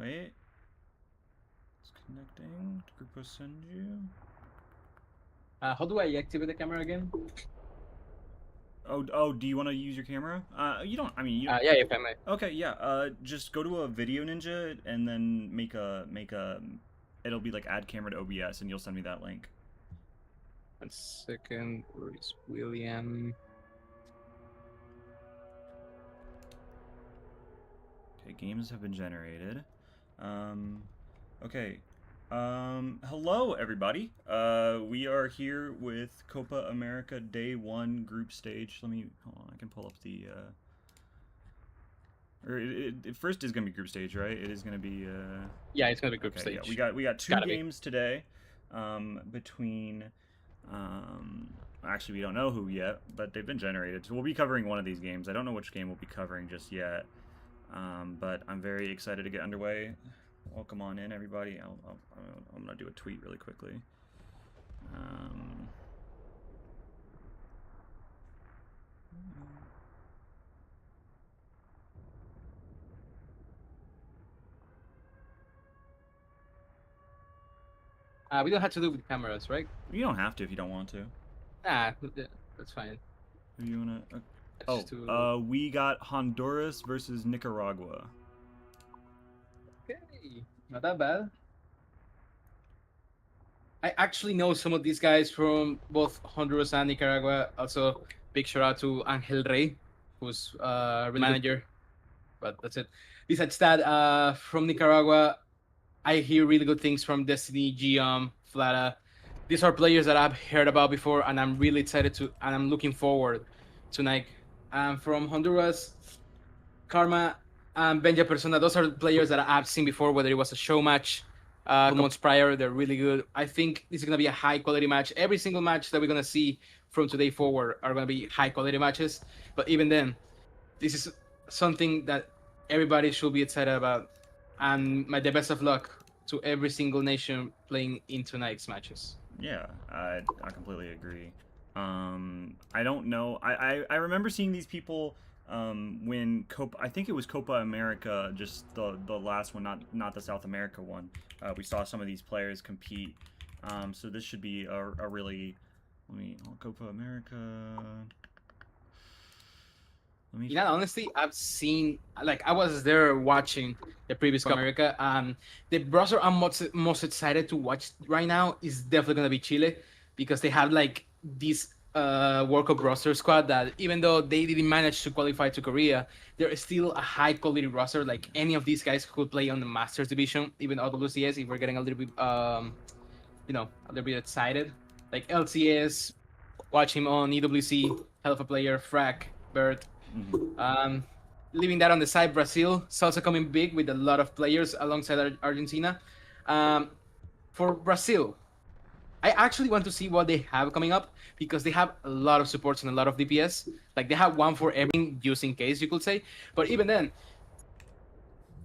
Wait. It's connecting. Grupo send you. How do I activate the camera again? Oh, do you want to use your camera? You don't, I mean, you Yeah, if I may. Okay, yeah, just go to a Video Ninja and then make a, it'll be like add camera to OBS and you'll send me that link. 1 second. Where is William? Okay, games have been generated. Okay. Hello everybody. We are here with Copa America Day 1 group stage. Hold on, I can pull up the, or it first is gonna be group stage, right? It is gonna be, Yeah, it's gonna be group okay, stage. yeah, we got two games today, between, actually we don't know who yet, but they've been generated. So we'll be covering one of these games. I don't know which game we'll be covering just yet. But I'm very excited to get underway. Welcome on in, everybody. I'm gonna do a tweet really quickly. We don't have to do with cameras, right? You don't have to if you don't want to. That's fine. Who you wanna? We got Honduras versus Nicaragua. Okay, not that bad. I actually know some of these guys from both Honduras and Nicaragua. Also, big shout out to Angel Rey, who's manager. But that's it. Besides that, from Nicaragua, I hear really good things from Destiny, Giam, Flata. These are players that I've heard about before, and I'm really excited and I'm looking forward tonight. From Honduras, Karma and Benja Persona, those are players that I've seen before, whether it was a show match, months prior. They're really good. I think this is going to be a high quality match. Every single match that we're going to see from today forward are going to be high quality matches. But even then, this is something that everybody should be excited about. And the best of luck to every single nation playing in tonight's matches. Yeah, I completely agree. I don't know. I remember seeing these people when Copa. I think it was Copa America, just the last one, not the South America one. We saw some of these players compete. So this should be a really. Copa America. Honestly, I've seen, like, I was there watching the previous Copa America. The browser I'm most excited to watch right now is definitely gonna be Chile, because they have like this World Cup roster squad that, even though they didn't manage to qualify to Korea, they're still a high quality roster. Like, any of these guys could play on the Masters division, even WCS, if we're getting a little bit a little bit excited. Like LCS, watch him on EWC, hell of a player. Frack, Bert. Leaving that on the side, Brazil is also coming big with a lot of players alongside Argentina. For Brazil, I actually want to see what they have coming up, because they have a lot of supports and a lot of DPS. Like, they have one for everything, just in case, you could say. But even then,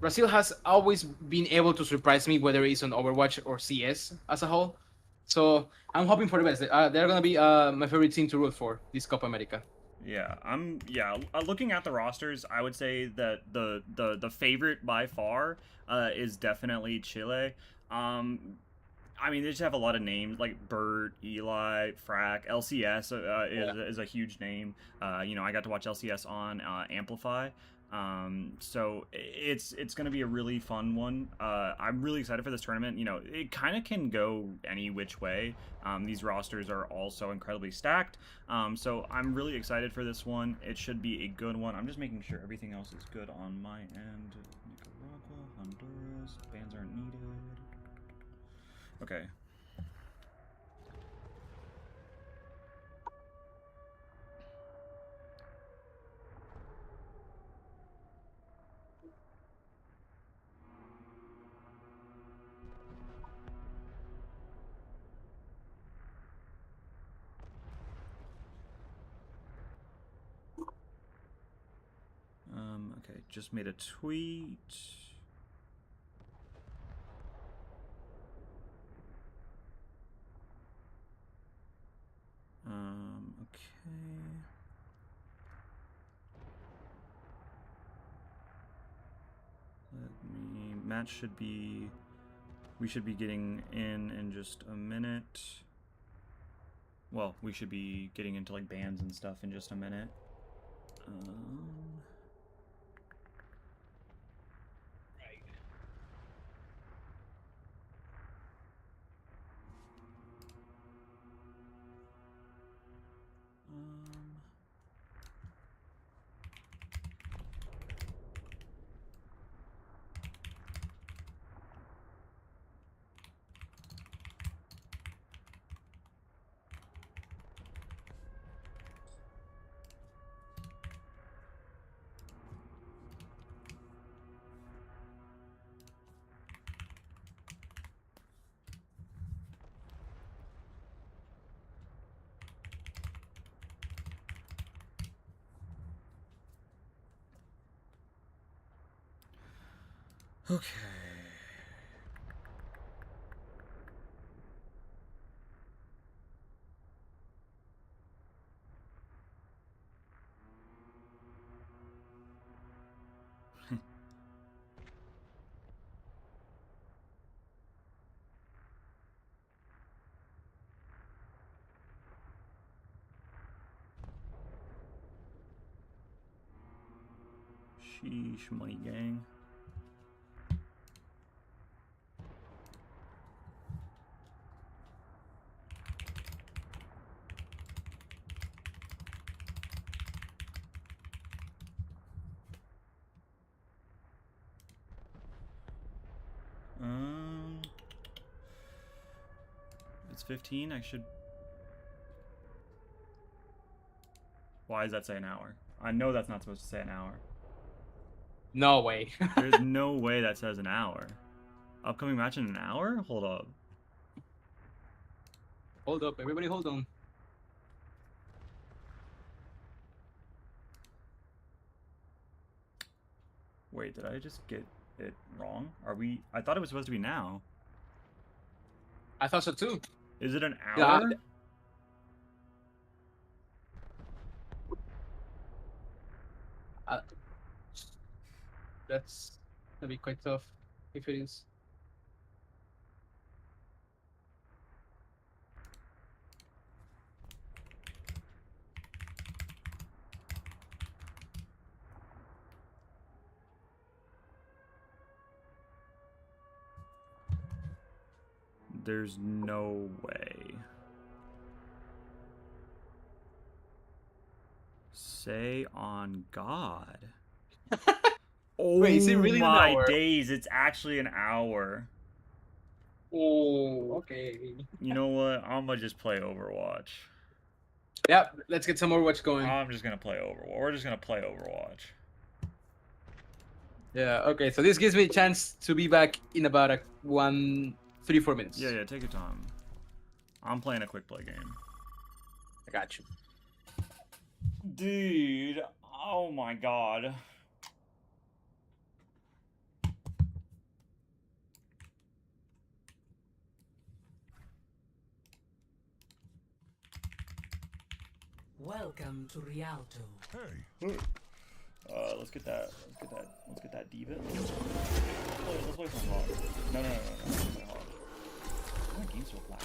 Brazil has always been able to surprise me, whether it's on Overwatch or CS as a whole. So I'm hoping for the best. They're gonna be my favorite team to root for this Copa America. Yeah, looking at the rosters, I would say that the favorite by far is definitely Chile. I mean, they just have a lot of names like Bert, Eli, Frack, LCS is a huge name. I got to watch LCS on Amplify. So it's gonna be a really fun one. I'm really excited for this tournament. It kind of can go any which way. These rosters are all so incredibly stacked. So I'm really excited for this one. It should be a good one. I'm just making sure everything else is good on my end. Nicaragua, Honduras, bans aren't needed. Okay. Okay, just made a tweet. Okay. match should be... We should be getting in just a minute. Well, we should be getting into like bands and stuff in just a minute. Okay. Sheesh, money gang. It's 15. I should. Why does that say an hour? I know that's not supposed to say an hour. No way. There's no way that says an hour. Upcoming match in an hour? Hold up. Hold up, everybody hold on. Wait, did I just get it wrong? Are we... I thought it was supposed to be now. I thought so too. Is it an Yeah, hour? That's gonna be quite tough if it is. There's no way. Say on God. Oh, Wait, is it really an my hour? days, it's actually an hour. Oh, okay. You know what? I'm gonna just play Overwatch. Yep, let's get some more watch going. I'm just gonna play Overwatch. We're just gonna play Overwatch. Yeah, okay, so this gives me a chance to be back in about 4 minutes. Yeah, take your time. I'm playing a quick play game. I got you. Dude, oh my God. Welcome to Rialto. Hey. Let's get that diva. Let's play some hog. No. Let's play hog. Why are games so loud?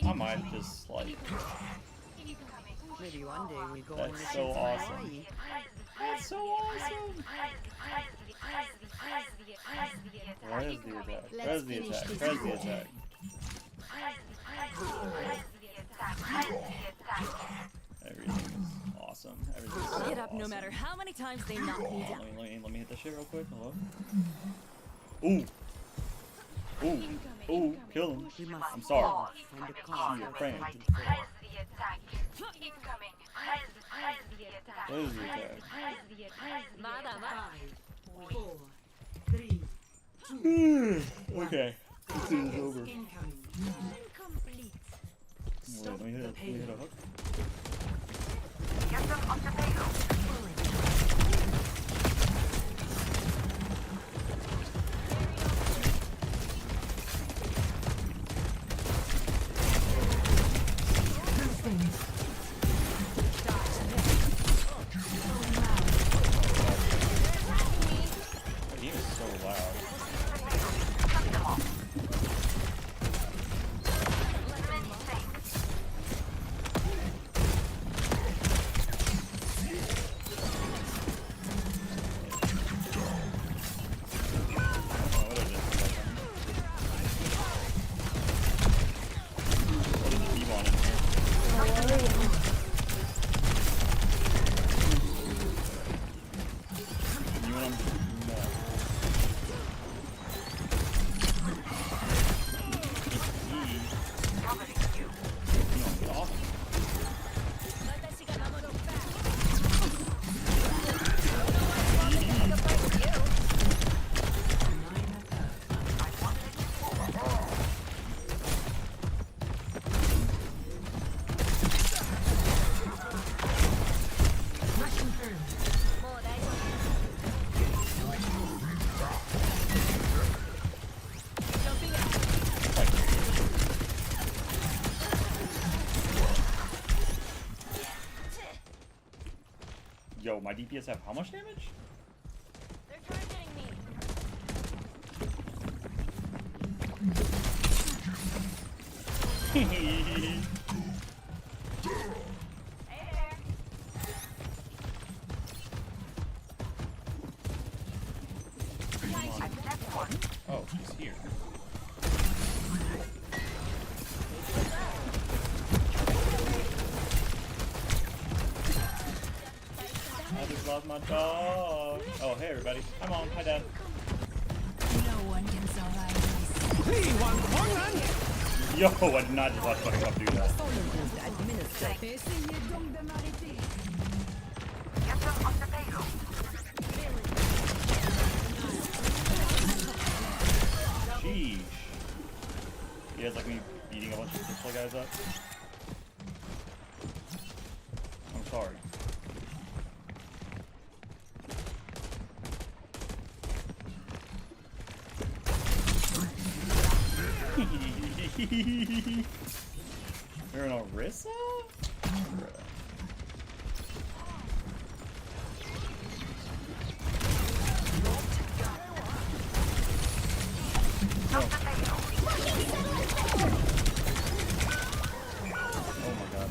I might just like. Maybe one day we'll go on That's so awesome. That's so awesome. Where's the attack? Where's the attack? Where's the attack? Everything is awesome. Everything's I'll so get up no awesome. matter how many times they knock me down. Let me hit that shit real quick. Hello. Ooh. Ooh. Kill him. I'm sorry. I'm your friend. Where's the attack? Five, 4, 3, 2, Okay. This is over. incoming. Incomplete. Wait, let me hit a hook. Get them on the payload. Bro, my DPS have how much damage? They're targeting me. Oh, she's here. I just lost my dog. Oh, hey everybody. Hi mom. Hi dad. No one can survive this. Yo, I did not just watch fucking up do that. Sheesh. You guys like me beating a bunch of pistol guys up? I'm sorry. You're an Orisa? Oh my god.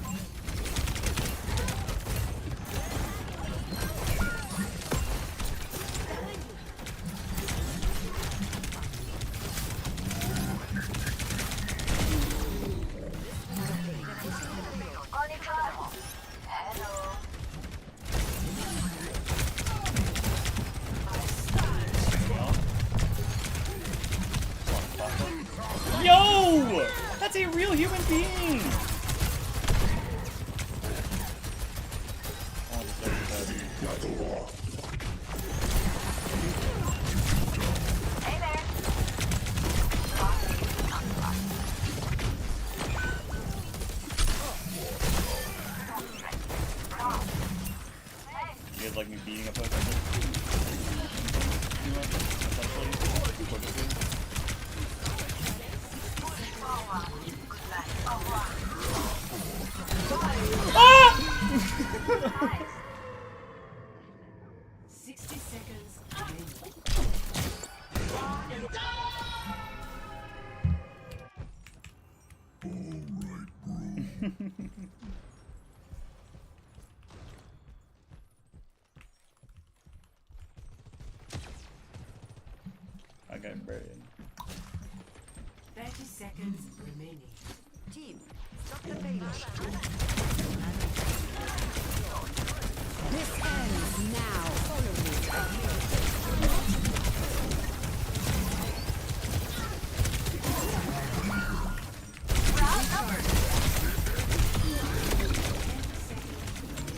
Yo! That's a real human being! Oh, you guys like me beating a post like this? Too much? Essentially? Ah! 60 seconds. I got buried. 30 seconds remaining. Team, stop the payload. This ends now. Follow me.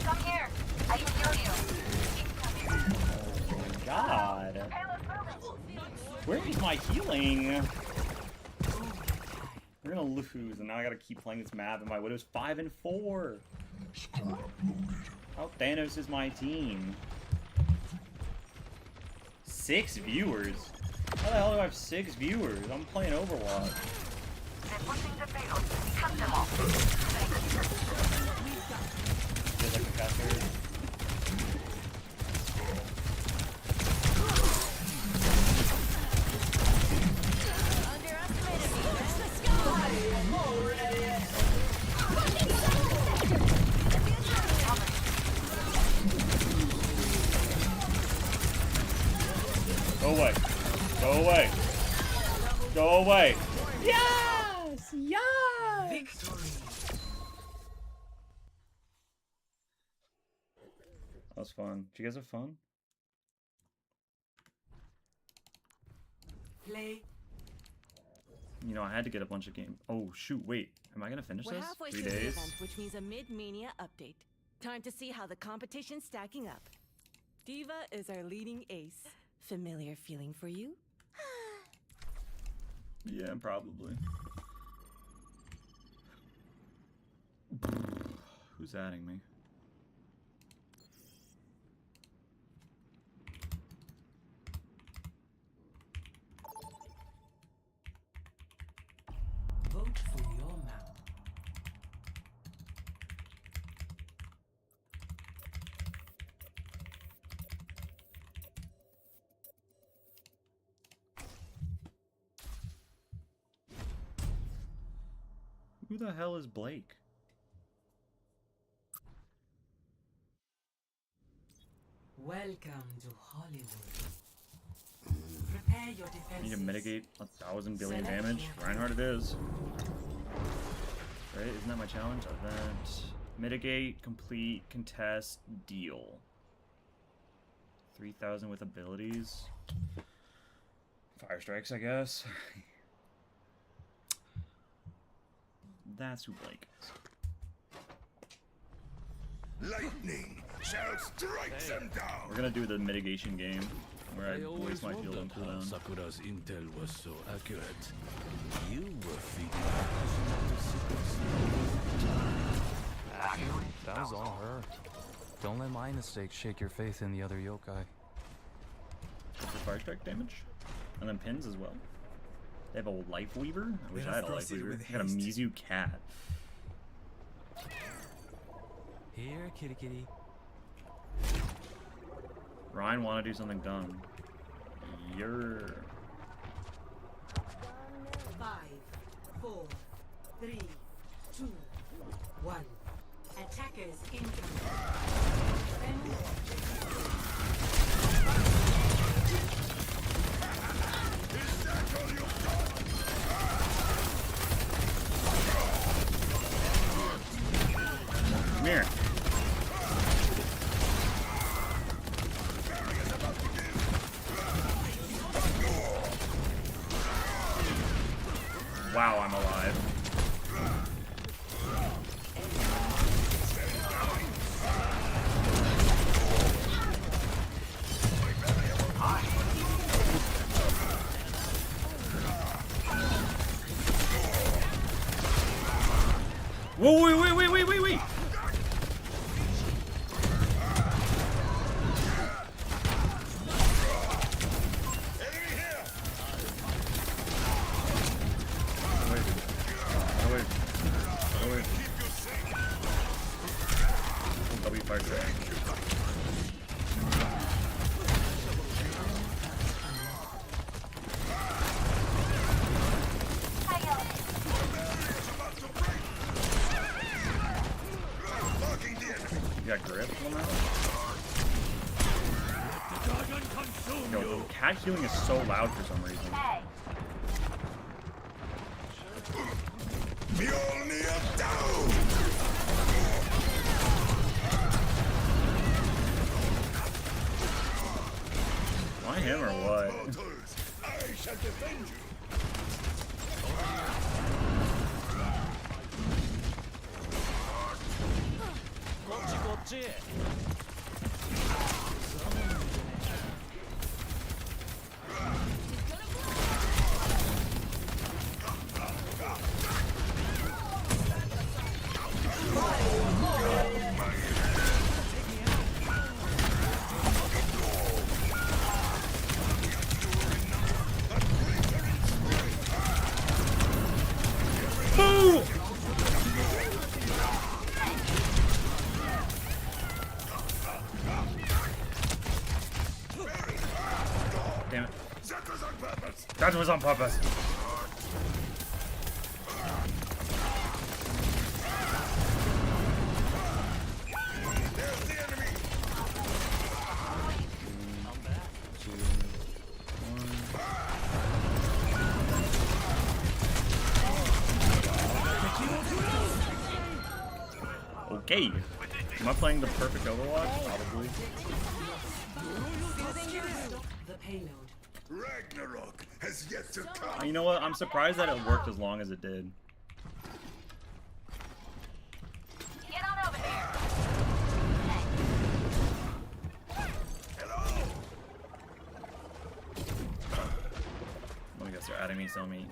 Come here. I can heal you. Oh my god. Where is my healing? We're gonna lose, and now I gotta keep playing this map, and my Widow's 5 and 4. How Thanos is my team? 6 viewers? How the hell do I have 6 viewers? I'm playing Overwatch. They're pushing the payload. Cut them off. Feels like a caster. Go away. Go away. Go away. Yes! Yes! Victory. That was fun. Did you guys have fun? Play. You know, I had to get a bunch of games. Oh, shoot, wait. Am I gonna finish We're this? halfway 3 through the days? event, which means a mid-mania update. Time to see how the competition's stacking up. Diva is our leading ace. Familiar feeling for you? Yeah, probably. Who's adding me? Vote for your map. Who the hell is Blake? Welcome to Hollywood. Prepare your defenses. Need to mitigate 1,000 billion damage. Reinhardt it is. Right? Isn't that my challenge? Event. Mitigate, complete, contest, deal. 3,000 with abilities. Fire strikes, I guess. That's who Blake is. Lightning shall strike them down. We're gonna do the mitigation game where I waste my field on how cooldown. Sakura's intel was so accurate. You were feeding That was all her. Don't let my mistakes shake your faith in the other yokai. For fire strike damage. And then pins as well. They have a life weaver? I wish I had a life weaver. They got a Mizu cat. Here, kitty kitty. Ryan wanna do something dumb. You're 5, 4, 3, 2, 1. Attackers incoming. come here. Wow, I'm alive. Whoa, wait. W fire strike. You got grip on that one? Yo, the cat healing is so loud for some reason. Mjolnir down! Why him or what? Mortals, I shall defend you. Damn it. That was on purpose. That was on purpose. There's the enemy. Okay. Am I playing the perfect Overwatch? Probably. The payload. Ragnarok has yet to come. You know what? I'm surprised that it worked as long as it did. Get on over here. Hello. Let me guess, they're adding me, so me.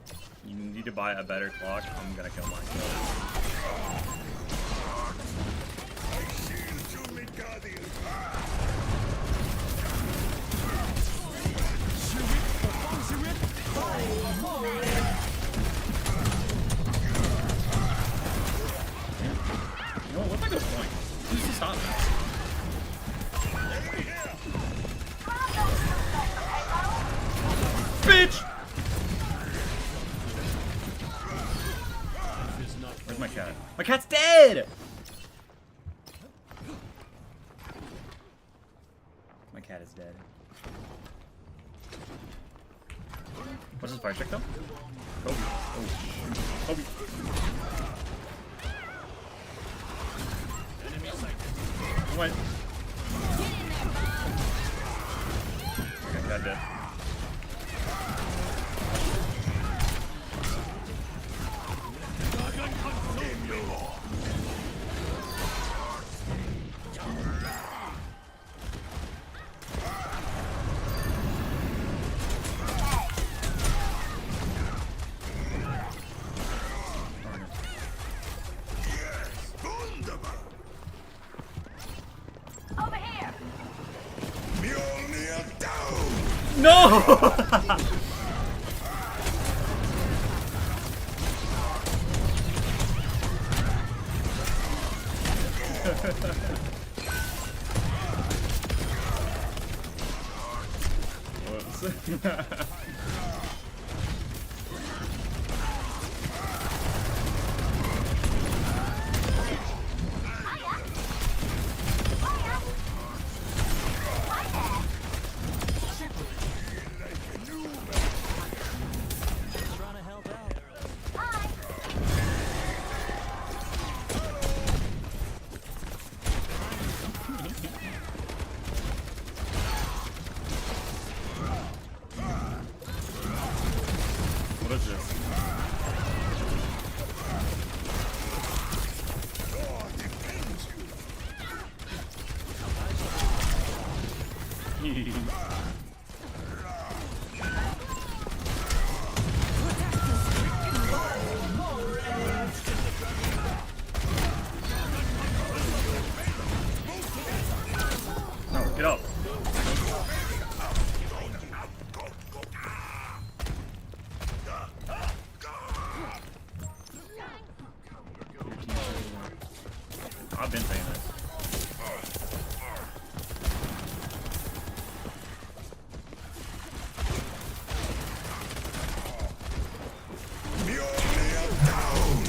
You need to buy a better clock. I'm gonna kill myself. I shield you, Midgardian. You know what? What's a good point? Who's to stop this? Bitch! Where's My cat's dead! My cat is dead. What's his fire check though? Kobe. Oh. Kobe. What? Okay, got dead. Over here. Mjolnir down! No! Whoops. Trying to help out. What is this? No, get up. I've been saying this. Mjolnir down!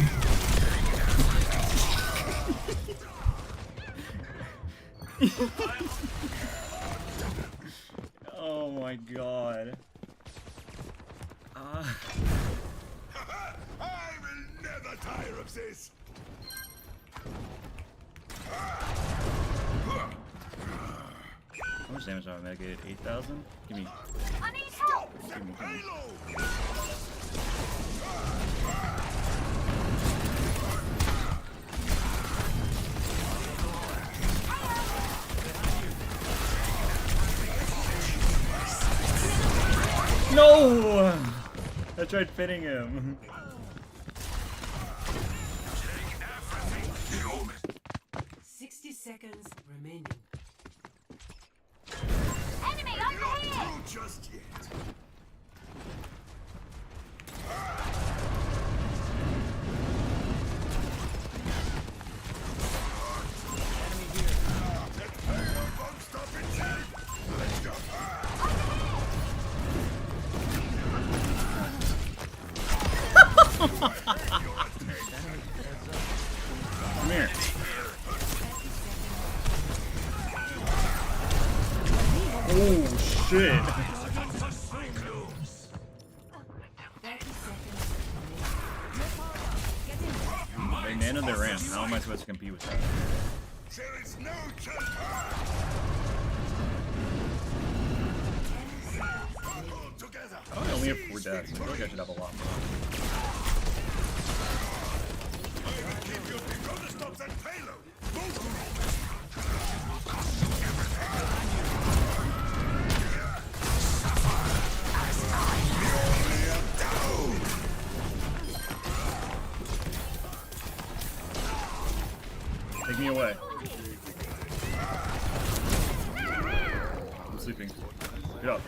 Oh my god. I will never tire of this! How much damage do I make? 8,000? Give me. I need help. Give me. Payload! No! I tried fitting him. Show me. 60 seconds remaining. Enemy over here. Not through just yet. That payload won't stop itself. Let's go. Come here. Oh shit. 30 seconds They nanoed their ramp. How am I supposed to compete with that? There is no chance. All together. I only have 4 deaths. I feel like I should have a lot more. I will keep you beyond the stop that payload. Move. Mjolnir down. Take me away. I'm sleeping. Get up.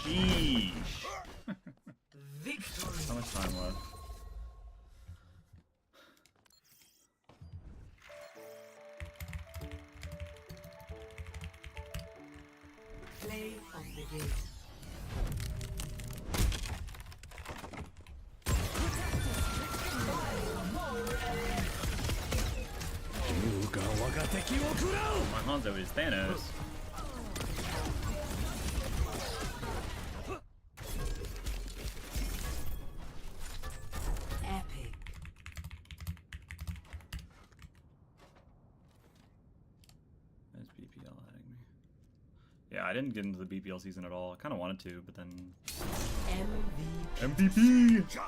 Sheesh. victory. How much time left? Play of the game. My Hanzo is Thanos. Epic. Is BPL adding me? Yeah, I didn't get into the BPL season at all. I kind of wanted to, but then MVP. Justice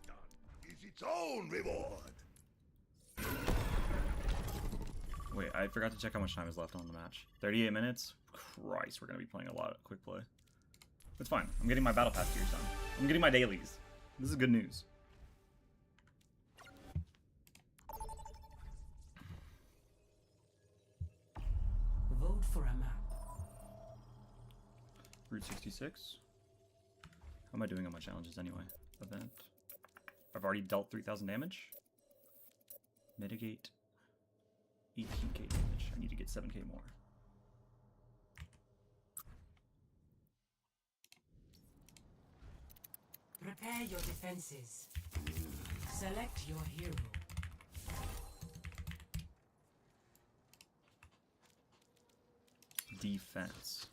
done is its own reward. Wait, I forgot to check how much time is left on the match. 38 minutes? Christ, we're going to be playing a lot of quick play. It's fine. I'm getting my battle pass tiers done. I'm getting my dailies. This is good news. Vote for a map. Route 66. How am I doing on my challenges anyway? Event. I've already dealt 3,000 damage. Mitigate 18k damage. I need to get 7k more. Prepare your defenses. Select your hero. Defense.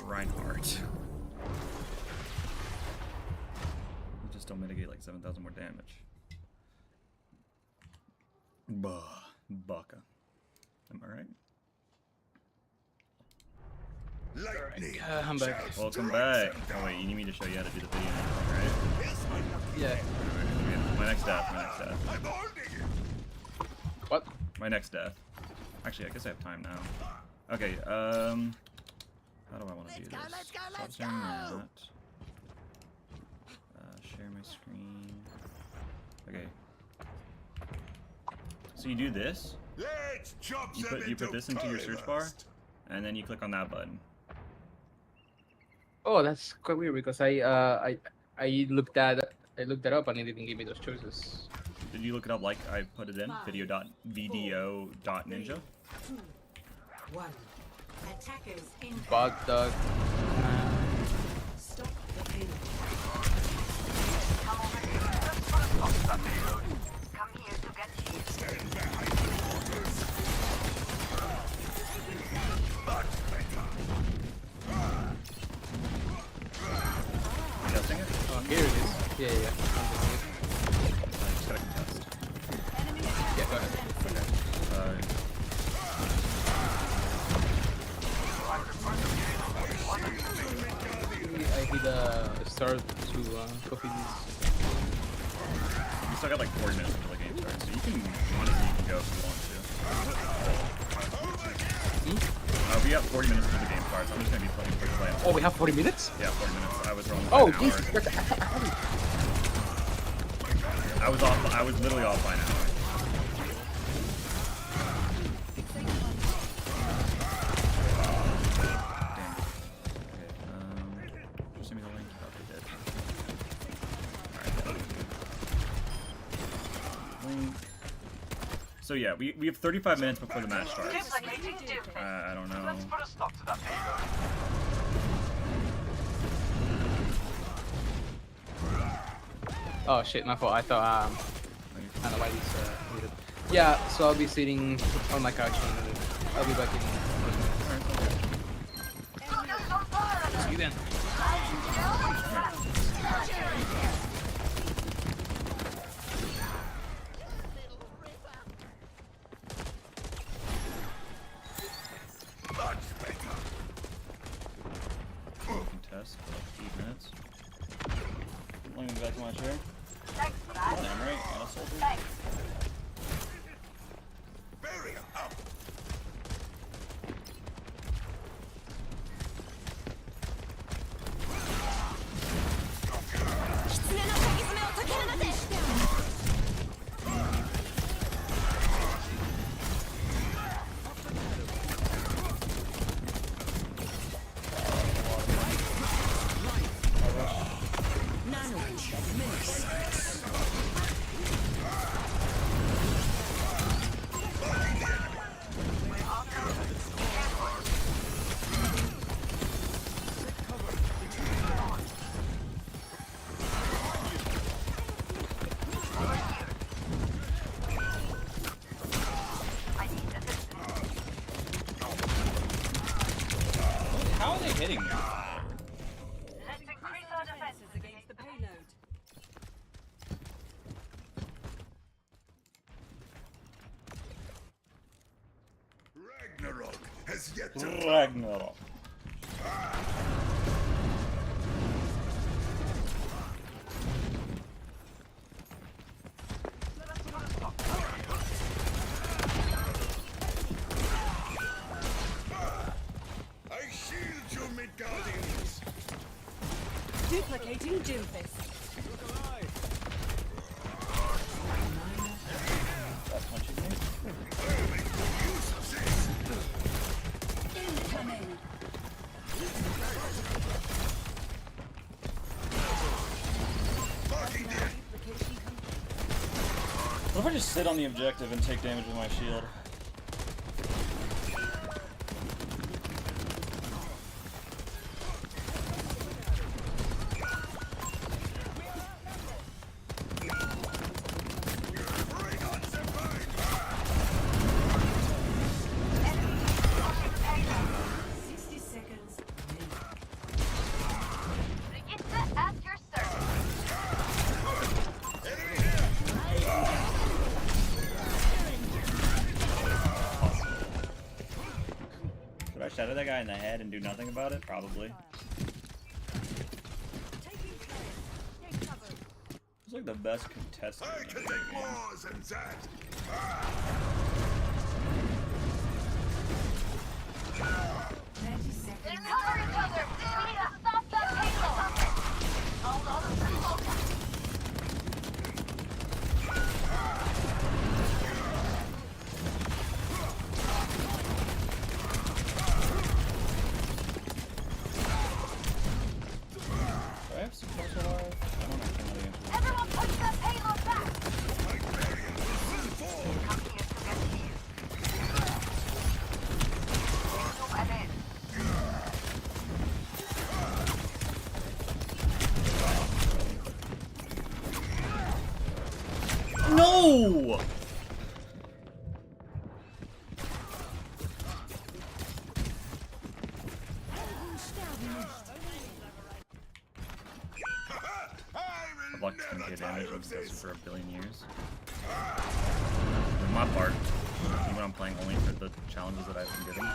Reinhardt. We just don't mitigate like 7,000 more damage. Bah. Baka. Am I right? Lightning. I'm back. Welcome back. Oh wait, you need me to show you how to do the video and everything, right? Yeah. My next death. My next death. I'm holding it. What? My next death. Actually, I guess I have time now. Okay, how do I want to do this? Stop sharing that. Share my screen. Okay. So you do this. Let's chop You them put this into your search bar, currywurst. and then you click on that button. Oh, that's quite weird because I looked that up and it didn't give me those choices. Did you look it up like I put it in? Video.ninja. 2, 1. Attackers in. Bug dog. Stop the payload. Come over here. Come here to get you. Stand behind the orders. That's better. Testing it? Oh, here it is. Yeah. I just gotta contest. Yeah, go ahead. I hit start to copy these. You still got like 40 minutes until the game starts, so you can honestly you can go if you want to. We have 40 minutes until the game starts. I'm just gonna be playing quick play. Oh, we have 40 minutes? Yeah, 40 minutes. I was wrong. Oh, by an Jesus. hour. I was off. I was literally off by an hour. Just send me the link. Oh, they did. Alright. Link. So yeah, we have 35 minutes before the match starts. Seems like they didn't do things. I don't know. Let's put a stop to that payload. Oh shit, my fault. I thought I don't know why these needed. Yeah, so I'll be sitting on my couch and I'll be back in 20 minutes. See you then. That's better. Test for like 8 minutes. Let me go back to my chair. Thanks for that. Damn right, got a soldier. Thanks. Barrier up. kidding me? Let's increase our defenses against the payload. Ragnarok has yet to Ragnarok. I shield you, Midgardians. Duplicating Doomfist. That's punching me. I'll make full use of this. Incoming. Marking dead. What if I just sit on the objective and take damage with my shield? Bring on the burn. 60 seconds. Brigitte at your service. Enemy here. Should I shatter that guy in the head and do nothing about it? Probably. It's like the best contestant I in can the take game. more than that. 30 seconds. Cover each other. We need to stop that payload. Hold on a second. Do I have some close alive? I don't know. I can't really answer that. Everyone push that payload back. My barrier will soon fall. Come here to get you. Window ahead. No! I will Luck's gonna never get tire damage of with this this. for a billion years. For my part, when I'm playing only for the challenges that I've been given.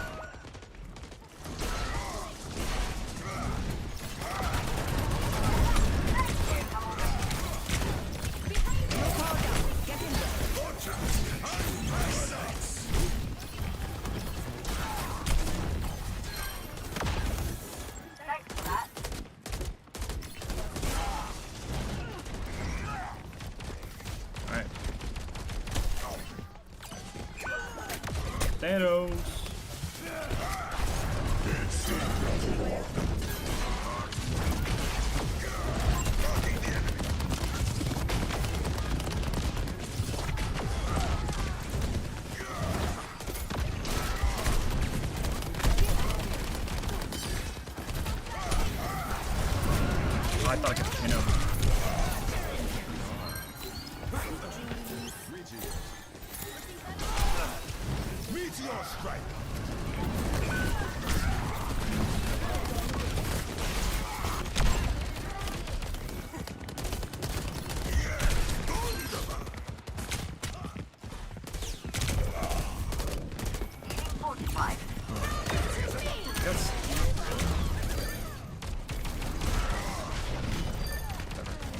Thanks for that. Alright. Thanos! Oh, I thought I could pin him. Meteor strike. Healing fortified. Yes.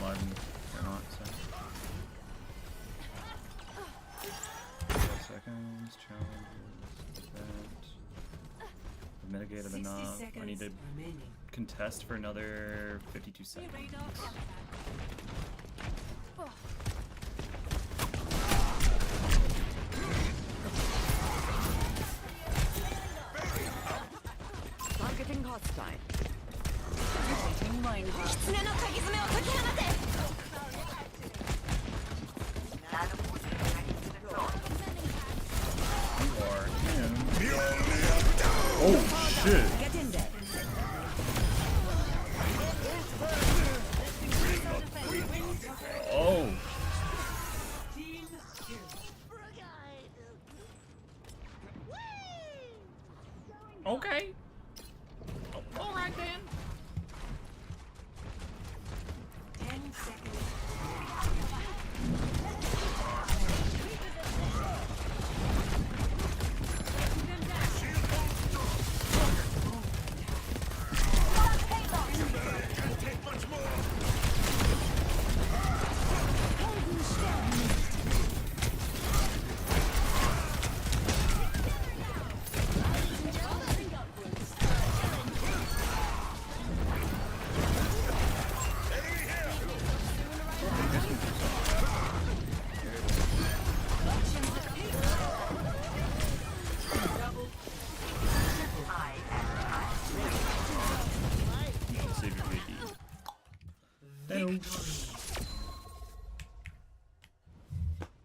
Alive or not, so. 12 seconds, challenges, event. Mitigated 60 enough. I need seconds to remaining. contest for another 52 seconds. Targeting hostile. Taking mine. 狐の鍵爪を解き放て Nanoboot ready to deploy. You are him. Mjolnir down. Oh shit! Get in there. Oh! Team kill. Okay. All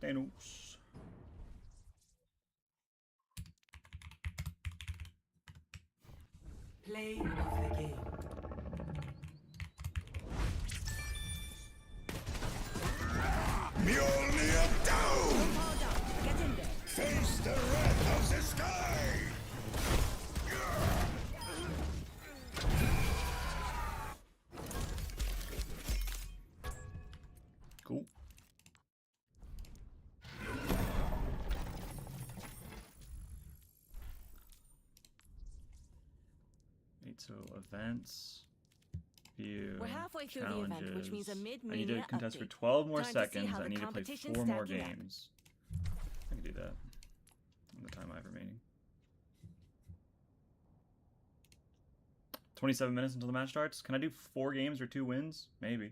Thanos. Play of the game. Mjolnir down! Face the wrath of the sky! Cool. So events, view, We're halfway through the challenges. event, which means a I mid-mania need to contest for update. 12 more Time to see seconds. how I the need to play competition's 4 more stacking up. games. I can do that in the time I have remaining. 27 minutes until the match starts. Can I do 4 games or 2 wins? Maybe.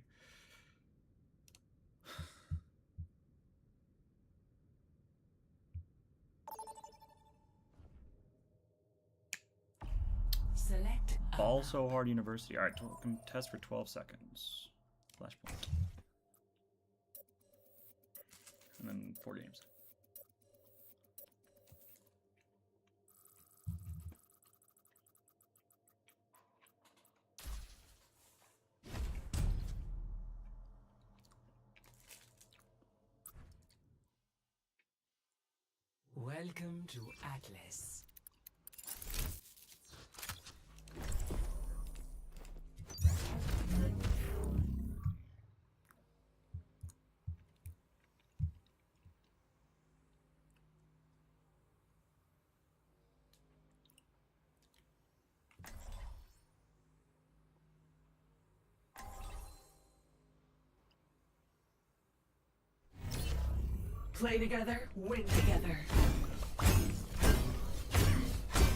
Select Ball So Hard University. Alright, contest for 12 seconds. Flashpoint. And then 4 games. Welcome to Atlas. Play together, win together.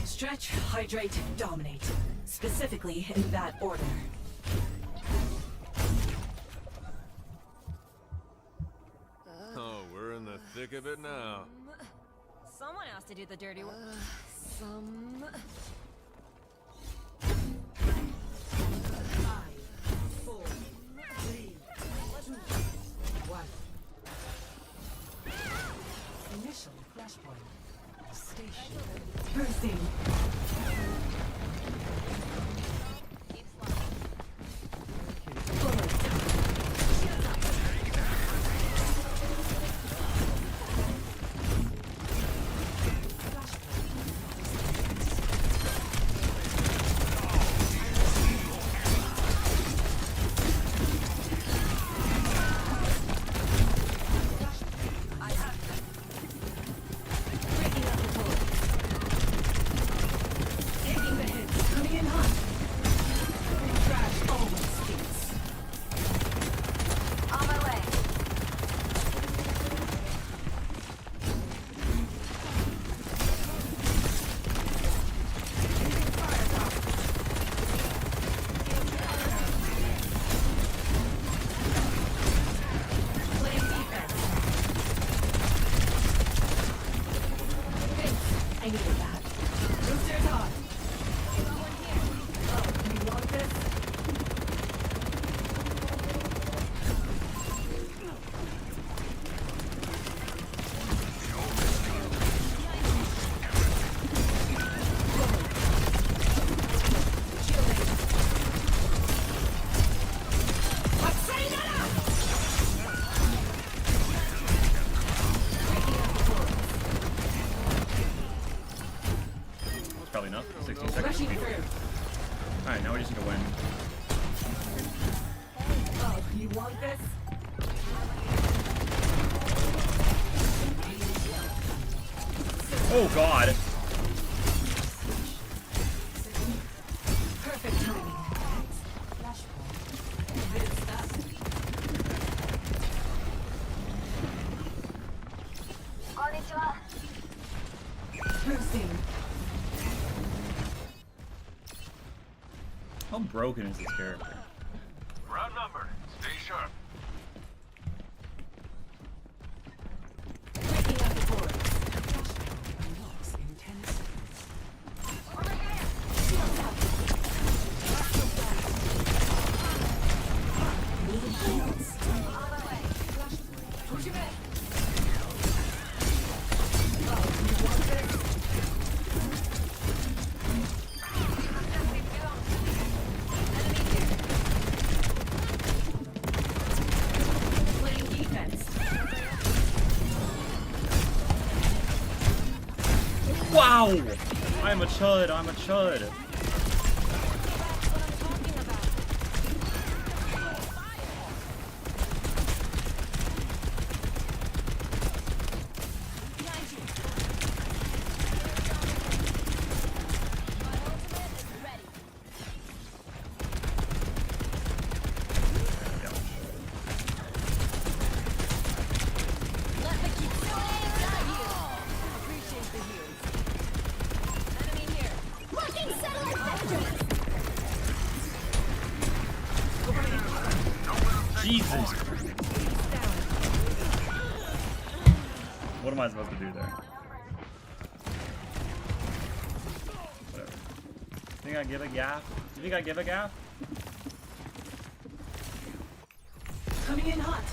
Stretch, hydrate, dominate. Specifically in that order. Oh, we're in the thick of it now. Someone has to do the dirty work. Some. 5, 4, 3, 2, 1. Initial flashpoint. Station. Bursting. Probably enough. 16 seconds. Alright, now we just need to win. Oh, you want this? Oh god! Perfect timing. Flashpoint. Good stuff. Konnichiwa. Bursting. How broken is this character? Round number. Stay sharp. Breaking out the boards. Flashpoint unlocks in 10 seconds. Shields up. Need Ow! I'm a chud, I'm a chud. Jesus. What am I supposed to do there? Whatever. Think I give a gap? You think I give a gap? Coming in hot.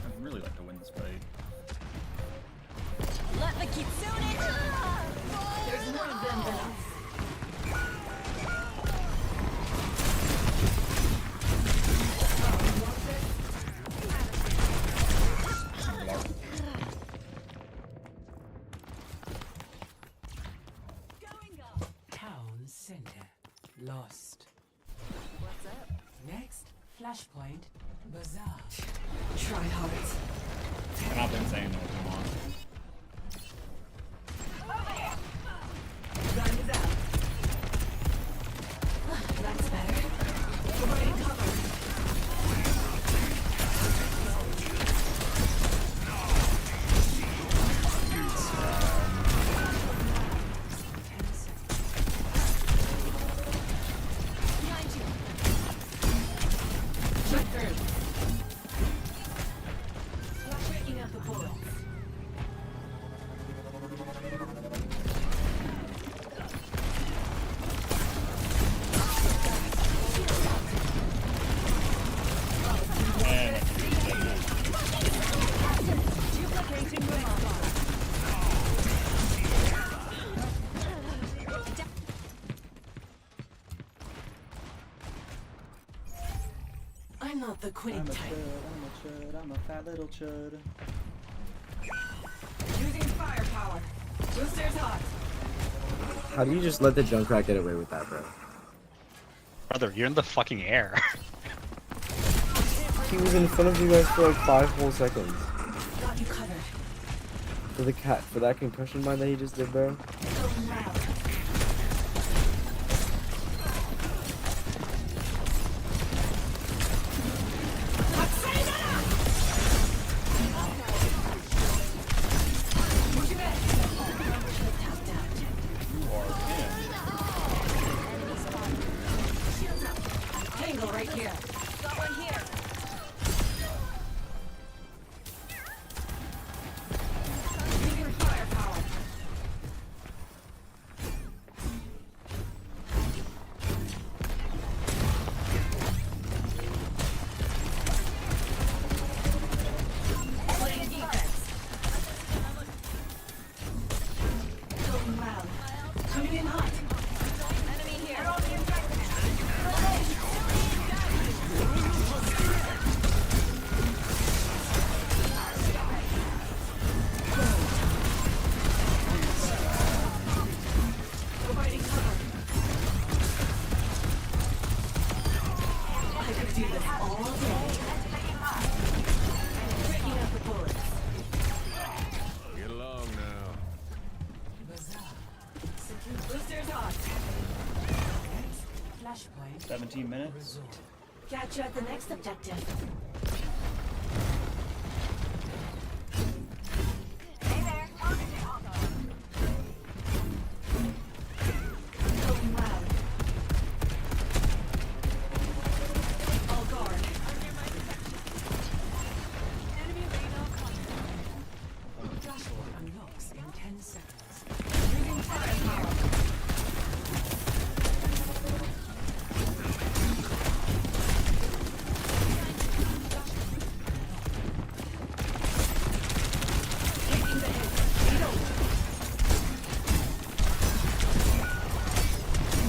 I'd really like to win this fight. Let the kitsune. There's more of them than us. Town center. Lost. What's up? Next, flashpoint. Bazaar. Try hard. I've not been saying no, come on. Gun is out. That's better. Providing cover. I'm not the quitting type. I'm a fat little chud. Using firepower. Boosters hot. How do you just let the Junkrat get away with that, bro? Brother, you're in the fucking air. He was in front of you guys for like 5 whole seconds. Got you covered. For that concussion mine that he just did, bro. Going loud. 17 minutes. Catch you at the next objective. Hey there, target down. Going loud. All guard. Enemy radar contact. Dashboard unlocks in 10 seconds. Using firepower. Taking the hit. Reload.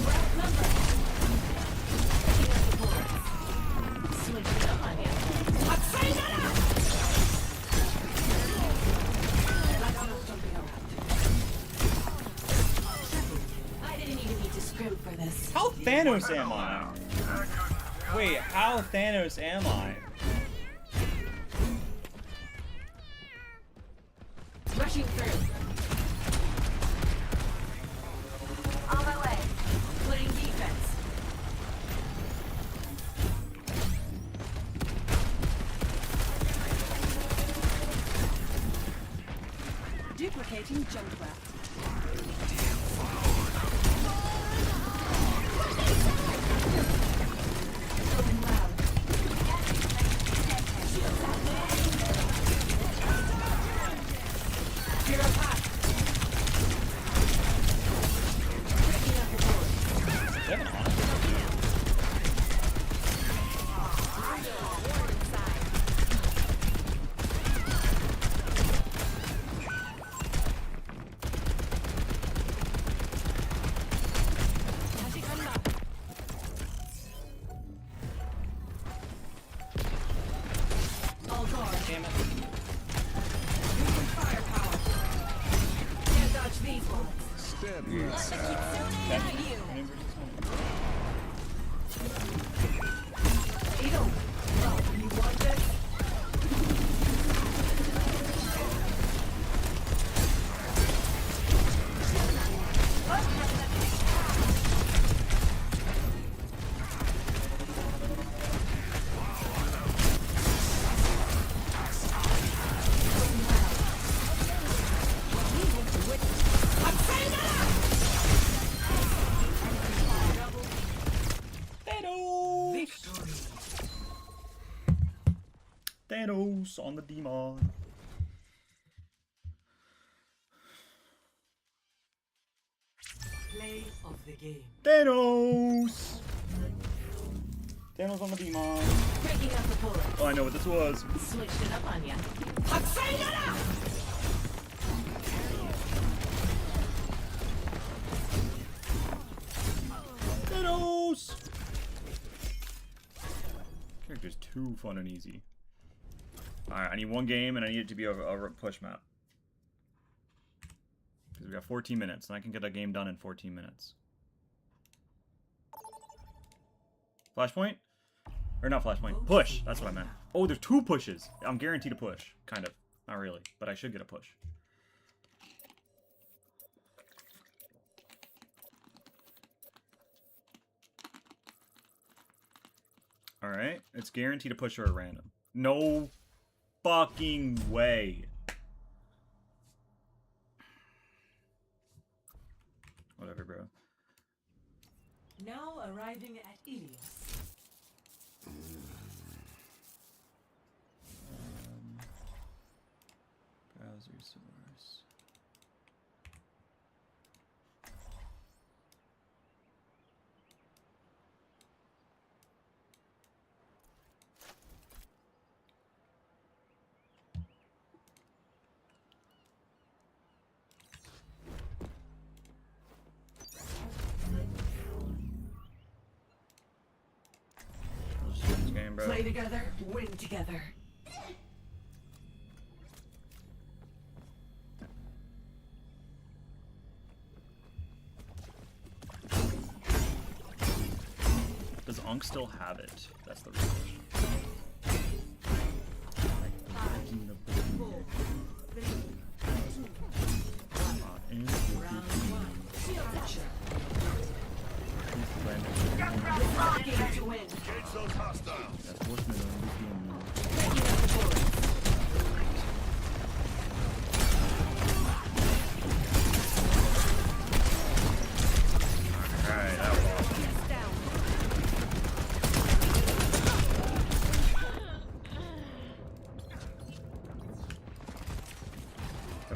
Route number. Picking up the bullets. Switch it up on you. That's enough jumping around. I didn't even need to scrimp for this. How Thanos am I? Wait, how Thanos am I? Rushing through. On my way. Putting defense. Duplicating jump raft. Going loud. Hero pack. Picking up the board. Is that an on? All guard. Damn it. Using firepower. Can't dodge these bullets. Step Okay. Edo. Oh, you want this? Thanos! Victory. Thanos on the demon. Play of the game. Thanos! Thanos on the demon. Breaking up the bullet. Oh, I know what this was. Switched it up on ya. Thanos! Character's too fun and easy. Alright, I need one game and I need it to be a push map. Because we got 14 minutes and I can get a game done in 14 minutes. Flashpoint? Or not flashpoint. Push! That's what I meant. Oh, there's 2 pushes. I'm guaranteed to push. Kind of. Not really. But I should get a push. Alright. It's guaranteed to push or a random. No fucking way. Whatever, bro. Now arriving at Ilios. Browser source. Game, bro. Play together, win together. Does Unk still have it? That's the real question.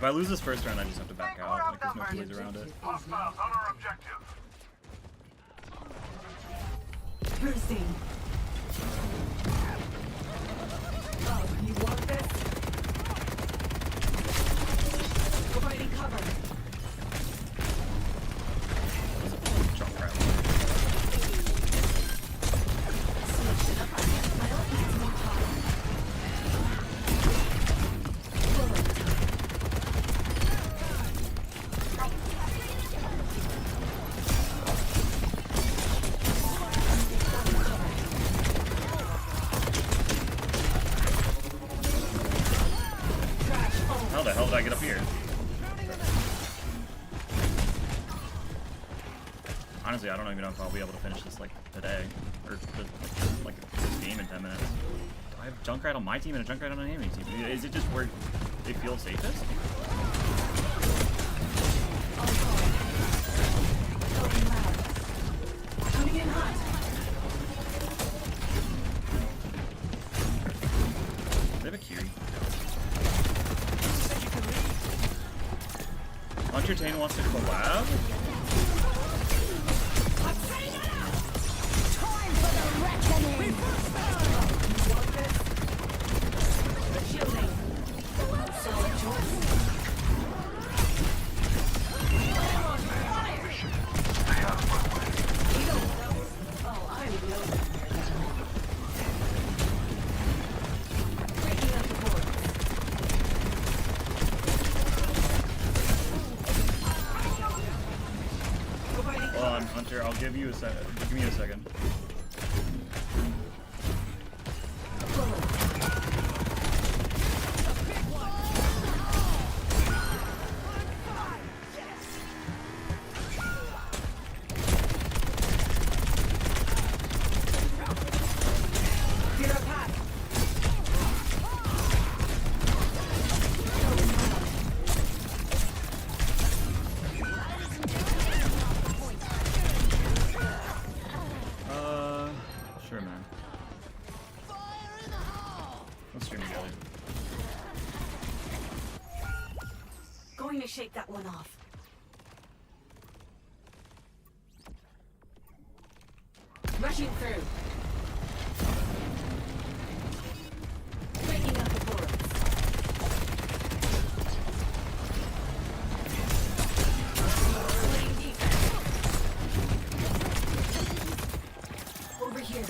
I lose this first round, I just have to back out. Like, there's no two ways around it. Hostiles on our objective. Bursting. Oh, you want this? Providing cover. Jump crap. How the hell did I get up here? Honestly, I don't even know if I'll be able to finish this like today, or like this game in 10 minutes. Do I have Junkrat on my team and a Junkrat on an enemy team? Is it just where they feel safest? Coming in hot. They have a Kiri. Entertain wants to collab? Time for the reckoning! Shielding. Solid choice. Oh, I'm loaded. Breaking up the board. Hold on, Hunter, I'll give you a second. Give me a second. You're a pack. Sure, man. Let's stream together. Going to shake that one off. Rushing through. Breaking up the boards. Playing defense. Over here.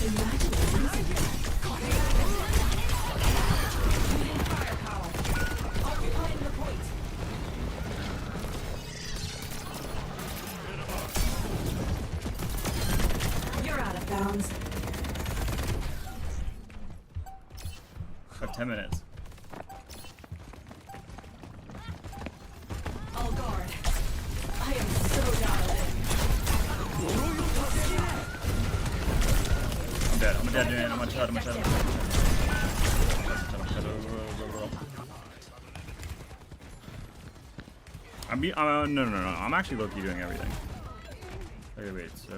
Imagine losing Using firepower. Occupying the point. You're out of bounds. I have 10 minutes. All guard. I am so dialed in. I'm dead. I'm dead, man. I'm on shot. I'm on shot. No. I'm actually low-key doing everything. Okay, wait, so...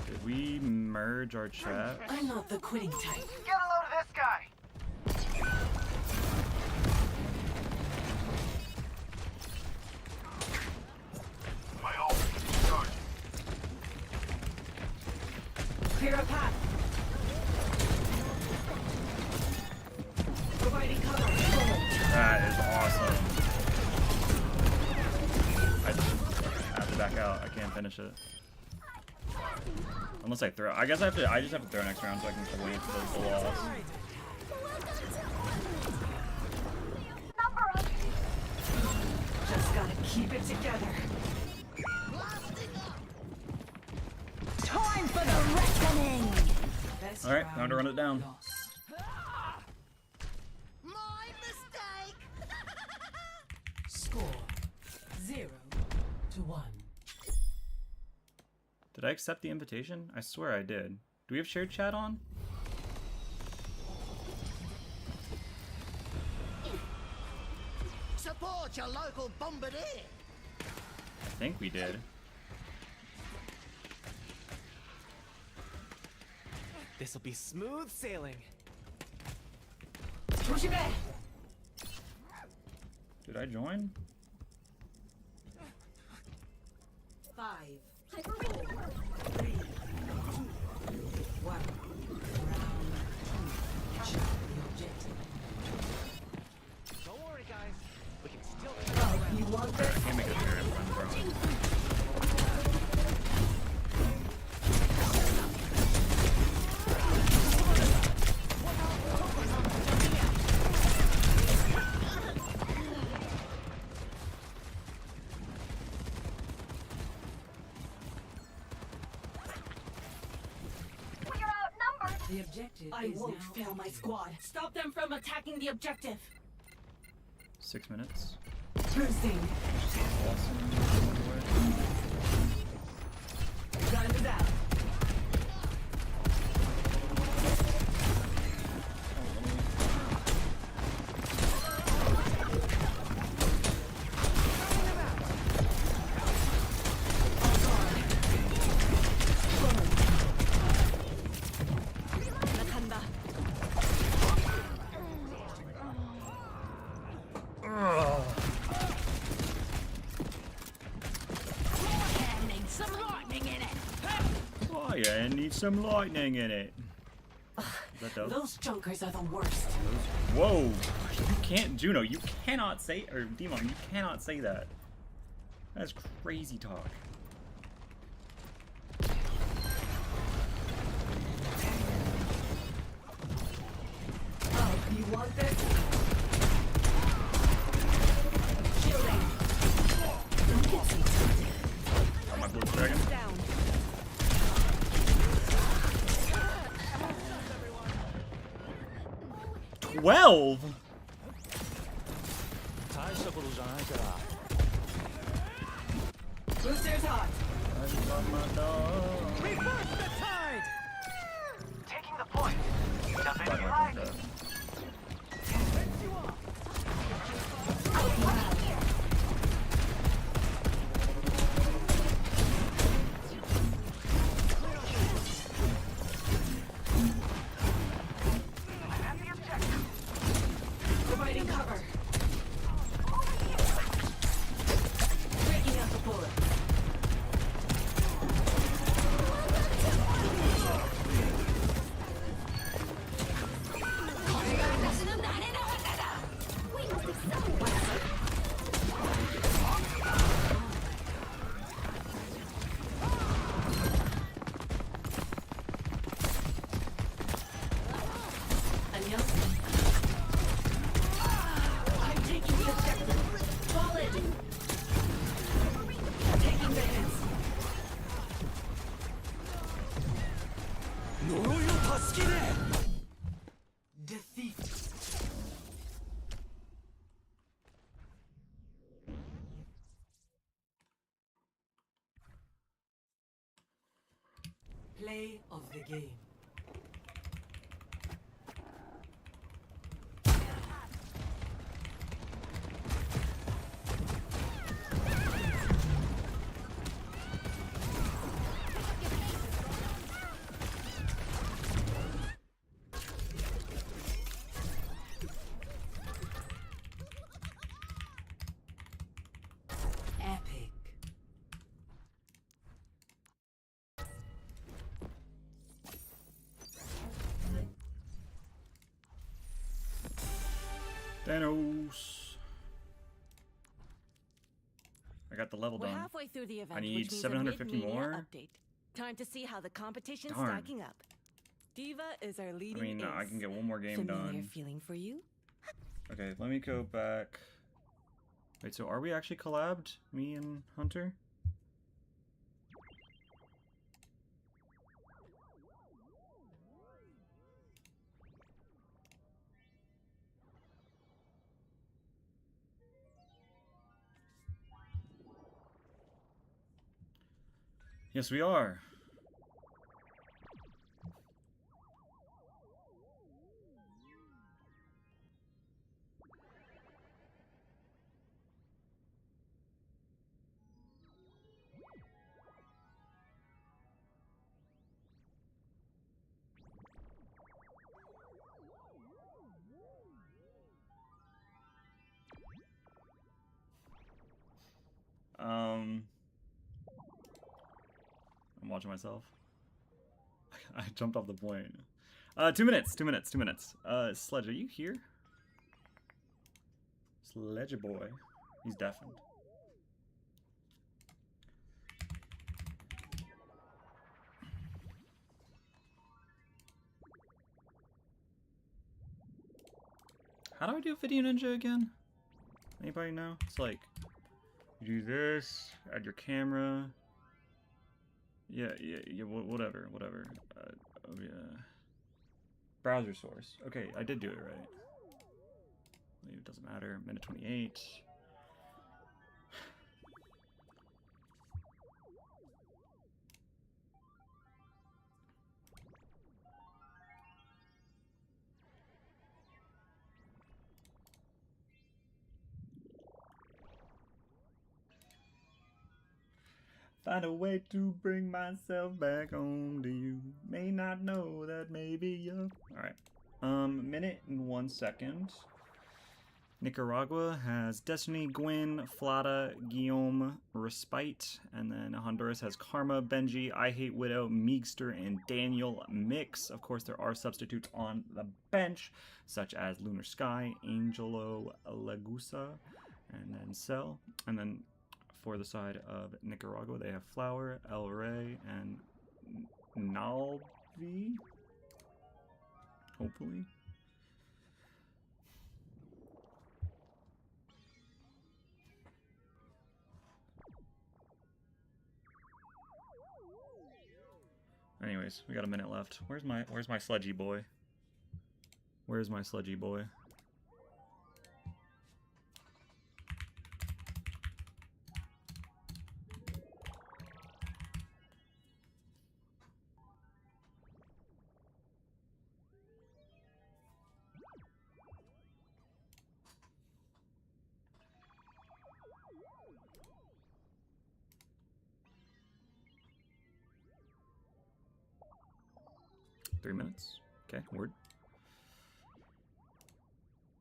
Did we merge our chat? I'm not the quitting type. Get a load of this guy. My ult is charged. Clear a path. Providing cover. That is awesome. I have to back out. I can't finish it. Unless I throw. I guess I just have to throw next round so I can avoid the loss. Just gotta keep it together. Time for the reckoning! All right, time to run it down. My mistake! Score 0-1. Did I accept the invitation? I swear I did. Do we have shared chat on? Support your local bombardier. I think we did. This'll be smooth sailing. Did I join? 5, 4, 3, 2, 1. Round 2. Capture the objective. Don't worry, guys. We can still. You want this? I can't make a turret run, bro. The objective I won't fail my squad. Stop them from attacking the objective. 6 minutes. Boosting. Guns out. Oh yeah, I need some lightning in it. Is that dope? Those junkers are the worst. Whoa! You can't, Juno. You cannot say, or Demon. You cannot say that. That's crazy talk. Oh, you want this? Shielding. Don't get so tempted. Oh, my blue dragon. Down. 12. Boosters hot. Reverse the tide. Taking the point. Defending right. Fence you off. Providing cover. Breaking out the bullet. I'm taking the objective. Fall in. Taking the hits. Defeat. Play of the game. Epic. Thanos. I got the level We're done. halfway through the event, I need which means 750 a mid-media more. update. Time to see how the competition's Darn. stacking up. Diva is our I leading mean, I ace. can get one more game Familiar done. feeling for you? Okay, let me go back. Wait, so are we actually collabed? Me and Hunter? Yes, we are. I'm watching myself. I jumped off the point. 2 minutes. Sledge, are you here? Sledge boy. He's deafened. How do I do Video Ninja again? Anybody know? It's like, you do this, add your camera. Yeah, whatever. Oh yeah. Browser source. Okay, I did do it right. It doesn't matter. Minute 28. Find a way to bring myself back home to you. May not know that maybe you. Alright. Minute and 1 second. Nicaragua has Destiny, Gwen, Flata, Guillaume, Respite, and then Honduras has Karma, Benji, I Hate Widow, Meegster, and Daniel Mix. Of course, there are substitutes on the bench, such as Lunar Sky, Angelo Lagusa, and then Cell. And then for the side of Nicaragua, they have Flower, El Rey, and Nalvi. Hopefully. Anyways, we got a minute left. Where's my sledgy boy? Where's my sledgy boy? Three minutes. Okay, word.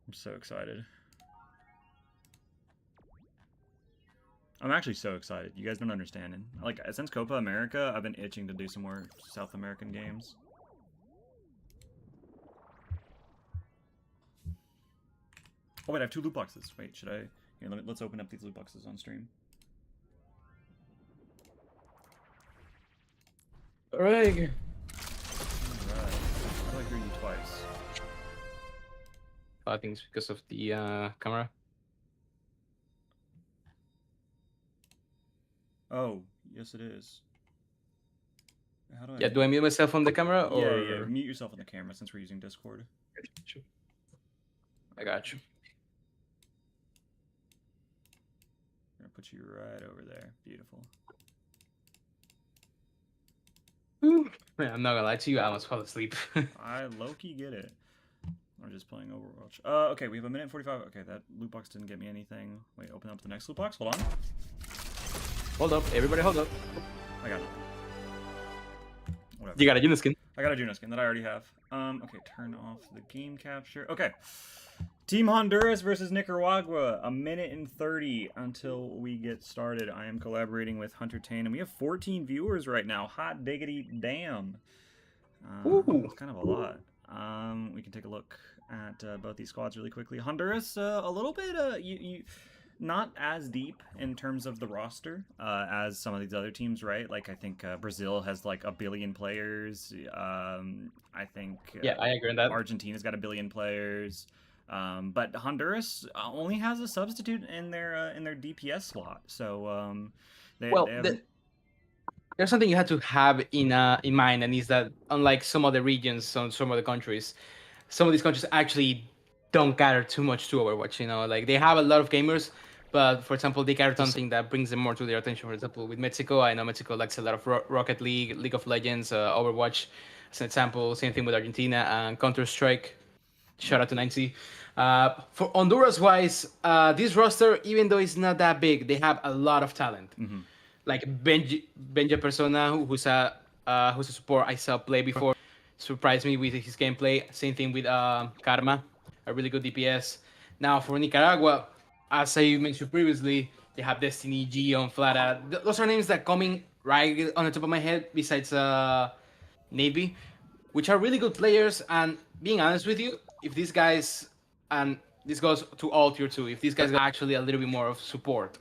I'm so excited. I'm actually so excited. You guys don't understand. Like, since Copa America, I've been itching to do some more South American games. Oh wait, I have 2 loot boxes. Wait, should I? Here, let's open up these loot boxes on stream. Alright. How do I hear you twice? I think it's because of the camera. Oh, yes it is. How do I? Yeah, do I mute myself on the camera or? Yeah, mute yourself on the camera since we're using Discord. I got you. I'm gonna put you right over there. Beautiful. Man, I'm not gonna lie to you, I almost fell asleep. I low-key get it. I'm just playing Overwatch. Okay, we have a minute and 45. Okay, that loot box didn't get me anything. Wait, open up the next loot box. Hold on. Hold up, everybody hold up. I got it. Whatever. You got a Juno skin? I got a Juno skin that I already have. Okay, turn off the game capture. Okay. Team Honduras versus Nicaragua. A minute and 30 until we get started. I am collaborating with Hunter Tane, and we have 14 viewers right now. Hot diggity damn. It's kind of a lot. We can take a look at both these squads really quickly. Honduras, a little bit, not as deep in terms of the roster as some of these other teams, right? Like, I think Brazil has like 1 billion players. I think yeah, I agree on that. Argentina's got 1 billion players. But Honduras only has a substitute in their DPS slot. So there's something you have to have in mind, and is that unlike some other regions, some other countries, some of these countries actually don't cater too much to Overwatch. You know, like they have a lot of gamers, but for example, they cater something that brings them more to their attention. For example, with Mexico, I know Mexico likes a lot of Rocket League, League of Legends, Overwatch, as an example. Same thing with Argentina and Counter-Strike. Shout out to 90. For Honduras-wise, this roster, even though it's not that big, they have a lot of talent. Mm-hmm. Like Benja Persona, who's a support I saw play before, surprised me with his gameplay. Same thing with Karma, a really good DPS. Now for Nicaragua, as I mentioned previously, They have Destiny, Gion, Flata. Those are names that coming right on the top of my head. Besides Navy, which are really good players. And being honest with you, if these guys, and this goes to all tier 2, if these guys got actually a little bit more of support,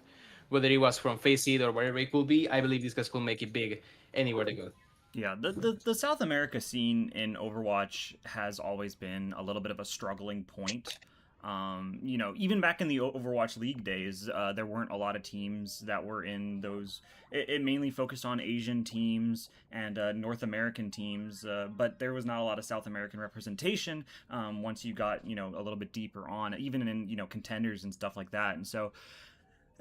whether it was from Faceit or wherever it could be, I believe these guys could make it big anywhere they go. Yeah, the South America scene in Overwatch has always been a little bit of a struggling point. You know, even back in the Overwatch League days, there weren't a lot of teams that were in those. It mainly focused on Asian teams and North American teams, but there was not a lot of South American representation once you got, you know, a little bit deeper on, even in, you know, contenders and stuff like that. And so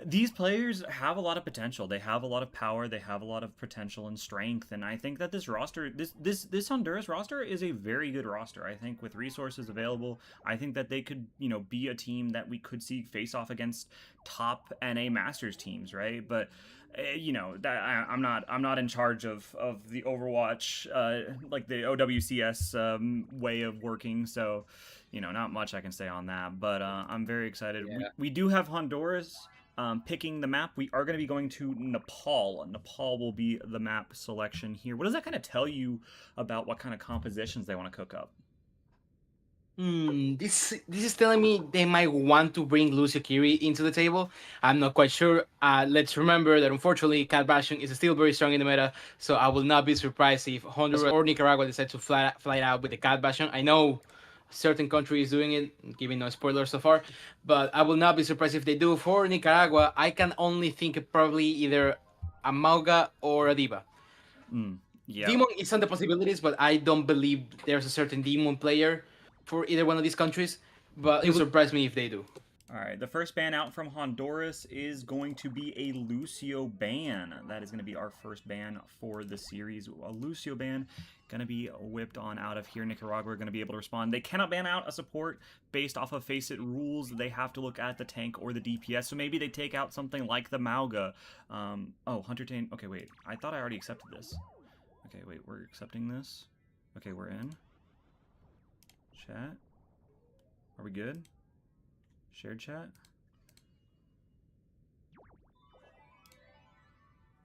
these players have a lot of potential. They have a lot of power. They have a lot of potential and strength. And I think that this roster, this Honduras roster is a very good roster. I think with resources available, I think that they could, you know, be a team that we could see face off against top NA Masters teams, right? But you know, that I'm not in charge of the Overwatch, like the OWCS way of working. So, you know, not much I can say on that. But I'm very excited. Yeah. We do have Honduras picking the map. We are going to be going to Nepal. Nepal will be the map selection here. What does that kind of tell you about what kind of compositions they want to cook up? This is telling me they might want to bring Lucio Kiri into the table. I'm not quite sure. Let's remember that unfortunately Cat Bashing is still very strong in the meta, so I will not be surprised if Honduras or Nicaragua decide to fly out with the Cat Bashing. I know certain countries doing it, giving no spoilers so far, but I will not be surprised if they do. For Nicaragua, I can only think of probably either a Mauga or a Diva. Yeah. Demon is on the possibilities, but I don't believe there's a certain Demon player for either one of these countries, but it would surprise me if they do. All right, the first ban out from Honduras is going to be a Lucio ban. That is going to be our first ban for the series. A Lucio ban going to be whipped on out of here. Nicaragua are going to be able to respond. They cannot ban out a support based off of Faceit rules. They have to look at the tank or the DPS. So maybe they take out something like the Mauga. Oh, Hunter Tane. Okay, wait. I thought I already accepted this. Okay, wait. We're accepting this. Okay, we're in. Chat. Are we good? Shared chat?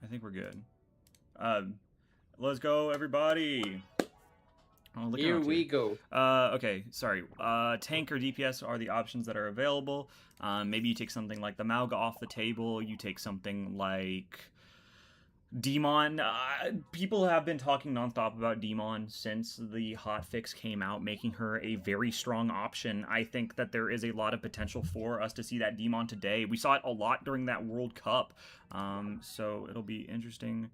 I think we're good. Let's go, everybody. Oh, Here we go. Okay, sorry. Tank or DPS are the options that are available. Maybe you take something like the Mauga off the table. You take something like Demon. People have been talking nonstop about Demon since the hotfix came out, making her a very strong option. I think that there is a lot of potential for us to see that Demon today. We saw it a lot during that World Cup, so it'll be interesting.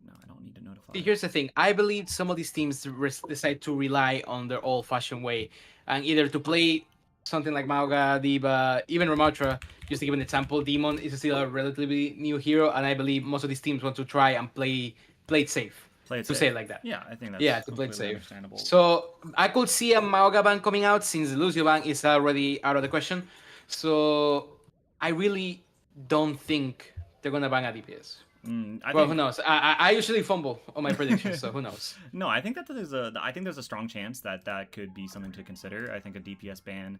No, I don't need to notify. Here's the thing. I believe some of these teams decide to rely on their old-fashioned way, and either to play something like Mauga, Diva, even Ramotra. Just to give an example, Demon is still a relatively new hero, and I believe most of these teams want to try and play it safe. Say it like that. Yeah, I think that's to play it safe. Understandable. So I could see a Mauga ban coming out since the Lucio ban is already out of the question. So I really don't think they're gonna ban a DPS. Who knows? I usually fumble on my predictions, so who knows? No, I think that there's a strong chance that that could be something to consider. I think a DPS ban,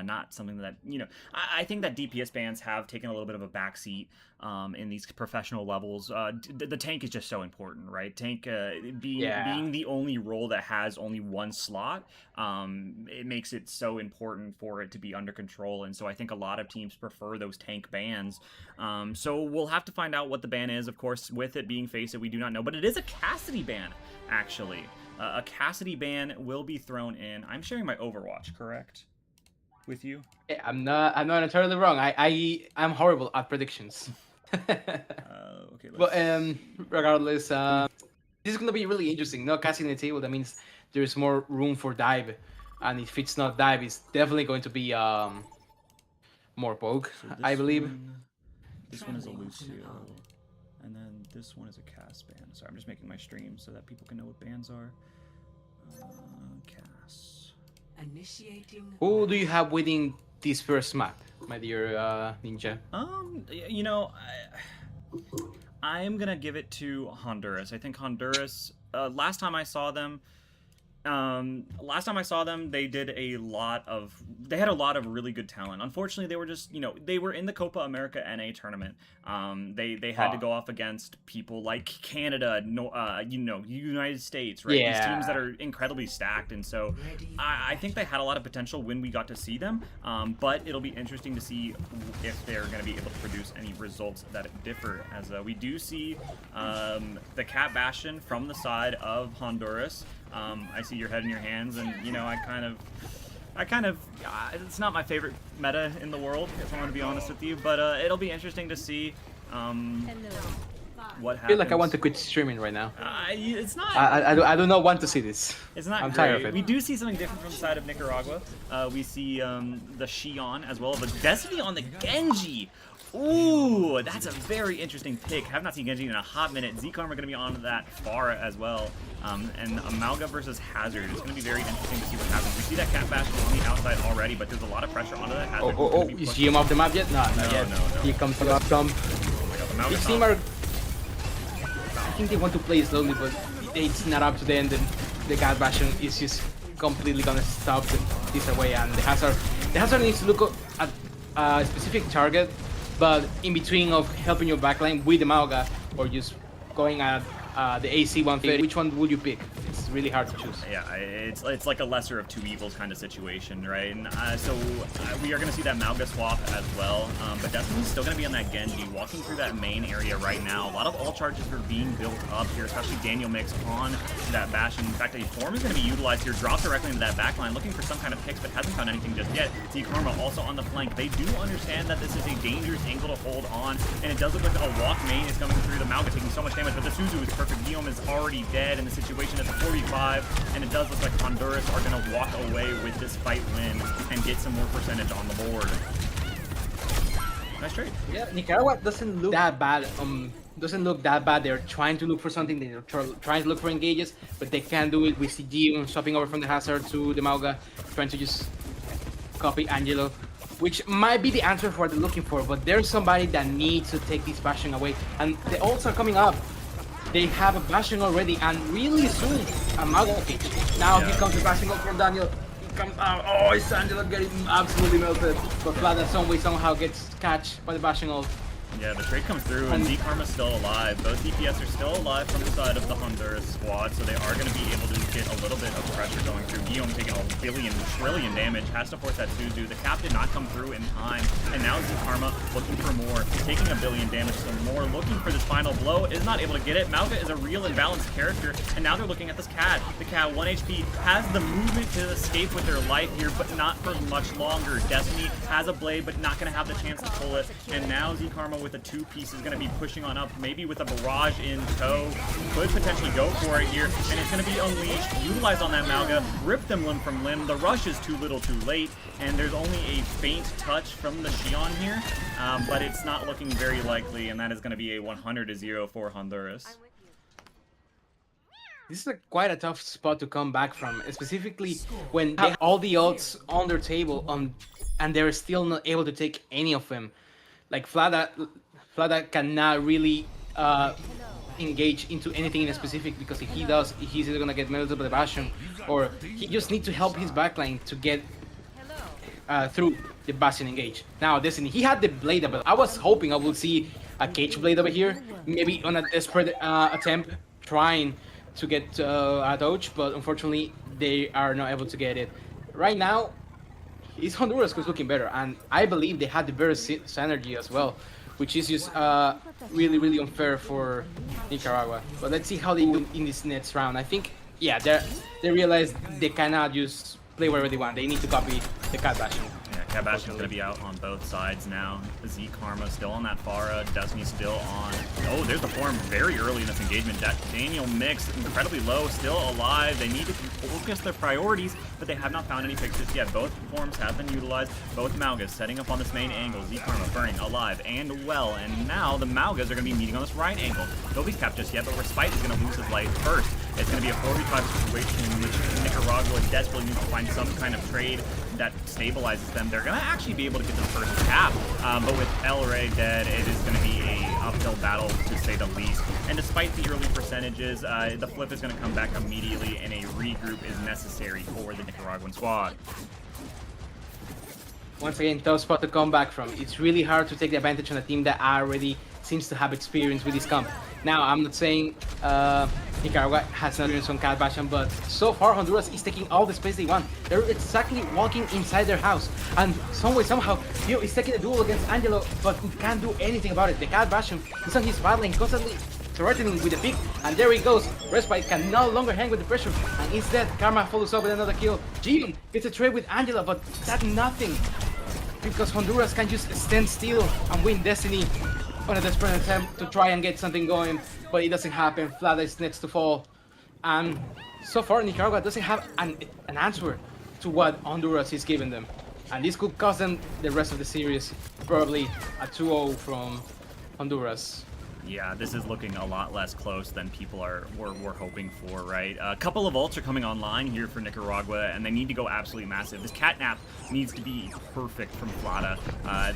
not something that, you know, I think that DPS bans have taken a little bit of a backseat in these professional levels. The tank is just so important, right? Tank being the only role that has only one slot, it makes it so important for it to be under control. And so I think a lot of teams prefer those tank bans. So we'll have to find out what the ban is. Of course, with it being Faceit, we do not know, but it is a Cassidy ban, actually. A Cassidy ban will be thrown in. I'm sharing my Overwatch, correct? With you? Yeah, I'm not entirely wrong. I'm horrible at predictions. Okay. But regardless, this is gonna be really interesting. No Cassidy in the table. That means there's more room for dive, and if it's not dive, it's definitely going to be more poke. So I believe. This one is a Lucio, and then this one is a Cass ban. Sorry, I'm just making my stream so that people can know what bans are. Cass. Initiating. Who do you have winning this first map, my dear Ninja? You know, I'm gonna give it to Honduras. I think Honduras. Last time I saw them, last time I saw them, they had a lot of really good talent. Unfortunately, they were just, they were in the Copa America NA tournament. They had to go off against people like Canada, United States, right? These teams that are incredibly stacked, and so I think they had a lot of potential when we got to see them. But it'll be interesting to see if they're going to be able to produce any results that differ, as we do see the Cat Bastion from the side of Honduras. I see your head in your hands, and I kind of, it's not my favorite meta in the world, if I'm going to be honest with you, but it'll be interesting to see what happens. I feel like I want to quit streaming right now. It's not. I do not want to see this. It's not. I'm great. tired of it. We do see something different from the side of Nicaragua. We see the Xion as well, but Destiny on the Genji. Ooh, that's a very interesting pick. Have not seen Genji in a hot minute. Z-Karma are going to be on that far as well. And Amalga versus Hazard. It's going to be very interesting to see what happens. We see that Cat Bastion on the outside already, but there's a lot of pressure onto that Hazard. Is GM off the map yet? No, not yet. No. Here comes the outcome. This team are... I think they want to play slowly, but it's not up to them. The Cat Bastion is just completely going to stop this away, and the Hazard needs to look at a specific target, but in between of helping your backline with the Mauga or just going at the AC 130, which one would you pick? It's really hard to choose. Yeah, it's like a lesser of two evils kind of situation, right? And so we are going to see that Mauga swap as well, but Destiny's still going to be on that Genji, walking through that main area right now. A lot of all charges are being built up here, especially Daniel Mix on that Bastion. In fact, a form is going to be utilized here, drop directly into that backline, looking for some kind of picks, but hasn't found anything just yet. Z-Karma also on the flank. They do understand that this is a dangerous angle to hold on, and it does look like a walk main is coming through. The Mauga taking so much damage, but the Suzu is perfect. Guillaume is already dead, and the situation is a 4v5, and it does look like Honduras are going to walk away with this fight win and get some more percentage on the board. Nice trade. Yeah, Nicaragua doesn't look that bad. They're trying to look for something. They're trying to look for engages, but they can't do it. We see Guillaume swapping over from the Hazard to the Mauga, trying to just copy Angelo, which might be the answer for what they're looking for, but there's somebody that needs to take this Bastion away, and the ults are coming up. They have a Bastion already, and really soon a Mauga pick. Now here comes the Bastion up from Daniel. He comes out. Oh, it's Angelo getting absolutely melted. But Vlada some way somehow gets catched by the Bastion ult. Yeah, the trade comes through, and Z-Karma's still alive. Both DPS are still alive from the side of the Honduras squad, so they are going to be able to get a little bit of pressure going through. Guillaume taking a trillion damage, has to force that Suzu. The cap did not come through in time, and now Z-Karma looking for more, taking a billion damage, some more, looking for this final blow, is not able to get it. Mauga is a real and balanced character, and now they're looking at this Cat. The Cat, 1 HP, has the movement to escape with their life here, but not for much longer. Destiny has a blade, but not going to have the chance to pull it, and now Z-Karma with a 2-piece is going to be pushing on up, maybe with a barrage in tow. Could potentially go for it here, and it's going to be unleashed, utilized on that Mauga, rip them limb from limb. The rush is too little too late, and there's only a faint touch from the Xion here, but it's not looking very likely, and that is going to be a 100-0 for Honduras. This is quite a tough spot to come back from, specifically when they have all the odds on their table, and they're still not able to take any of them. Like Vlada cannot really engage into anything in specific, because if he does, he's either gonna get melted by the Bastion, or he just needs to help his backline to get through the Bastion engage. Now Destiny, he had the blade, but I was hoping I would see a cage blade over here, maybe on a desperate attempt trying to get a dodge, but unfortunately they are not able to get it. Right now, it's Honduras who's looking better, and I believe they had the better synergy as well, which is just really, really unfair for Nicaragua. But let's see how they do in this next round. I think, yeah, they realize they cannot just play wherever they want. They need to copy the Cat Bastion. Yeah, Cat Bastion's going to be out on both sides now. Z-Karma still on that Pharah. Destiny still on. Oh, there's the form very early in this engagement. Daniel Mix, incredibly low, still alive. They need to focus their priorities, but they have not found any picks just yet. Both forms have been utilized. Both Maugas setting up on this main angle. Z-Karma burning alive and well. And now the Maugas are going to be meeting on this right angle. Nobody's capped just yet, but Respite is going to lose his life first. It's going to be a 4v5 situation in which Nicaragua desperately needs to find some kind of trade. that stabilizes them, they're gonna actually be able to get the first cap. But with El Rey dead, it is gonna be a uphill battle to say the least. And despite the early percentages, the flip is gonna come back immediately, and a regroup is necessary for the Nicaraguan squad. Once again, tough spot to come back from. It's really hard to take the advantage on a team that already seems to have experience with this comp. Now, I'm not saying Nicaragua has not experienced on Cat Bastion, but so far Honduras is taking all the space they want. They're exactly walking inside their house, and somehow, Dio is taking a duel against Angelo, but he can't do anything about it. The Cat Bastion is on his battling, constantly threatening with the pick, and there he goes. Respite can no longer hang with the pressure, and instead, Karma follows up with another kill. Gion gets a trade with Angela, but that's nothing, because Honduras can just stand still and win Destiny on a desperate attempt to try and get something going, but it doesn't happen. Flada is next to fall, and so far Nicaragua doesn't have an answer to what Honduras is giving them, and this could cost them the rest of the series, probably a 2-0 from Honduras. Yeah, this is looking a lot less close than people were hoping for, right? A couple of ults are coming online here for Nicaragua, and they need to go absolutely massive. This catnap needs to be perfect from Flada.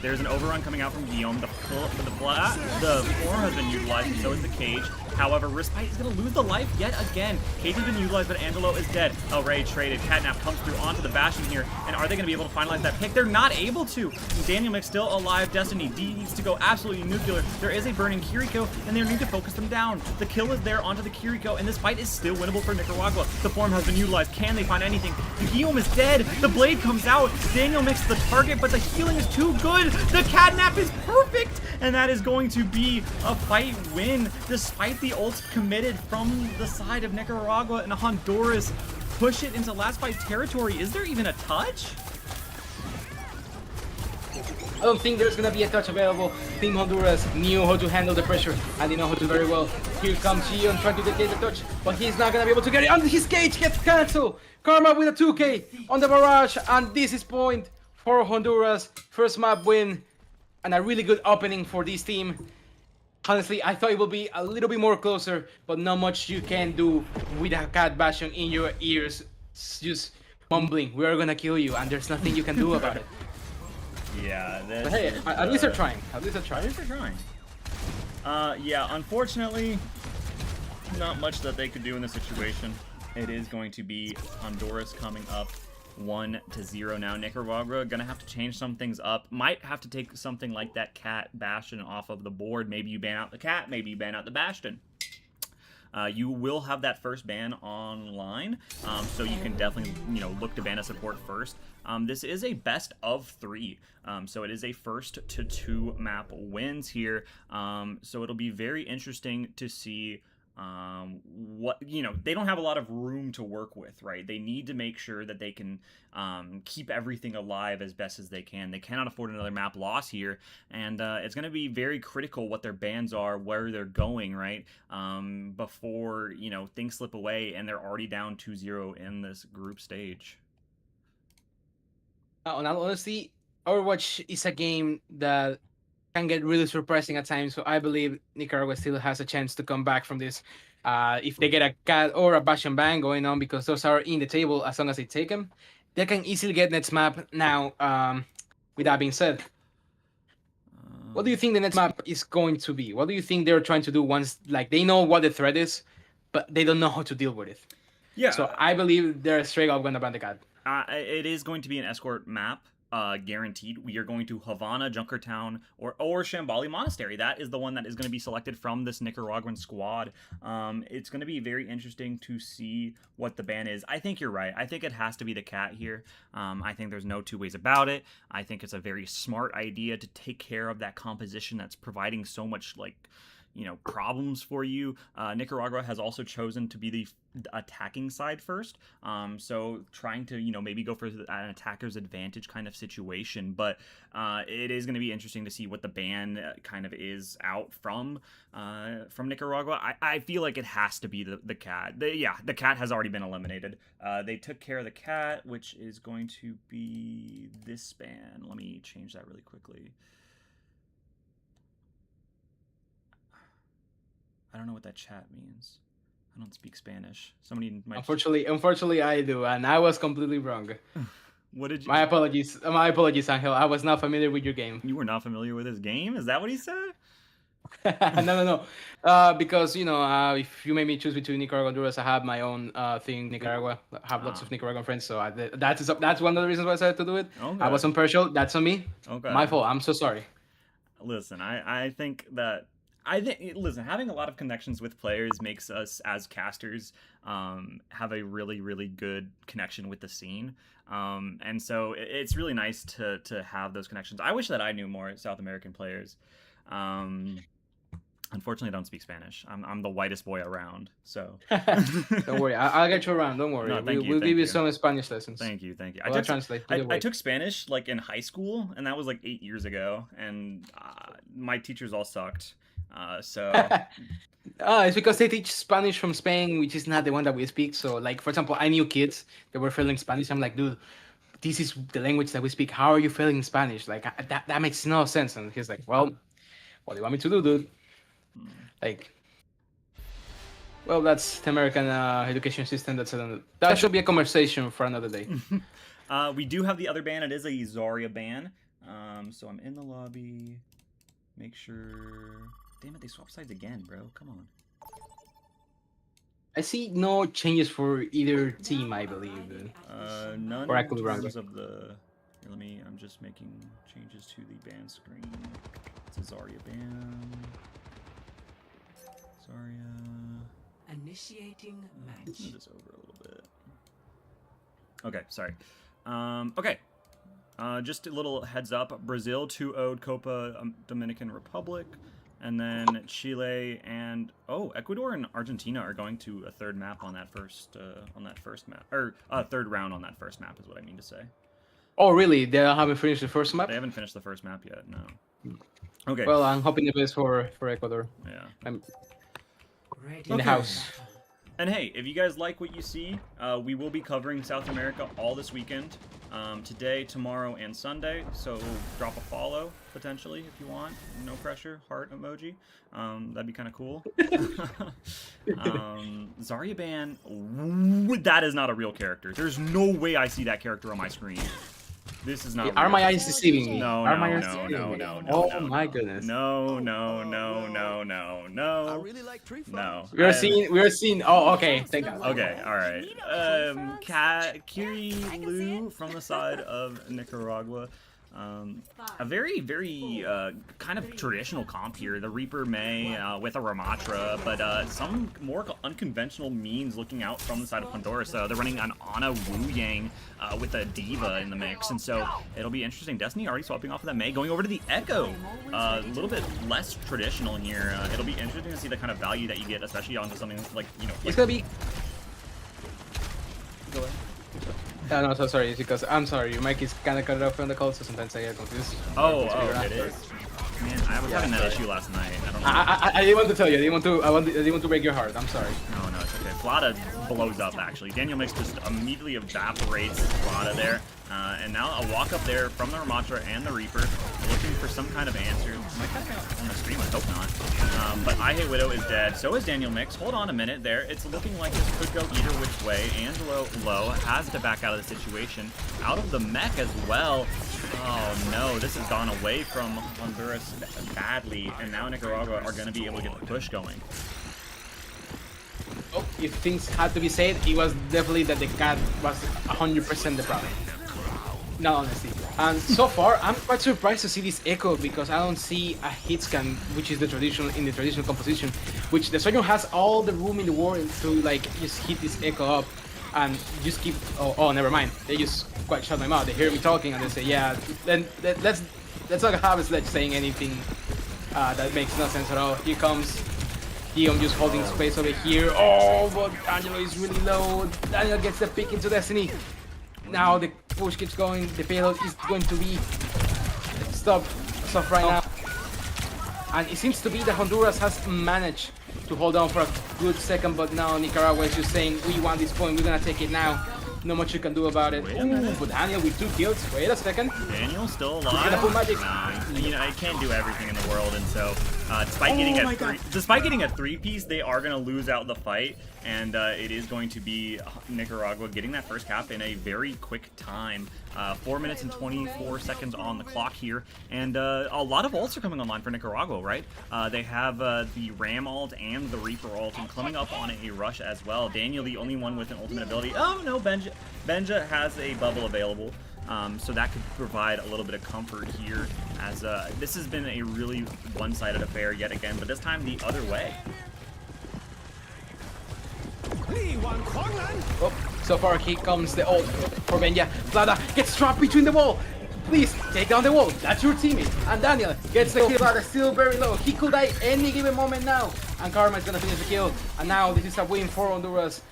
There's an overrun coming out from Guillaume. The form has been utilized, and so is the cage. However, Respite is going to lose the life yet again. Cage has been utilized, but Angelo is dead. El Rey traded. Catnap comes through onto the Bastion here, and are they going to be able to finalize that pick? They're not able to. Daniel Mix still alive. Destiny D needs to go absolutely nuclear. There is a burning Kiriko, and they need to focus them down. The kill is there onto the Kiriko, and this fight is still winnable for Nicaragua. The form has been utilized. Can they find anything? Guillaume is dead. The blade comes out. Daniel Mix the target, but the healing is too good. The catnap is perfect, and that is going to be a fight win, despite the ults committed from the side of Nicaragua, and Honduras push it into last fight territory. Is there even a touch? I don't think there's gonna be a touch available. Team Honduras knew how to handle the pressure, and they know how to do very well. Here comes Gion trying to get the touch, but he's not gonna be able to get it. And his cage gets cancelled. Karma with a 2K on the barrage, and this is point for Honduras. First map win, and a really good opening for this team. Honestly, I thought it would be a little bit more closer, but not much you can do with a Cat Bastion in your ears, just mumbling, "We are gonna kill you," and there's nothing you can do about it. Yeah, but hey, at least they're trying. At least they're trying. Yeah, unfortunately, not much that they could do in this situation. It is going to be Honduras coming up 1-0 now. Nicaragua gonna have to change some things up. Might have to take something like that Cat Bastion off of the board. Maybe you ban out the Cat. Maybe you ban out the Bastion. You will have that first ban online, so you can definitely, look to ban a support first. This is a best of 3, so it is a first to 2 map wins here. So it'll be very interesting to see what, they don't have a lot of room to work with, right? They need to make sure that they can keep everything alive as best as they can. They cannot afford another map loss here, and it's going to be very critical what their bans are, where they're going, right? Before, things slip away and they're already down 2-0 in this group stage. Honestly, Overwatch is a game that can get really surprising at times, so I believe Nicaragua still has a chance to come back from this. If they get a Cat or a Bastion ban going on, because those are in the table as long as they take them, they can easily get next map. Now, with that being said, what do you think the next map is going to be? What do you think they're trying to do once, they know what the threat is, but they don't know how to deal with it? Yeah. So I believe they're straight up going to ban the Cat. It is going to be an escort map. Guaranteed. We are going to Havana, Junkertown, or Shambali Monastery. That is the one that is going to be selected from this Nicaraguan squad. It's going to be very interesting to see what the ban is. I think you're right. I think it has to be the Cat here. I think there's no two ways about it. I think it's a very smart idea to take care of that composition that's providing so much, problems for you. Nicaragua has also chosen to be the attacking side first, so trying to maybe go for an attacker's advantage kind of situation, but it is going to be interesting to see what the ban kind of is out from Nicaragua. I feel like it has to be the Cat. The Cat has already been eliminated. They took care of the Cat, which is going to be this ban. Let me change that really quickly. I don't know what that chat means. I don't speak Spanish. Somebody might... Unfortunately, I do, and I was completely wrong. What did you? My apologies. My apologies, Angel. I was not familiar with your game. You were not familiar with his game? Is that what he said? No. Because if you made me choose between Nicaragua and Honduras, I have my own thing in Nicaragua. I have lots of Nicaraguan friends, so that's one of the reasons why I decided to do it. Okay. I was impartial. That's on me. Okay. My fault. I'm so sorry. Listen, I think listen, having a lot of connections with players makes us as casters have a really, really good connection with the scene. And so it's really nice to have those connections. I wish that I knew more South American players. Unfortunately, I don't speak Spanish. I'm the whitest boy around, so. Don't worry, I'll get you around. Don't worry. No, we'll give you some Spanish lessons. Thank you. I took Spanish like in high school, and that was like 8 years ago, and my teachers all sucked. So. It's because they teach Spanish from Spain, which is not the one that we speak. So, like, for example, I knew kids that were failing Spanish. I'm like, dude, this is the language that we speak. How are you failing Spanish? Like, that makes no sense. And he's like, well, what do you want me to do, dude? Like, well, that's the American education system. That should be a conversation for another day. We do have the other ban. It is a Zarya ban. So I'm in the lobby. Make sure. Damn it, they swapped sides again, bro. Come on. I see no changes for either team, I believe. None or I in could be wrong. terms of the. Here, I'm just making changes to the ban screen. It's a Zarya ban. Zarya. Initiating match. Move this over a little bit. Okay, sorry. Okay. Just a little heads up. Brazil 2-0'd Copa Dominican Republic. And then Chile and Ecuador and Argentina are going to a third map on that first map, or third round on that first map is what I mean to say. Oh really? They haven't finished the first map? They haven't finished the first map yet. No. Okay. Well, I'm hoping the best for Ecuador. Yeah. I'm in the house. And hey, if you guys like what you see, we will be covering South America all this weekend. Today, tomorrow, and Sunday. So drop a follow, potentially, if you want. No pressure, heart emoji. That'd be kind of cool. Zarya ban, that is not a real character. There's no way I see that character on my screen. This is not. Are my eyes deceiving me? No. Oh my goodness. No. I really like tree farms. No. We are seeing. Oh, okay. Thank God. Okay, all right. Kiri Lu from the side of Nicaragua. A very, very kind of traditional comp here. The Reaper May with a Ramatra, but some more unconventional means looking out from the side of Honduras. They're running an Ana Wu Yang with a Diva in the mix, and so it'll be interesting. Destiny already swapping off of that May, going over to the Echo. A little bit less traditional here. It'll be interesting to see the kind of value that you get, especially onto something like, It's gonna be. Go ahead. No, so sorry. It's because I'm sorry. Your mic is kind of cut off on the call, so sometimes I get confused. Oh, it is. Man, I was having that issue last night. I don't know. I didn't want to tell you. I didn't want to break your heart. I'm sorry. No, it's okay. Flada blows up, actually. Daniel Mix just immediately evaporates Flada there. And now a walk up there from the Ramatra and the Reaper, looking for some kind of answer. Am I catching out on the stream? I hope not. But I Hate Widow is dead. So is Daniel Mix. Hold on a minute there. It's looking like this could go either which way. Angelo Low has to back out of the situation. Out of the mech as well. Oh no, this has gone away from Honduras badly. And now Nicaragua are going to be able to get the push going. Oh, if things had to be said, it was definitely that the cat was 100% the problem. No, honestly. And so far, I'm quite surprised to see this Echo because I don't see a hit scan, which is the traditional composition, which the Sojourn has all the room in the world to like just hit this Echo up and just keep. Oh, never mind. They just quite shut my mouth. They hear me talking and they say, yeah. Then let's not have a Sledge saying anything that makes no sense at all. Here comes Dion just holding space over here. Oh, but Angelo is really low. Daniel gets the pick into Destiny. Now the push keeps going. The payload is going to be stopped right now. And it seems to be that Honduras has managed to hold on for a good second, but now Nicaragua is just saying, we want this point, we're gonna take it now. Not much you can do about it. Ooh, but Daniel with 2 kills. Wait a second. Daniel's still He's gonna pull alive. magic. You know, it can't do everything in the world, and so despite getting a 3-piece, they are gonna lose out the fight, and it is going to be Nicaragua getting that first cap in a very quick time. 4 minutes and 24 seconds on the clock here, and a lot of ults are coming online for Nicaragua, right? They have the Ram ult and the Reaper ult, and coming up on a rush as well. Daniel, the only one with an ultimate ability. Oh no, Benja has a bubble available. So that could provide a little bit of comfort here, as this has been a really one-sided affair yet again, but this time the other way. Oh, so far here comes the ult for Benja. Vlada gets trapped between the wall. Please take down the wall. That's your teammate. And Daniel gets the kill. Vlada still very low. He could die any given moment now. And Karma is gonna finish the kill. And now this is a win for Honduras.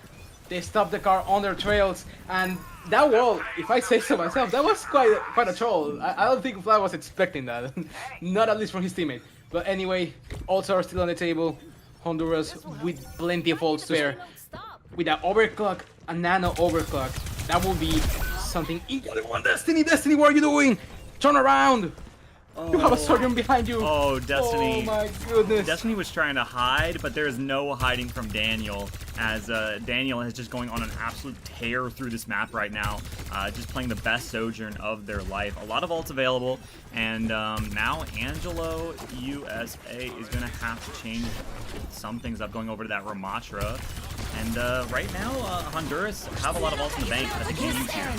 They stopped the car on their trails, and that wall, if I say so myself, that was quite a troll. I don't think Vlad was expecting that, not at least from his teammate. But anyway, ults are still on the table. Honduras with plenty of ults to spare. With that overclock, a nano overclock, that will be something incredible. Destiny, what are you doing? Turn around! You have a surgeon behind you! Oh, Destiny. Oh my goodness. Destiny was trying to hide, but there is no hiding from Daniel, as Daniel is just going on an absolute tear through this map right now, just playing the best Sojourn of their life. A lot of ults available, and now Angelo USA is going to have to change some things up, going over to that Ramatra. And right now, Honduras have a lot of ults in the bank. I think they use here.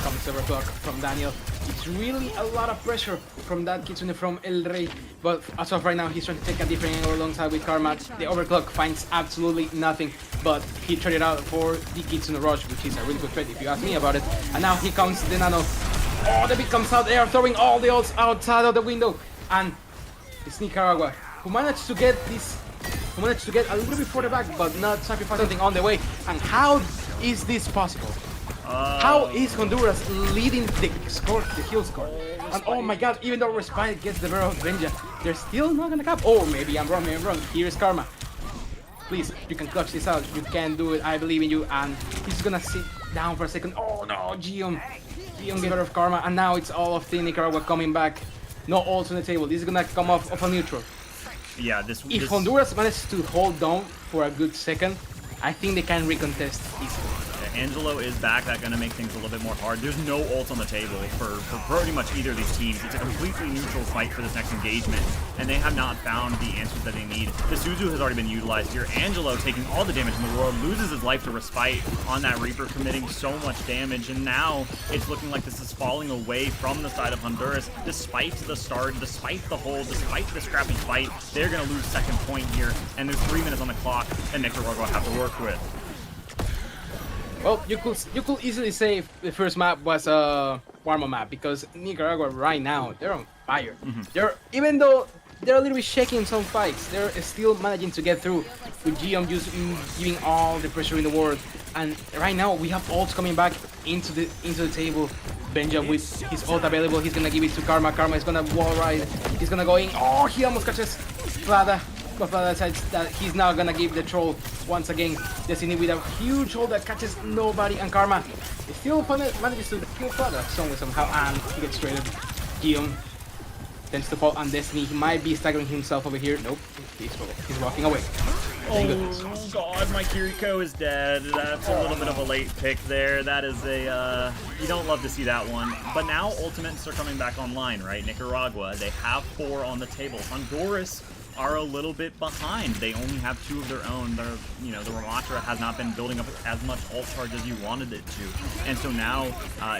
Comes the overclock from Daniel. It's really a lot of pressure from that Kitsune from El Rey, but as of right now he's trying to take a different angle alongside with Karma. The overclock finds absolutely nothing, but he traded out for the Kitsune Rush, which is a really good trade if you ask me about it. And now here comes the Nano. Oh, the beat comes out. They are throwing all the ults outside of the window, and it's Nicaragua who managed to get this. Who managed to get a little bit further back, but not sacrifice something on the way. And how is this possible? How is Honduras leading the score, the kill score? And oh my god, even though Respite gets the barrel of Benja, they're still not gonna cap. Oh, maybe I'm wrong, Here is Karma. Please, you can clutch this out. You can do it. I believe in you. And he's gonna sit down for a second. Oh no, Gion get rid of Karma. And now it's all of Team Nicaragua coming back. No ults on the table. This is gonna come off of a neutral. Yeah, If Honduras manages to hold down for a good second, I think they can recontest easily. Angelo is back. That's going to make things a little bit more hard. There's no ult on the table for pretty much either of these teams. It's a completely neutral fight for this next engagement, and they have not found the answers that they need. The Suzu has already been utilized here. Angelo, taking all the damage in the world, loses his life to Respite on that Reaper, committing so much damage, and now it's looking like this is falling away from the side of Honduras. Despite the start, despite the hold, despite the scrappy fight, they're going to lose second point here, and there's 3 minutes on the clock that Nicaragua have to work with. Well, you could easily say the first map was a warm-up map, because Nicaragua right now, they're on fire. They're, even though they're a little bit shaky in some fights, they're still managing to get through, with Gion just giving all the pressure in the world. And right now we have ults coming back into the table. Benja with his ult available, he's gonna give it to Karma. Karma is gonna wall ride. He's gonna go in. Oh, he almost catches Vlada. But Vlada decides that he's now gonna give the troll once again. Destiny with a huge ult that catches nobody, and Karma still manages to kill Vlada somehow, and he gets traded. Gion tends to fall, and Destiny, he might be staggering himself over here. Nope, he's walking away. Oh god, my Kiriko is dead. That's a little bit of a late pick there. That is a, you don't love to see that one. But now ultimates are coming back online, right? Nicaragua, they have 4 on the table. Honduras are a little bit behind. They only have 2 of their own. They're, you know, the Ramatra has not been building up as much ult charge as you wanted it to. And so now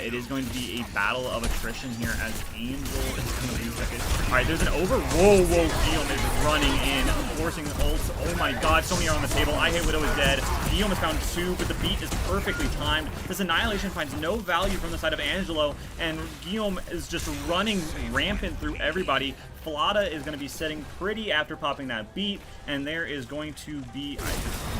it is going to be a battle of attrition here, as Angel is going to lose second. Alright, there's an over. Whoa, Guillaume is running in, forcing ults. Oh my god, so many are on the table. I Hate Widow is dead. Guillaume has found 2, but the beat is perfectly timed. This Annihilation finds no value from the side of Angelo, and Guillaume is just running rampant through everybody. Flada is going to be sitting pretty after popping that beat, and there is going to be,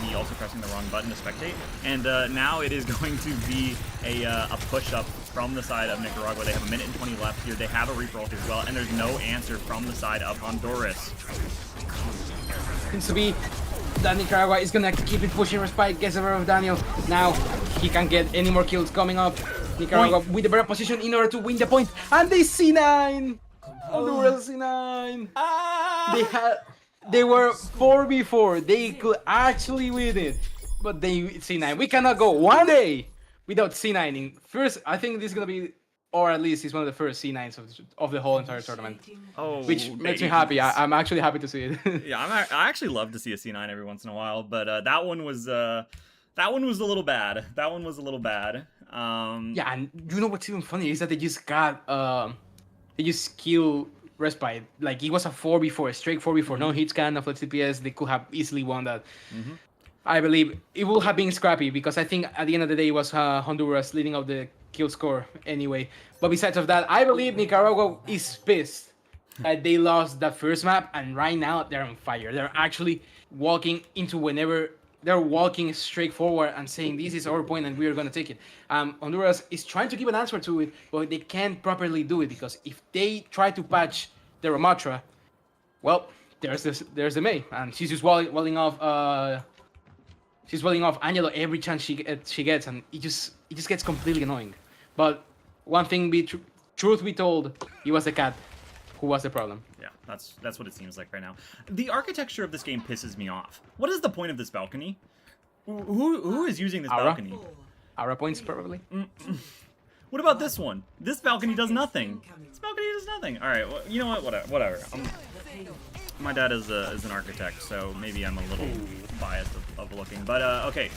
me also pressing the wrong button to spectate, and now it is going to be a push-up from the side of Nicaragua. They have 1 minute and 20 left here. They have a Reaper ult as well, and there's no answer from the side of Honduras. Seems to be that Nicaragua is gonna keep it pushing. Respite gets over of Daniel. Now he can't get any more kills coming up. Nicaragua with the better position in order to win the point. And they C9! Honduras C9! They were 4v4. They could actually win it. But they C9. We cannot go one day without C9ing. First, I think this is gonna be, or at least it's one of the first C9s of the whole entire tournament. Oh, which makes me happy. I'm actually happy to see it. Yeah, I actually love to see a C9 every once in a while, but that one was a little bad. That one was a little bad. Yeah, and you know what's even funny is that they just got they just killed Respite. Like it was a 4v4, a straight 4v4, no hit scan, no flat CPS. They could have easily won that. I believe it would have been scrappy because I think at the end of the day it was Honduras leading up the kill score anyway. But besides of that, I believe Nicaragua is pissed that they lost that first map, and right now they're on fire. They're actually walking into whenever they're walking straight forward and saying this is our point and we're gonna take it. Honduras is trying to give an answer to it, but they can't properly do it because if they try to patch the Ramatra, well, there's the May, and she's just walling off. She's walling off Angelo every chance she gets, and it just gets completely annoying. But one thing truth be told, it was the cat who was the problem. Yeah, that's what it seems like right now. The architecture of this game pisses me off. What is the point of this balcony? Who is using this balcony? Aura points, probably. What about this one? This balcony does nothing. This balcony does nothing. All right, well, you know what? Whatever. My dad is an architect, so maybe I'm a little biased of looking. But okay,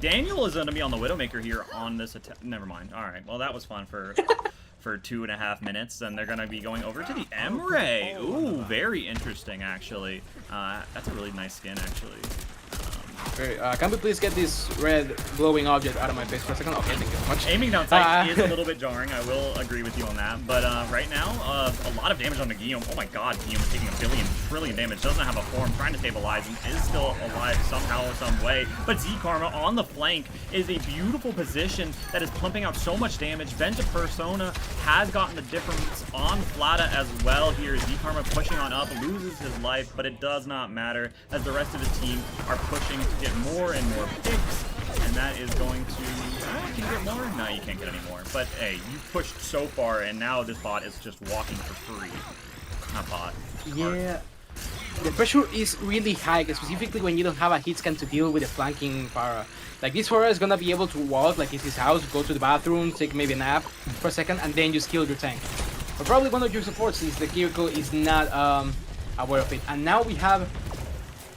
Daniel is going to be on the Widowmaker here on this attack. Never mind. All right, well that was fun for 2.5 minutes, and they're going to be going over to the Emre. Ooh, very interesting actually. That's a really nice skin actually. Can we please get this red glowing object out of my face for a second? Okay, thank you so much. Aiming down sight is a little bit jarring. I will agree with you on that. But right now, a lot of damage on the Guillaume. Oh my god, Guillaume is taking a trillion damage. Doesn't have a form. Trying to stabilize and is still alive somehow or some way. But Z Karma on the flank is a beautiful position that is pumping out so much damage. Venta Persona has gotten the difference on Flata as well here. Z Karma pushing on up, loses his life, but it does not matter as the rest of the team are pushing to get more and more picks, and that is going to... can you get more? No, you can't get any more. But hey, you pushed so far, and now this bot is just walking for free. Not bot. Yeah. The pressure is really high, specifically when you don't have a hit scan to deal with the flanking para. Like this Pharah is gonna be able to walk, like it's his house, go to the bathroom, take maybe a nap for a second, and then just kill your tank. But probably one of your supports, since the Kiriko is not aware of it. And now we have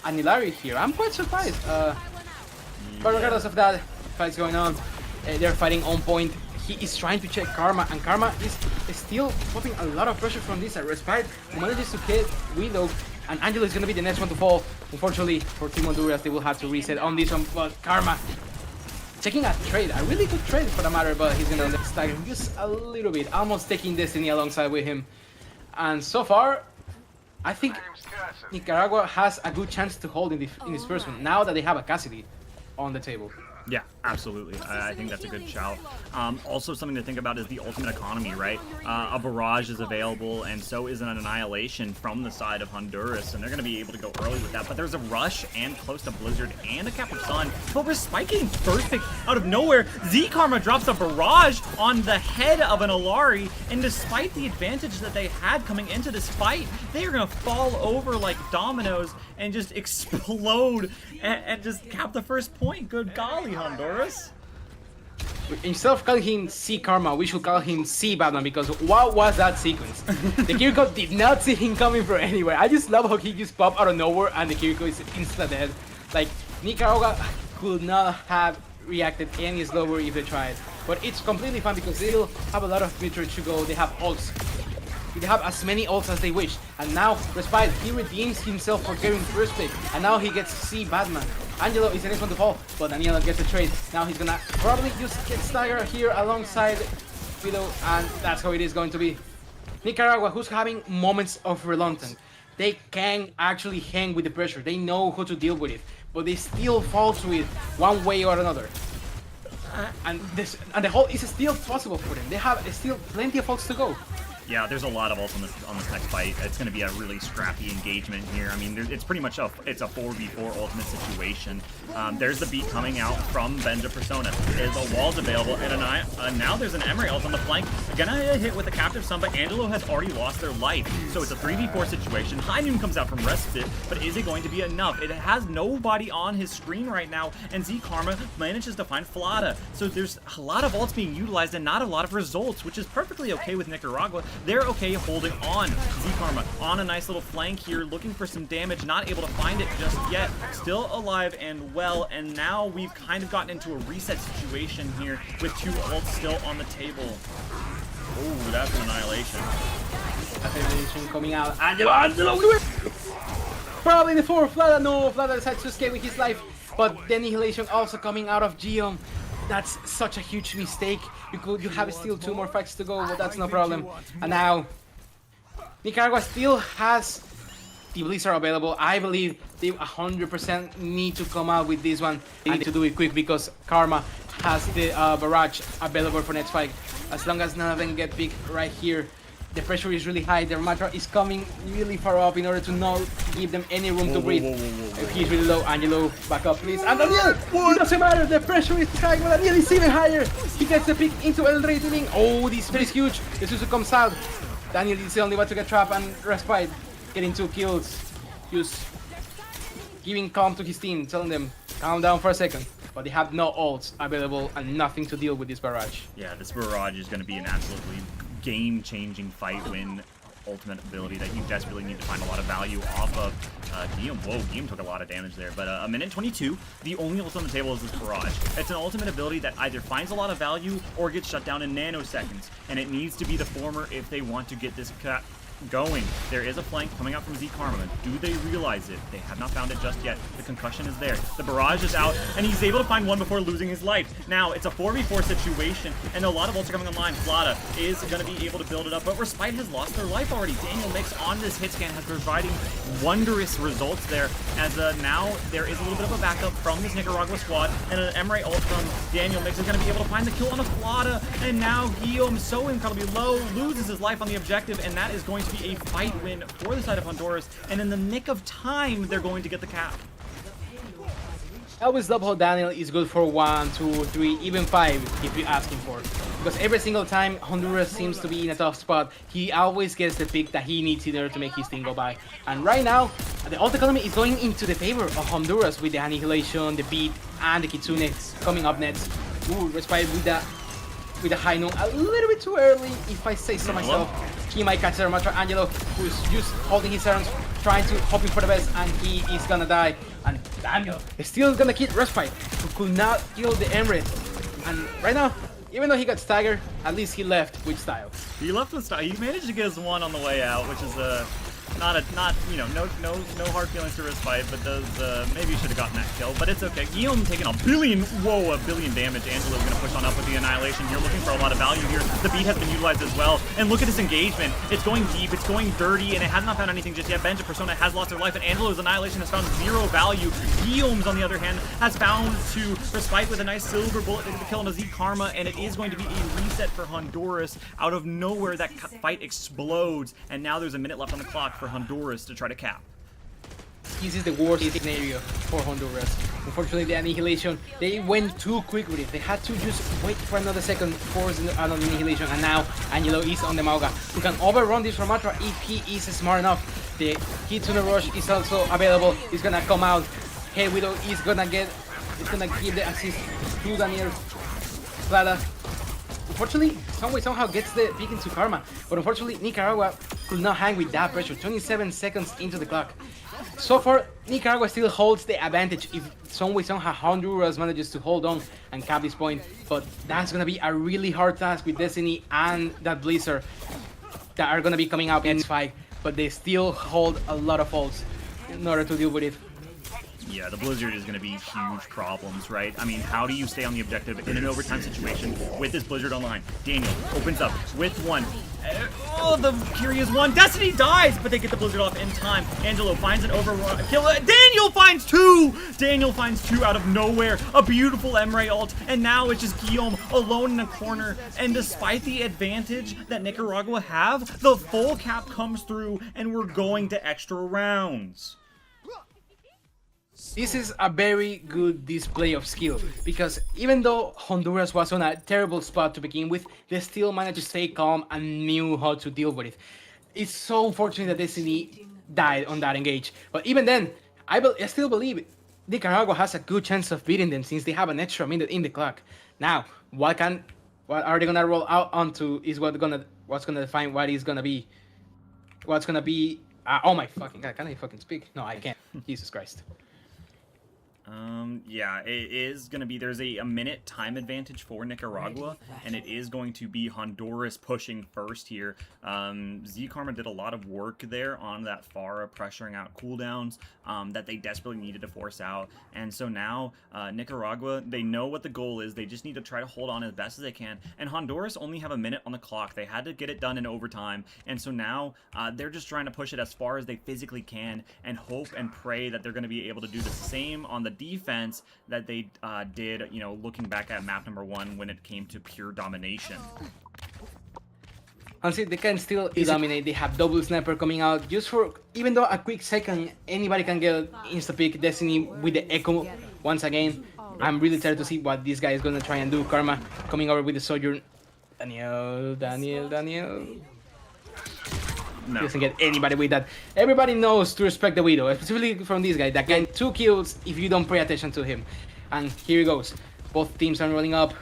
Anilari here. I'm quite surprised. But regardless of that, fight's going on. They're fighting on point. He is trying to check Karma, and Karma is still popping a lot of pressure from this side. Respite manages to hit Widow, and Angelo is going to be the next one to fall. Unfortunately for Team Honduras, they will have to reset on this one, but Karma taking a trade, a really good trade for the matter, but he's going to stagger just a little bit, almost taking Destiny alongside with him. And so far, I think Nicaragua has a good chance to hold in this first one, now that they have a Cassidy on the table. Yeah, absolutely. I think that's a good shout. Also, something to think about is the ultimate economy, right? A barrage is available, and so is an annihilation from the side of Honduras, and they're going to be able to go early with that. But there's a rush and close to Blizzard and a Cap of Sun. But we're spiking first pick out of nowhere. Z Karma drops a barrage on the head of an Alari, and despite the advantage that they had coming into this fight, they are going to fall over like dominoes and just explode and just cap the first point. Good golly, Honduras. Instead of calling him C Karma, we should call him C Batman, because what was that sequence? The Kiriko did not see him coming from anywhere. I just love how he just popped out of nowhere and the Kiriko is insta dead. Like, Nicaragua could not have reacted any slower if they tried. But it's completely fine because they still have a lot of meter to go. They have ults. They have as many ults as they wish. And now, Respite, he redeems himself for getting first pick. And now he gets C Batman. Angelo is the next one to fall, but Daniela gets a trade. Now he's gonna probably just get staggered here alongside Widow, and that's how it is going to be. Nicaragua, who's having moments of reluctance. They can actually hang with the pressure. They know how to deal with it, but they still fall to it one way or another. And the whole is still possible for them. They have still plenty of ults to go. Yeah, there's a lot of ults on this next fight. It's going to be a really scrappy engagement here. I mean, it's pretty much a 4v4 ultimate situation. There's the beat coming out from Benja Persona. The wall's available, and now there's an Emery ult on the flank. Gonna hit with a captive stun, but Angelo has already lost their life. So it's a 3v4 situation. High Noon comes out from Respite, but is it going to be enough? It has nobody on his screen right now, and Z Karma manages to find Flada. So there's a lot of ults being utilized and not a lot of results, which is perfectly okay with Nicaragua. They're okay holding on. Z Karma on a nice little flank here, looking for some damage, not able to find it just yet. Still alive and well, and now we've kind of gotten into a reset situation here with 2 ults still on the table. Oh, that's an annihilation. Annihilation coming out. Angelo, probably the 4. Flada, no, Flada decides to escape with his life, but the annihilation also coming out of Gion. That's such a huge mistake. You have still 2 more fights to go, but that's no problem. And now, Nicaragua still has the Blizzard available. I believe they 100% need to come out with this one. They need to do it quick because Karma has the barrage available for next fight. As long as none of them get picked right here, the pressure is really high. Their Matra is coming really far up in order to not give them any room to breathe. If he's really low, Angelo, back up please. And Daniel! It doesn't matter, the pressure is high, but Daniel is even higher. He gets the pick into El Rey Tuning. Oh, this is huge. The Susu comes out. Daniel is the only one to get trapped and respite. Getting 2 kills. Just giving calm to his team, telling them, calm down for a second. But they have no ults available and nothing to deal with this barrage. Yeah, this barrage is going to be an absolutely game-changing fight win ultimate ability that you desperately need to find a lot of value off of. Guillaume, whoa, Guillaume took a lot of damage there, but a minute 22, the only ult on the table is this barrage. It's an ultimate ability that either finds a lot of value or gets shut down in nanoseconds, and it needs to be the former if they want to get this going. There is a flank coming out from Z Karma. Do they realize it? They have not found it just yet. The concussion is there. The barrage is out, and he's able to find one before losing his life. Now, it's a 4v4 situation, and a lot of ults are coming online. Flada is going to be able to build it up, but Respite has lost their life already. Daniel Mix on this hit scan has providing wondrous results there, as now there is a little bit of a backup from this Nicaragua squad, and an Emery ult from Daniel Mix is going to be able to find the kill on a Flada, and now Guillaume, so incredibly low, loses his life on the objective, and that is going to be a fight win for the side of Honduras, and in the nick of time, they're going to get the cap. Always love how Daniel is good for 1, 2, 3, even 5 if you ask him for. Because every single time Honduras seems to be in a tough spot, he always gets the pick that he needs in order to make his team go by. And right now, the ult economy is going into the favor of Honduras with the Annihilation, the Beat, and the Kitsune coming up next. Ooh, Respite with the High Noon a little bit too early, if I say so myself. He might catch their Matra. Angelo, who's just holding his arms, trying to hoping for the best, and he is gonna die. And Daniel is still gonna kill Respite, who could not kill the Emery. And right now, even though he got staggered, at least he left with style. He left with style. He managed to get his one on the way out, which is no hard feelings to Respite, but does maybe should have gotten that kill, but it's okay. Guillaume taking a billion damage. Angelo gonna push on up with the Annihilation here, looking for a lot of value here. The beat has been utilized as well, and look at this engagement. It's going deep, it's going dirty, and it has not found anything just yet. Benja Persona has lost their life, and Angelo's Annihilation has found 0 value. Guillaume's, on the other hand, has found to Respite with a nice silver bullet to get the kill on a Z Karma, and it is going to be a reset for Honduras. Out of nowhere, that fight explodes, and now there's a minute left on the clock for Honduras to try to cap. This is the worst scenario for Honduras. Unfortunately, the Annihilation, they went too quick with it. They had to just wait for another second for an Annihilation, and now Angelo is on the Mauga, who can overrun this Ramatra if he is smart enough. The Kitsune Rush is also available. He's gonna come out. Hey Widow is gonna give the assist to Daniel Flada. Unfortunately, somehow gets the pick into Karma, but unfortunately Nicaragua could not hang with that pressure. 27 seconds into the clock. So far, Nicaragua still holds the advantage if somehow Honduras manages to hold on and cap this point, but that's gonna be a really hard task with Destiny and that Blizzard that are gonna be coming out in this fight, but they still hold a lot of ults in order to deal with it. Yeah, the Blizzard is going to be huge problems, right? I mean, how do you stay on the objective in an overtime situation with this Blizzard online? Daniel opens up with one. Oh, the Curious one. Destiny dies, but they get the Blizzard off in time. Angelo finds an Overwatch kill. Daniel finds two! Daniel finds two out of nowhere. A beautiful Emre ult, and now it's just Guillaume alone in a corner. And despite the advantage that Nicaragua have, the full cap comes through, and we're going to extra rounds. This is a very good display of skill, because even though Honduras was on a terrible spot to begin with, they still managed to stay calm and knew how to deal with it. It's so unfortunate that Destiny died on that engage, but even then, I still believe Nicaragua has a good chance of beating them since they have an extra minute in the clock. Now, what are they gonna roll out onto is what's gonna define what is gonna be. What's gonna be? Oh my fucking god! Can I fucking speak? No, I can't. Jesus Christ. Yeah, it is going to be, there's a minute time advantage for Nicaragua, and it is going to be Honduras pushing first here. Z Karma did a lot of work there on that Pharah, pressuring out cooldowns that they desperately needed to force out. And so now, Nicaragua, they know what the goal is. They just need to try to hold on as best as they can. And Honduras only have a minute on the clock. They had to get it done in overtime. And so now, they're just trying to push it as far as they physically can and hope and pray that they're going to be able to do the same on the defense that they did, you know, looking back at map number 1 when it came to pure domination. Honestly, they can still dominate. They have double sniper coming out just for, even though a quick second, anybody can get insta-pick. Destiny with the echo once again. I'm really excited to see what this guy is going to try and do. Karma coming over with the Sojourn. Daniel. No. He doesn't get anybody with that. Everybody knows to respect the Widow, especially from this guy. That can 2 kills if you don't pay attention to him. And here he goes. Both teams are rolling up.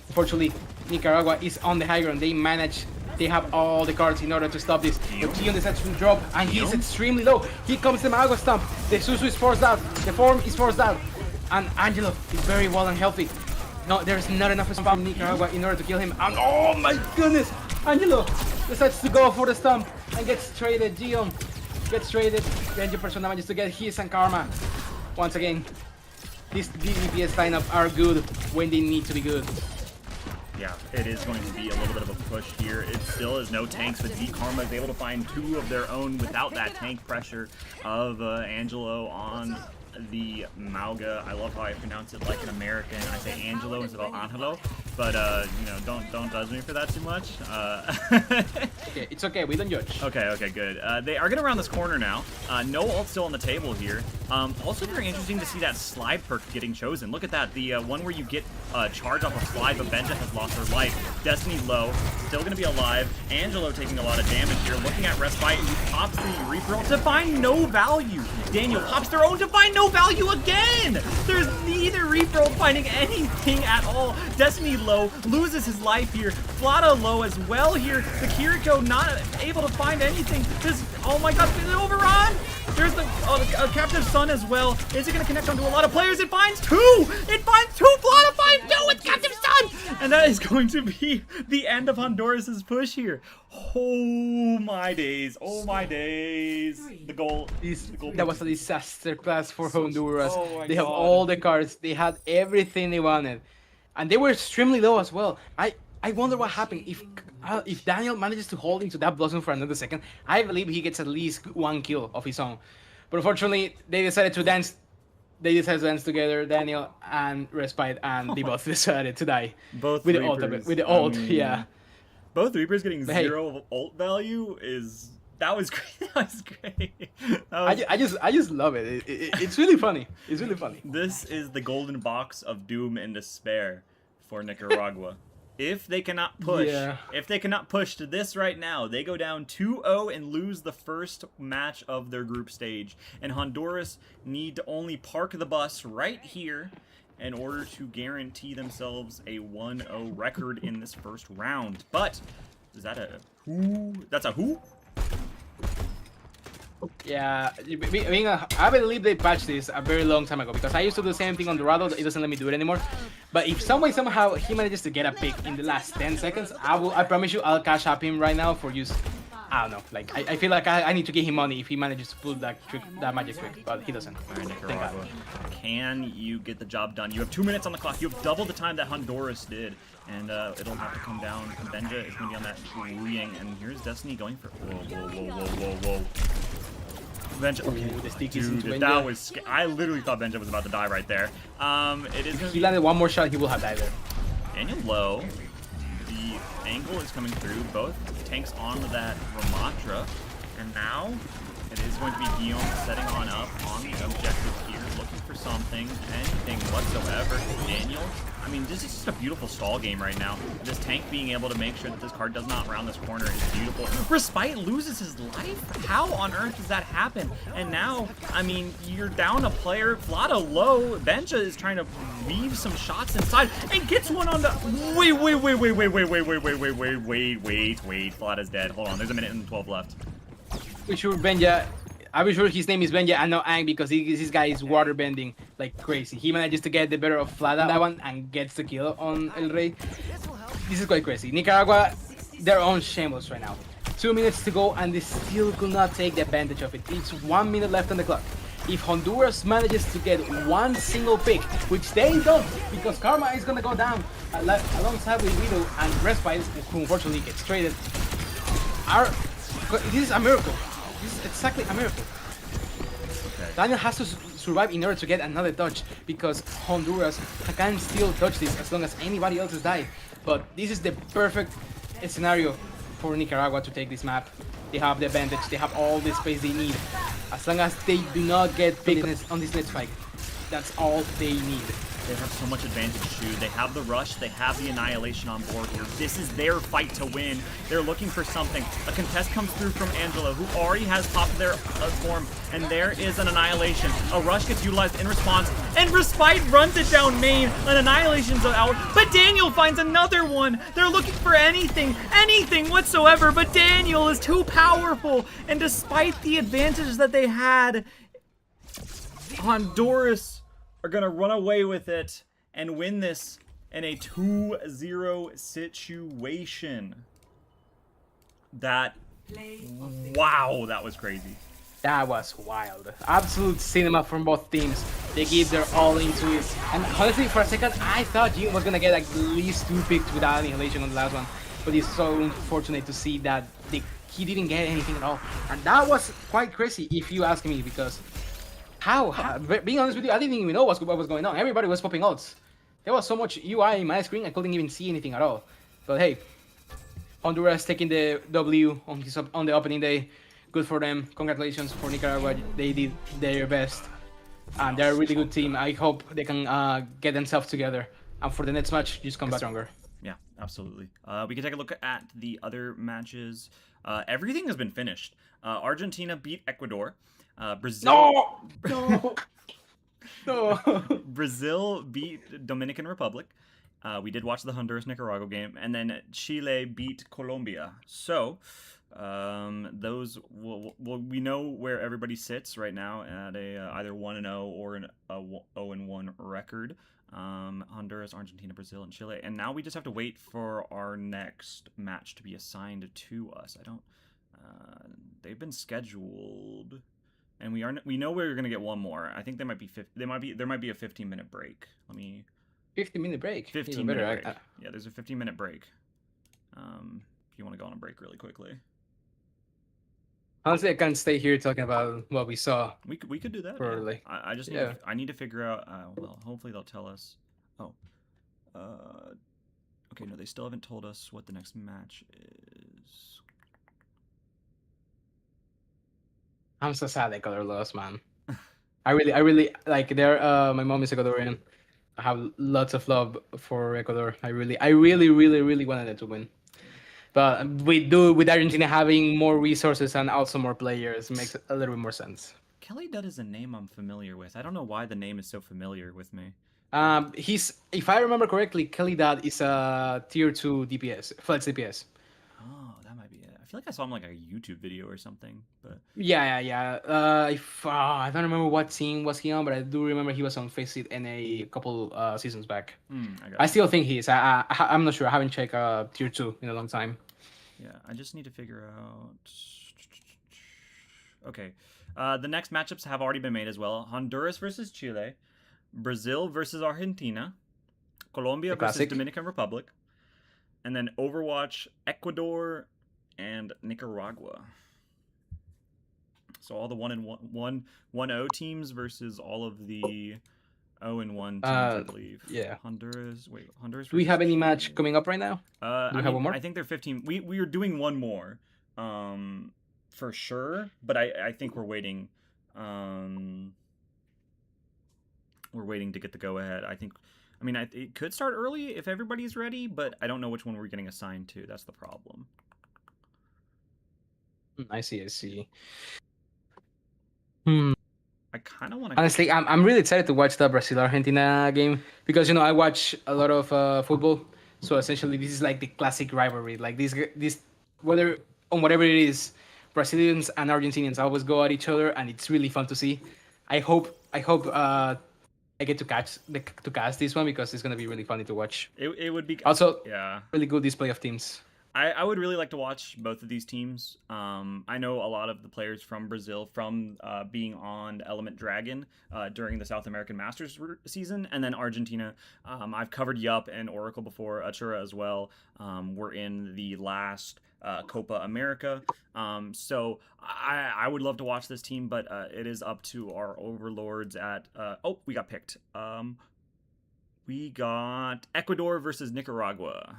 Unfortunately, Nicaragua is on the high ground. They have all the cards in order to stop this. But Gion decides to drop, and he's extremely low. Here comes the Mago Stomp. The Susu is forced out. The form is forced out. And Angelo is very well and healthy. No, there's not enough spam from Nicaragua in order to kill him. And oh my goodness! Angelo decides to go for the stomp and gets traded. Gion gets traded. Ranger Persona manages to get his and Karma. Once again, these DPS lineup are good when they need to be good. Yeah, it is going to be a little bit of a push here. It still is no tanks, but Z Karma is able to find 2 of their own without that tank pressure of Angelo on the Mauga. I love how I pronounce it like an American. I say Angelo instead of Angelo, but you know, don't judge me for that too much. Okay, it's okay. We don't judge. Okay, good. They are gonna round this corner now. No ult still on the table here. Also very interesting to see that slide perk getting chosen. Look at that, the one where you get charge off a slide, but Benja has lost her life. Destiny's low, still gonna be alive. Angelo taking a lot of damage here. Looking at Respite, who pops the Reaper ult to find no value. Daniel pops their own to find no value again. There's neither Reaper ult finding anything at all. Destiny low, loses his life here. Flata low as well here. The Kiriko not able to find anything. This, oh my god, the overrun! There's the Captive Sun as well. Is it going to connect onto a lot of players? It finds 2! It finds 2! Flata finds 2 with Captive Sun! And that is going to be the end of Honduras' push here. Oh my days. Oh my days. The goal. That was a disaster class for Honduras. Oh they have all the cards. They had everything they wanted. And they were extremely low as well. I wonder what happened. If Daniel manages to hold into that Blossom for another second, I believe he gets at least 1 kill of his own. But unfortunately, they decided to dance. They decided to dance together, Daniel and Respite, and they both decided to die. Both with Reapers. the ult, yeah. Both Reapers getting But 0 ult value is... That was great. That was great. I just love it. It's really funny. It's really funny. This is the golden box of doom and despair for Nicaragua. If they cannot push to this right now, they go down 2-0 and lose the first match of their group stage. And Honduras need to only park the bus right here in order to guarantee themselves a 1-0 record in this first round. But is that a who? That's a who? Yeah, I believe they patched this a very long time ago, because I used to do the same thing on Dorado. It doesn't let me do it anymore. But if somehow he manages to get a pick in the last 10 seconds, I promise you I'll cash up him right now for use I don't know. Like I feel like I need to give him money if he manages to pull that trick, that magic trick, but he doesn't. All right, Nicaragua. Can you get the job done? You have 2 minutes on the clock. You have double the time that Honduras did, and it'll have to come down. Benja is going to be on that ring, and here's Destiny going for. Whoa. Benja, okay, dude, that was. I literally thought Benja was about to die right there. It is. If he landed one more shot, he will have died there. Daniel low. The angle is coming through. Both tanks on that Ramatra, and now it is going to be Guillaume setting on up on the objective here, looking for something, anything whatsoever. Daniel, I mean, this is just a beautiful stall game right now. This tank being able to make sure that this card does not round this corner is beautiful. Respite loses his life? How on earth does that happen? And now, I mean, you're down a player. Vlada low. Benja is trying to weave some shots inside and gets one on the... Wait. Vlada's dead. Hold on, there's a minute and 12 left. We sure Benja. I'll be sure his name is Benja and not Ang because this guy is water bending like crazy. He manages to get the better of Flada that one and gets the kill on El Rey. This is quite crazy. Nicaragua, they're on shambles right now. 2 minutes to go and they still could not take the advantage of it. It's 1 minute left on the clock. If Honduras manages to get one single pick, which they don't, because Karma is gonna go down alongside with Widow and Respite, who unfortunately gets traded. This is a miracle. This is exactly a miracle. Okay. Daniel has to survive in order to get another touch because Honduras can still touch this as long as anybody else has died. But this is the perfect scenario for Nicaragua to take this map. They have the advantage. They have all the space they need. As long as they do not get picked on this next fight, that's all they need. They have so much advantage, too. They have the rush. They have the annihilation on board here. This is their fight to win. They're looking for something. A contest comes through from Angelo, who already has popped their form, and there is an annihilation. A rush gets utilized in response, and Respite runs it down main. An annihilation's out, but Daniel finds another one. They're looking for anything whatsoever, but Daniel is too powerful, and despite the advantage that they had, Honduras are going to run away with it and win this in a 2-0 situation. Wow, that was crazy. That was wild. Absolute cinema from both teams. They gave their all into it. And honestly, for a second, I thought Jim was going to get at least 2 picks without annihilation on the last one. But it's so unfortunate to see that he didn't get anything at all. And that was quite crazy, if you ask me, because... How? Being honest with you, I didn't even know what was going on. Everybody was popping ults. There was so much UI in my screen, I couldn't even see anything at all. But hey, Honduras taking the W on the opening day. Good for them. Congratulations for Nicaragua. They did their best. And they're a really good team. I hope they can get themselves together. And for the next match, just come back stronger. Yeah, absolutely. We can take a look at the other matches. Everything has been finished. Argentina beat Ecuador. Brazil. No. Brazil beat Dominican Republic. We did watch the Honduras Nicaragua game, and then Chile beat Colombia. So those we know where everybody sits right now at a either 1-0 or an 0-1 record. Honduras, Argentina, Brazil, and Chile, and now we just have to wait for our next match to be assigned to us. They've been scheduled. And we know we're gonna get one more. I think there might be there might be a 15-minute break. 15-minute break. 15-minute break. Yeah, there's a 15-minute break. If you want to go on a break really quickly. Honestly, I can't stay here talking about what we saw. We could do that. Probably. Yeah. I just I need to figure out. Well, hopefully they'll tell us. Oh. Okay, no, they still haven't told us what the next match is. I'm so sad Ecuador lost, man. I really like their my mom is Ecuadorian. I have lots of love for Ecuador. I really wanted it to win. But with Argentina having more resources and also more players, it makes a little bit more sense. Kelly Dutt is a name I'm familiar with. I don't know why the name is so familiar with me. If I remember correctly, Kelly Dutt is a tier 2 DPS, flex DPS. Oh, that might be it. I feel like I saw him like a YouTube video or something, but yeah. I don't remember what team was he on, but I do remember he was on Face It in a couple seasons back. I still think he is. I'm not sure. I haven't checked tier 2 in a long time. Yeah, I just need to figure out. Okay, the next matchups have already been made as well. Honduras versus Chile, Brazil versus Argentina, Colombia versus classic. Dominican Republic, and then Overwatch, Ecuador, and Nicaragua. So all the 1-0 teams versus all of the 0-1 teams, I believe. Yeah. Honduras. Wait, Honduras. Do we have any Chile. match coming up right now? I have one more? I think they're 15. We are doing one more, for sure. But I think we're waiting. We're waiting to get the go ahead. I think. I mean, it could start early if everybody's ready, but I don't know which one we're getting assigned to. That's the problem. I see. I kind of want to. Honestly, I'm really excited to watch the Brazil-Argentina game because I watch a lot of football. So essentially, this is like the classic rivalry. Like this whatever it is, Brazilians and Argentinians always go at each other, and it's really fun to see. I hope I get to catch this one because it's gonna be really funny to watch. It would be also yeah really good display of teams. I would really like to watch both of these teams. I know a lot of the players from Brazil from being on Element Dragon during the South American Masters season, and then Argentina. I've covered Yup and Oracle before, Achura as well. We're in the last Copa America. So I would love to watch this team, but it is up to our overlords at... we got picked. We got Ecuador versus Nicaragua.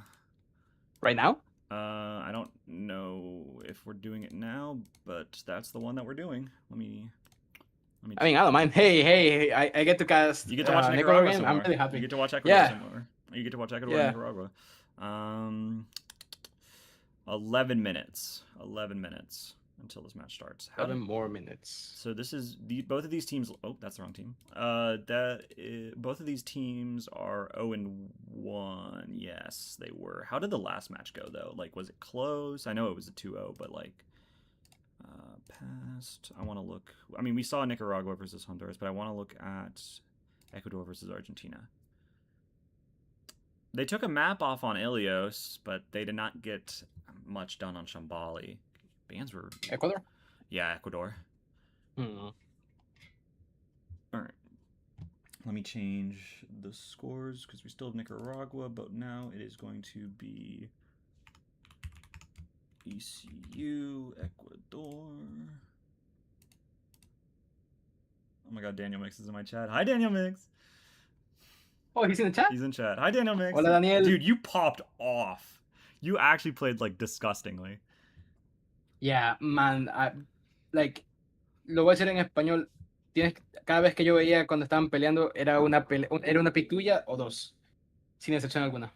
Right now? I don't know if we're doing it now, but that's the one that we're doing. Let me. I mean, I don't mind. Hey, I get to cast. You get to watch Nicaragua game. I'm really happy. You get to watch Ecuador some more. You get to watch Ecuador and Nicaragua. 11 minutes. 11 minutes until this match starts. 7 more minutes. So this is both of these teams. Oh, that's the wrong team. Both of these teams are 0-1. Yes, they were. How did the last match go though? Like, was it close? I know it was a 2-0, but like, past. I want to look. I mean, we saw Nicaragua versus Honduras, but I want to look at Ecuador versus Argentina. They took a map off on Ilios, but they did not get much done on Shambali. Bans were... Ecuador? Yeah, Ecuador. All right. Let me change the scores because we still have Nicaragua, but now it is going to be ECU, Ecuador. Oh my god, Daniel Mix is in my chat. Hi, Daniel Mix. Oh, he's in the chat? He's in chat. Hi, Daniel Mix. Hola, Daniel. Dude, you popped off. You actually played, like, disgustingly. Yeah, man. Lo voy a decir en español. Cada vez que yo veía cuando estaban peleando, era una pick tuya o dos. Sin excepción alguna.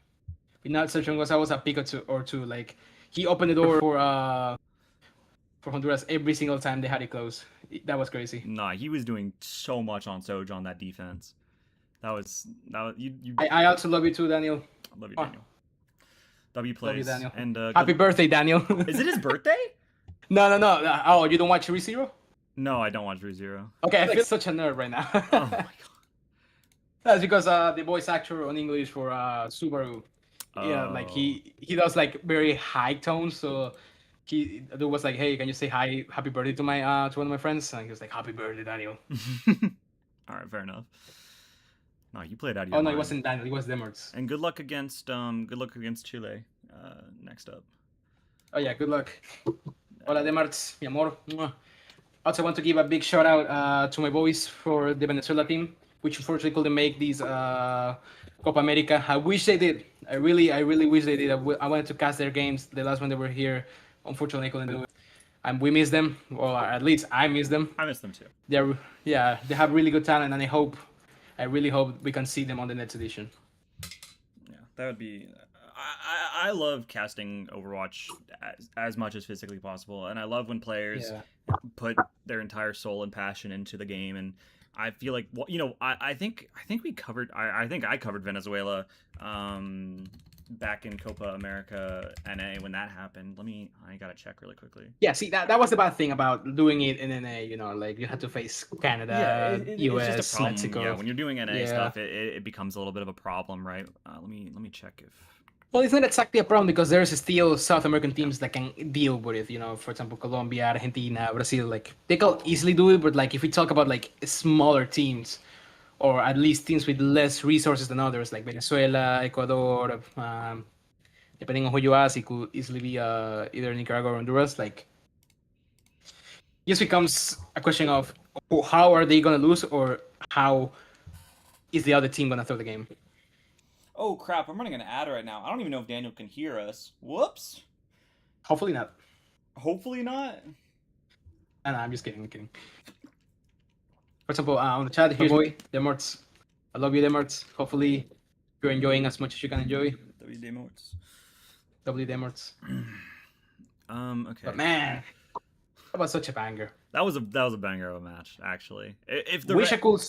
Without exception, was a pick or two. Like, he opened the door for Honduras every single time they had it close. That was crazy. Nah, he was doing so much on Soj on that defense. That was you. I also love you too, Daniel. I love you, Daniel. W plays. Love you, Daniel. And happy birthday, Daniel. Is it his birthday? No. Oh, you don't watch ReZero? No, I don't watch ReZero. Okay, I feel such a nerd right now. Oh my god. That's because the voice actor on English for Subaru. Yeah, like he does like very high tones, so the dude was like, "Hey, can you say hi, happy birthday to my to one of my friends?" And he was like, "Happy birthday, Daniel." All right, fair enough. No, you played out of your Oh no, mind. it wasn't Daniel. It was Demertz. And good luck against Chile. Next up. Oh yeah, good luck. Hola Demertz, mi amor. Also want to give a big shout out to my boys for the Venezuela team, which unfortunately couldn't make these Copa America. I wish they did. I really wish they did. I wanted to cast their games. The last one they were here, unfortunately, I couldn't do it. And we miss them, or at least I miss them. I miss them too. They have really good talent, and I really hope we can see them on the next edition. Yeah, that would be. I love casting Overwatch as much as physically possible, and I love when players put their entire soul and passion into the game. And I feel like, well, I think we covered. I think I covered Venezuela back in Copa America NA when that happened. I gotta check really quickly. Yeah, see that was the bad thing about doing it in NA. Like you had to face Canada, US, it's just a problem. Mexico. Yeah, when you're doing NA stuff, it becomes a little bit of a problem, right? Let me check if. Well, it's not exactly a problem because there's still South American teams that can deal with it. For example, Colombia, Argentina, Brazil. Like they can easily do it, but like if we talk about like smaller teams, or at least teams with less resources than others, like Venezuela, Ecuador, depending on who you ask, it could easily be either Nicaragua or Honduras. Like, just becomes a question of how are they gonna lose, or how is the other team gonna throw the game. Oh crap! I'm running an ad right now. I don't even know if Daniel can hear us. Whoops. Hopefully not. Hopefully not. No, I'm just kidding. I'm kidding. For example, on the chat, here's my boy, Demorts. I love you, Demorts. Hopefully, you're enjoying as much as you can enjoy. W Demorts. W Demorts. Okay. But man, that was such a banger. That was a banger of a match, actually. If the Wish I could.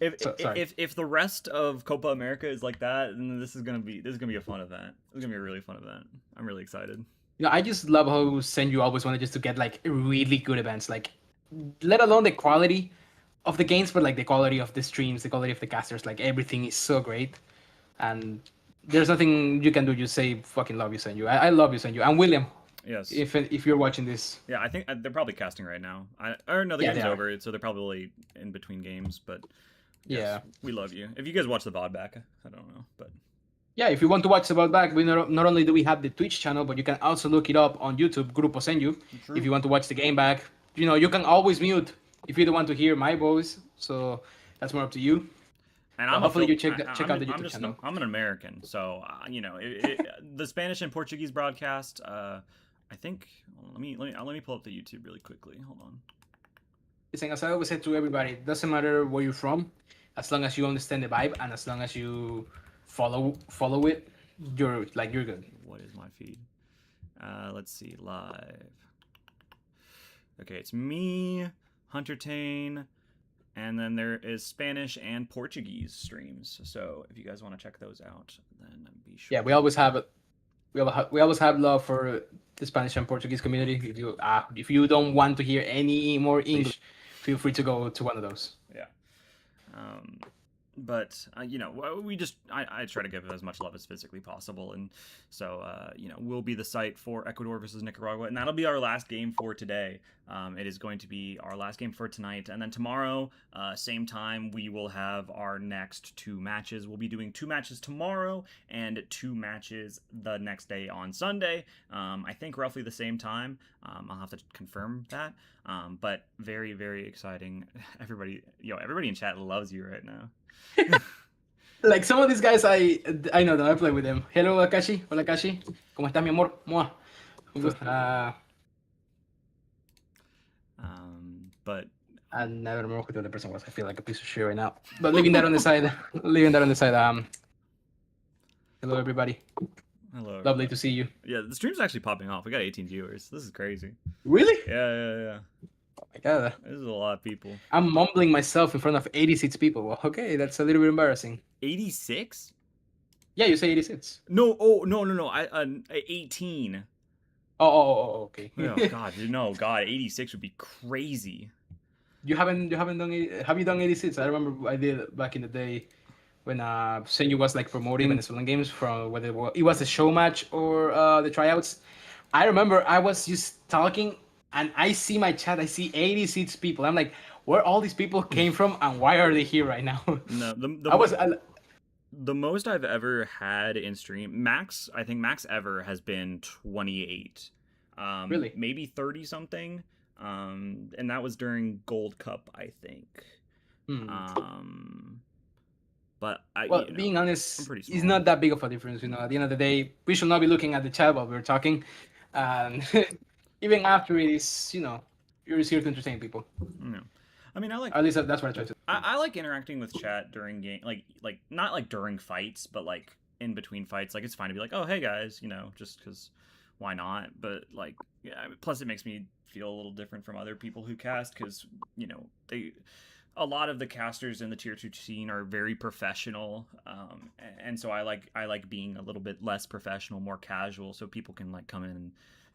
If the rest of Copa America is like that, then this is gonna be a fun event. This is gonna be a really fun event. I'm really excited. I just love how Senju always wanted just to get like really good events, like let alone the quality of the games, but like the quality of the streams, the quality of the casters, like everything is so great, and there's nothing you can do. Just say fucking love you, Senju. I love you, Senju. And William. Yes. If you're watching this. Yeah, I think they're probably casting right now. The game's over, so they're probably in between games. But yes, we love you. If you guys watch the VOD back, I don't know, but yeah, if you want to watch the VOD back, we not only do we have the Twitch channel, but you can also look it up on YouTube, Grupo Senju. True. If you want to watch the game back, you can always mute if you don't want to hear my voice. So that's more up to you. And hopefully you check out the YouTube channel. I'm an American, so the Spanish and Portuguese broadcast. I think. Let me pull up the YouTube really quickly. Hold on. Listen, as I always say to everybody, it doesn't matter where you're from, as long as you understand the vibe and as long as you follow it, you're good. What is my feed? Let's see, live. Okay, it's me, Hunter Tane, and then there is Spanish and Portuguese streams. So if you guys want to check those out, then be sure. Yeah, we always have love for the Spanish and Portuguese community. If you don't want to hear any more English, feel free to go to one of those. Yeah. But I try to give as much love as physically possible, and so we'll be the site for Ecuador versus Nicaragua, and that'll be our last game for today. It is going to be our last game for tonight, and then tomorrow, same time, we will have our next 2 matches. We'll be doing 2 matches tomorrow and 2 matches the next day on Sunday. I think roughly the same time. I'll have to confirm that. But very, very exciting. Everybody in chat loves you right now. Like some of these guys, I know them. I play with them. Hello, Akashi. Hola, Akashi. ¿Cómo estás, mi amor? Mua. But I never remember who the other person was. I feel like a piece of shit right now. But leaving that on the side. Hello, everybody. Hello. Lovely to see you. Yeah, the stream's actually popping off. We got 18 viewers. This is crazy. Really? Yeah. Oh my god. This is a lot of people. I'm mumbling myself in front of 86 people. Well, okay, that's a little bit embarrassing. 86? Yeah, you say 86. No. 18. Oh, okay. Oh god, no, God, 86 would be crazy. You haven't done have you done 86? I remember I did back in the day when Senyu was like promoting Venezuelan games from whether it was a show match or the tryouts. I remember I was just talking and I see my chat, I see 86 people. I'm like, where all these people came from and why are they here right now? No, the most I've ever had in stream, I think max ever has been 28. Really? Maybe 30 something. And that was during Gold Cup, I think. But being honest, it's not that big of a difference. At the end of the day, we should not be looking at the chat while we're talking. And even after it is, you're just here to entertain people. No. I mean, at least that's what I try to do. I like interacting with chat during game, like not like during fights, but like in between fights. Like it's fine to be like, oh hey guys, just because why not? But like, yeah. Plus, it makes me feel a little different from other people who cast because a lot of the casters in the tier 2 scene are very professional, and so I like being a little bit less professional, more casual, so people can like come in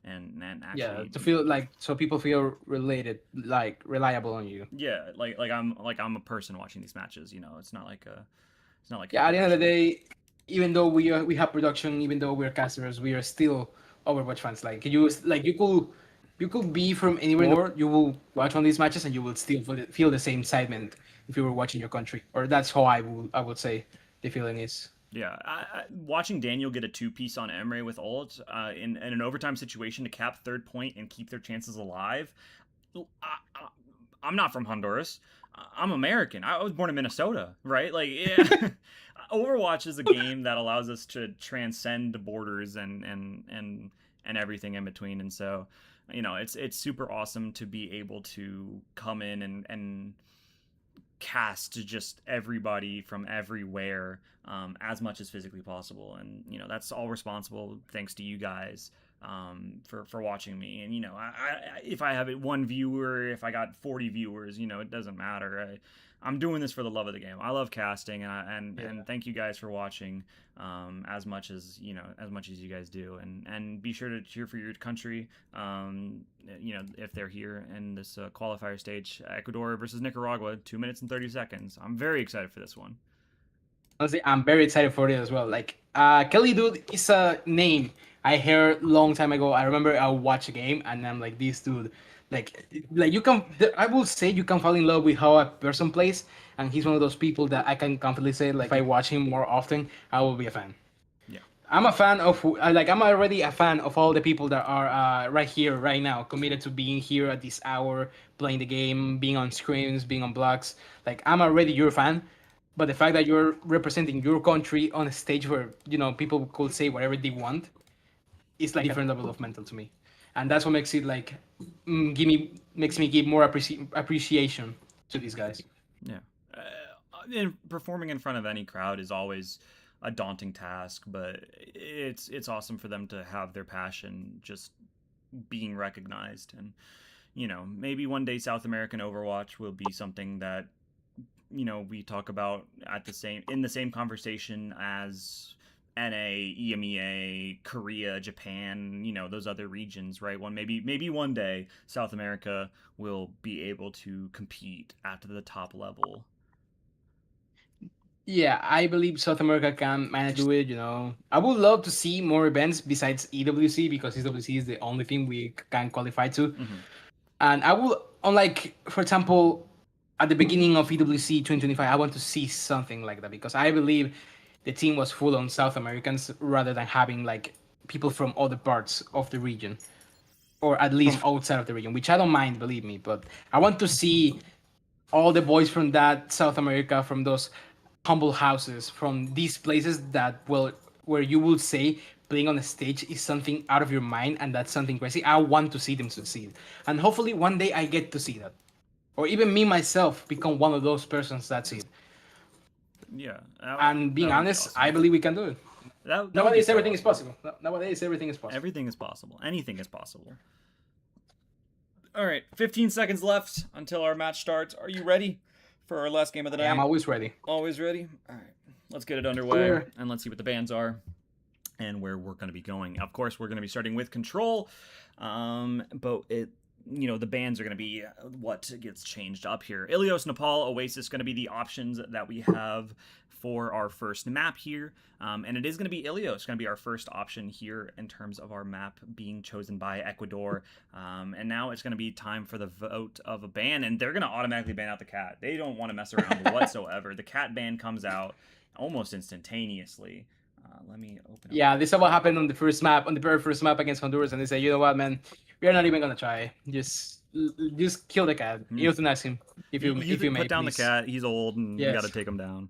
and actually to feel like so people feel related, like reliable on you. Yeah, like I'm a person watching these matches. It's not like at the end of the day, even though we have production, even though we're casters, we are still Overwatch fans. You could be from anywhere in the world, you will watch one of these matches, and you will still feel the same excitement if you were watching your country. Or that's how I would say the feeling is. Yeah, watching Daniel get a two-piece on Emre with ult in an overtime situation to cap third point and keep their chances alive. I'm not from Honduras. I'm American. I was born in Minnesota, right? Like, yeah. Overwatch is a game that allows us to transcend borders and everything in between. And so, it's super awesome to be able to come in and cast just everybody from everywhere as much as physically possible. And that's all responsible thanks to you guys for watching me. And if I have one viewer, if I got 40 viewers, it doesn't matter. I'm doing this for the love of the game. I love casting, and thank you guys for watching as much as you guys do. And be sure to cheer for your country. If they're here in this qualifier stage, Ecuador versus Nicaragua, 2 minutes and 30 seconds. I'm very excited for this one. Honestly, I'm very excited for it as well. Like, Kelly Dude is a name I heard long time ago. I remember I watched a game and I'm like, this dude, like you can. I will say you can fall in love with how a person plays, and he's one of those people that I can confidently say, like, if I watch him more often, I will be a fan. Yeah, I'm a fan of I'm already a fan of all the people that are right here, right now, committed to being here at this hour, playing the game, being on screens, being on blocks. Like, I'm already your fan. But the fact that you're representing your country on a stage where people could say whatever they want, is like a different level of mental to me, and that's what makes it like makes me give more appreciation to these guys. Yeah, and performing in front of any crowd is always a daunting task, but it's awesome for them to have their passion just being recognized. And maybe one day South American Overwatch will be something that we talk about in the same conversation as NA, EMEA, Korea, Japan, those other regions, right? Maybe one day South America will be able to compete at the top level. Yeah, I believe South America can manage to do it. I would love to see more events besides EWC, because EWC is the only thing we can qualify to. Mm-hmm. And I will, unlike, for example, at the beginning of EWC 2025, I want to see something like that, because I believe the team was full on South Americans rather than having like people from other parts of the region, or at least outside of the region, which I don't mind, believe me. But I want to see all the boys from that South America, from those humble houses, from these places where you will say playing on a stage is something out of your mind, and that's something crazy. I want to see them succeed, and hopefully one day I get to see that. Or even me myself become one of those persons that see it. Yeah. And being honest, awesome. I believe we can do it. Nowadays, everything is possible. Nowadays, everything is possible. Everything is possible. Anything is possible. All right, 15 seconds left until our match starts. Are you ready for our last game of the night? I'm always ready. Always ready? All right. Let's get it underway, and let's see what the bans are and where we're going to be going. Of course, we're going to be starting with Control, but the bans are going to be what gets changed up here. Ilios, Nepal, Oasis going to be the options that we have for our first map here. And it is going to be Ilios, going to be our first option here in terms of our map being chosen by Ecuador. And now it's going to be time for the vote of a ban, and they're going to automatically ban out the cat. They don't want to mess around whatsoever. The cat ban comes out almost instantaneously. Let me open up. Yeah, this is what happened on the very first map against Honduras, and they say, you know what, man, we are not even gonna try. Just kill the cat. Euthanize him if you may. Put down please. the cat. He's old, and you gotta take him down.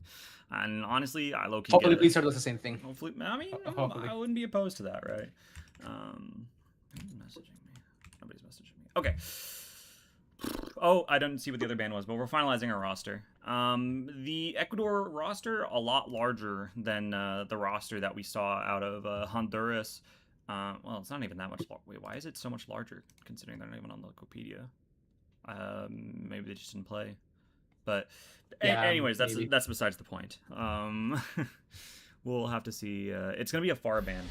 And honestly, I low-key hopefully Blizzard does the same thing. Hopefully, I mean, I wouldn't be opposed to that, right? Who's messaging me? Nobody's messaging me. Okay. Oh, I don't see what the other band was, but we're finalizing our roster. The Ecuador roster, a lot larger than the roster that we saw out of Honduras. Well, it's not even that much. Wait, why is it so much larger, considering they're not even on the Wikipedia? Maybe they just didn't play. But anyways, that's besides the point. We'll have to see. It's gonna be a far ban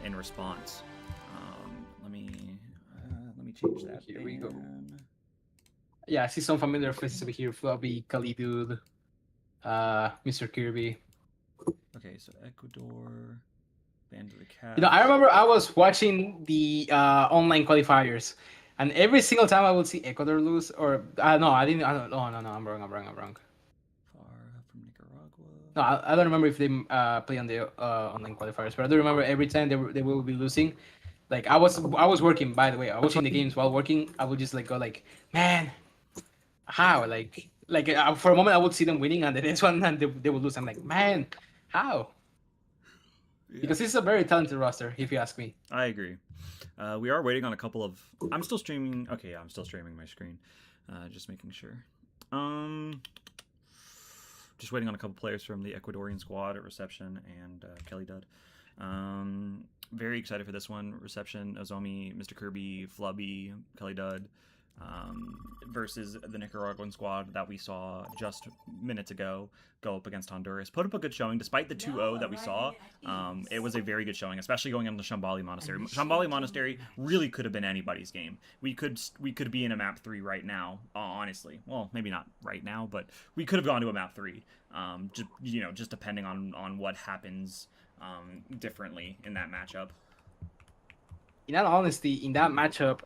in response. Let me change that. Here we go. Yeah, I see some familiar faces over here. Flubby, Khalidud, Mr. Kirby. Okay, so Ecuador, Band of the Cat. You know, I remember I was watching the online qualifiers, and every single time I would see Ecuador lose, or no, I didn't. No, I'm wrong. Far from Nicaragua. No, I don't remember if they play on the online qualifiers, but I do remember every time they will be losing. Like I was working, by the way. I was watching the games while working. I would just like go like, man, how? Like for a moment I would see them winning, and the next one and they would lose. I'm like, man, how? Yeah. Because this is a very talented roster, if you ask me. I agree. We are waiting on a couple of. I'm still streaming. Okay, yeah, I'm still streaming my screen. Just making sure. Just waiting on a couple players from the Ecuadorian squad at reception and Kelly Dud. Very excited for this one. Reception, Ozomi, Mr. Kirby, Flubby, Kelly Dud, versus the Nicaraguan squad that we saw just minutes ago go up against Honduras. Put up a good showing despite the 2-0 that we saw. It was a very good showing, especially going on the Shambali Monastery. Shambali Monastery really could have been anybody's game. We could be in a map 3 right now, honestly. Well, maybe not right now, but we could have gone to a map 3. Just depending on what happens differently in that matchup. In all honesty, in that matchup,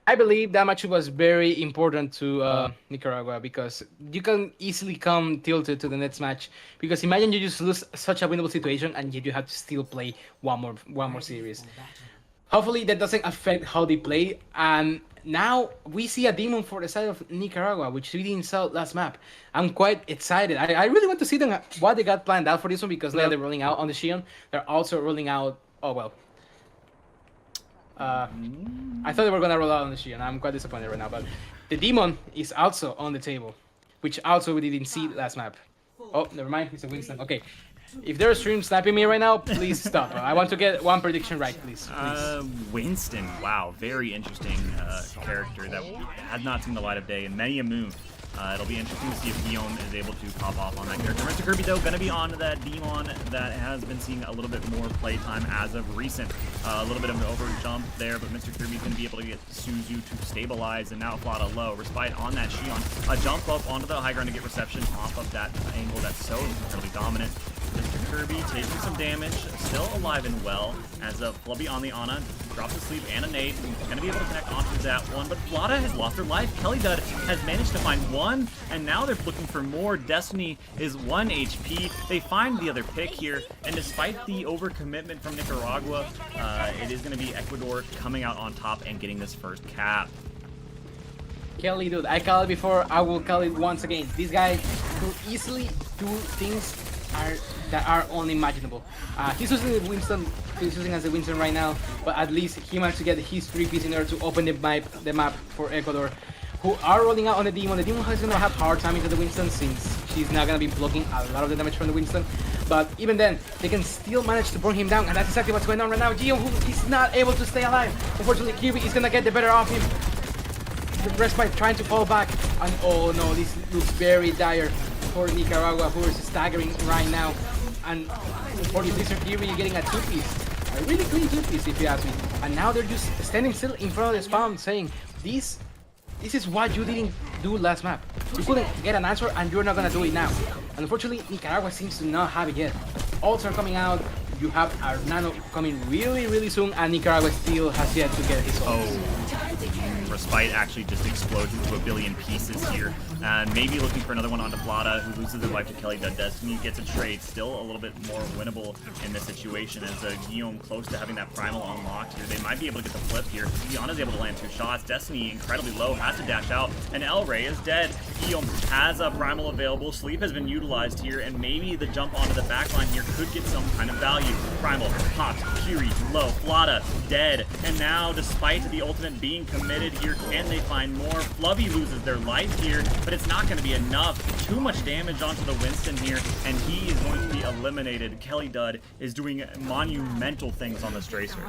I believe that matchup was very important to Nicaragua, because you can easily come tilted to the next match. Because imagine you just lose such a winnable situation and yet you have to still play one more series. Hopefully that doesn't affect how they play. And now we see a demon for the side of Nicaragua, which we didn't saw last map. I'm quite excited. I really want to see them what they got planned out for this one, because now they're rolling out on the Shion. They're also rolling out. Oh well. I thought they were gonna roll out on the Shion. I'm quite disappointed right now. But the demon is also on the table, which also we didn't see last map. Oh, never mind. It's a Winston. Okay. If there's a stream sniping me right now, please stop. I want to get one prediction right, please. Winston, wow, very interesting character that had not seen the light of day in many a moon. It'll be interesting to see if Guillaume is able to pop off on that character. Mr. Kirby, though, going to be on that demon that has been seeing a little bit more playtime as of recent. A little bit of an over jump there, but Mr. Kirby's going to be able to get Suzu to stabilize, and now Flata low. Respite on that Shion. A jump up onto the high ground to get reception off of that angle that's so incredibly dominant. Mr. Kirby taking some damage, still alive and well, as a Flubby on the Ana drops a sleep and a nade. Going to be able to connect onto that one, but Flata has lost her life. Kelly Dud has managed to find one, and now they're looking for more. Destiny is 1 HP. They find the other pick here, and despite the overcommitment from Nicaragua, it is going to be Ecuador coming out on top and getting this first cap. Kelly, dude, I called it before, I will call it once again. This guy could easily do things that are unimaginable. He's using the Winston. He's using as a Winston right now, but at least he managed to get his 3-piece in order to open the map for Ecuador, who are rolling out on the demon. The demon is gonna have hard time into the Winston since she's not gonna be blocking a lot of the damage from the Winston. But even then, they can still manage to burn him down, and that's exactly what's going on right now. Gio, who is not able to stay alive. Unfortunately, Kirby is gonna get the better of him. The Respite trying to fall back, and oh no, this looks very dire for Nicaragua, who is staggering right now. And for the Mr. Kirby getting a 2-piece, a really clean 2-piece if you ask me. And now they're just standing still in front of the spawn saying, this is what you didn't do last map. You couldn't get an answer and you're not gonna do it now. And unfortunately, Nicaragua seems to not have it yet. Ults are coming out, you have our Nano coming really soon, and Nicaragua still has yet to get his ults. Respite actually just explodes into a billion pieces here. And maybe looking for another one onto Plata, who loses their life to Kelly Dud. Destiny gets a trade. Still a little bit more winnable in this situation, as Guillaume close to having that primal unlocked here. They might be able to get the flip here. Gianna's able to land 2 shots. Destiny incredibly low, has to dash out, and El Rey is dead. Guillaume has a primal available. Sleep has been utilized here, and maybe the jump onto the backline here could get some kind of value. Primal, popped, Kiri, low, Plata, dead. And now, despite the ultimate being committed here, can they find more? Flubby loses their life here, but it's not going to be enough. Too much damage onto the Winston here, and he is going to be eliminated. Kelly Dud is doing monumental things on this Tracer.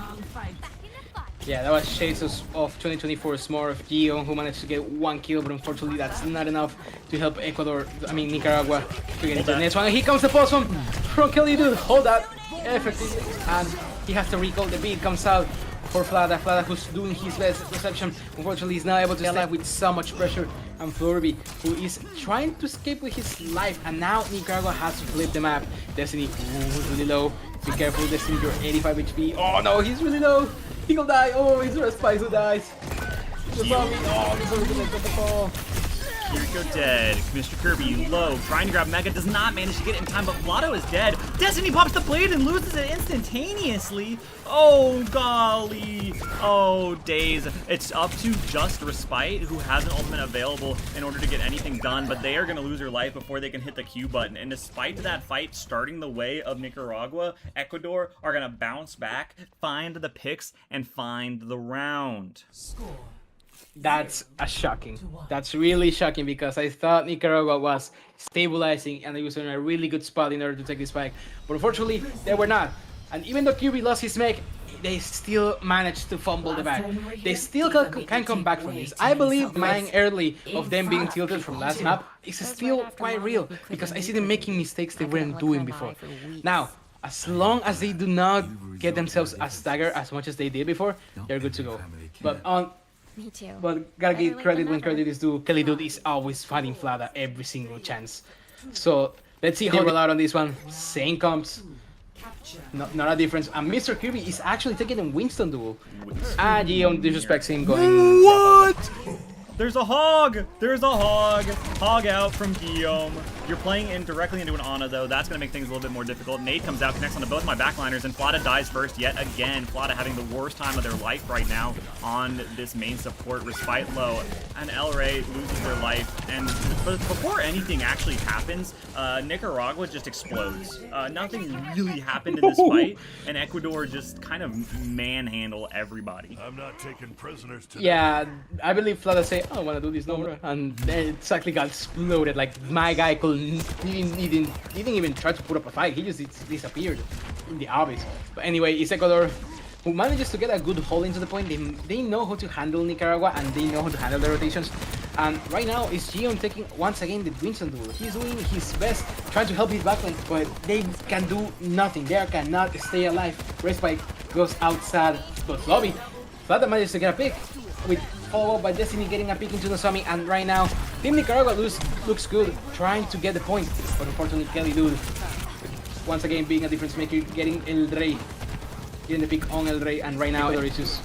Yeah, that was Shades of 2024's more of Gio, who managed to get 1 kill, but unfortunately that's not enough to help Nicaragua to get into the next one. And here comes the pulse from Kelly Dude. Hold that effectively, and he has to recall. The beat comes out for Flata, who's doing his best reception. Unfortunately, he's not able to stay with so much pressure. and Flurby, who is trying to escape with his life, and now Nicaragua has to flip the map. Destiny, who's really low. Be careful, Destiny, you're 85 HP. Oh no, he's really low. He'll die. Oh, it's Respite who dies. The zombie. Oh, he's already gonna get the fall. Kiriko dead. Mr. Kirby low, trying to grab Mega, does not manage to get it in time, but Vlado is dead. Destiny pops the blade and loses it instantaneously. Oh, golly. Oh, days. It's up to just Respite, who has an ultimate available in order to get anything done, but they are going to lose their life before they can hit the Q button. And despite that fight starting the way of Nicaragua, Ecuador are going to bounce back, find the picks, and find the round. That's shocking. That's really shocking because I thought Nicaragua was stabilizing and they was in a really good spot in order to take this fight. But unfortunately, they were not. And even though Kirby lost his mech, they still managed to fumble the bag. They still can come back from this. I believe mine early of them being tilted from last map is still quite real because I see them making mistakes they weren't doing before. Now, as long as they do not get themselves a stagger as much as they did before, they're good to go. Me too. But gotta give credit when credit is due. Kelly Dude is always fighting Flada every single chance. So let's see how they roll out on this one. Same comps. Not a difference. And Mr. Kirby is actually taking a Winston duel. And Gion disrespects him going. What? There's a hog! There's a hog! Hog out from Guillaume. You're playing in directly into an Ana, though. That's going to make things a little bit more difficult. Nate comes out, connects onto both my backliners, and Flada dies first yet again. Flada having the worst time of their life right now on this main support. Respite low, and El Rey loses their life. And before anything actually happens, Nicaragua just explodes. Nothing really happened in this fight, and Ecuador just kind of manhandle everybody. I'm not taking prisoners today. Yeah, I believe Flada say, I don't want to do this no more. And then it exactly got exploded. Like, my guy didn't even try to put up a fight. He just disappeared in the abyss. But anyway, it's Ecuador who manages to get a good hold into the point. They know how to handle Nicaragua and they know how to handle the rotations. And right now, it's Gion taking once again the Winston duel. He's doing his best, trying to help his backline, but they can do nothing. They cannot stay alive. Respite goes outside, but Flobby. Flada manages to get a pick with follow-up by Destiny getting a pick into the Swami, and right now Team Nicaragua looks good, trying to get the point, but unfortunately Kelly Dude once again being a difference maker, getting El Rey, getting the pick on El Rey, and right now is just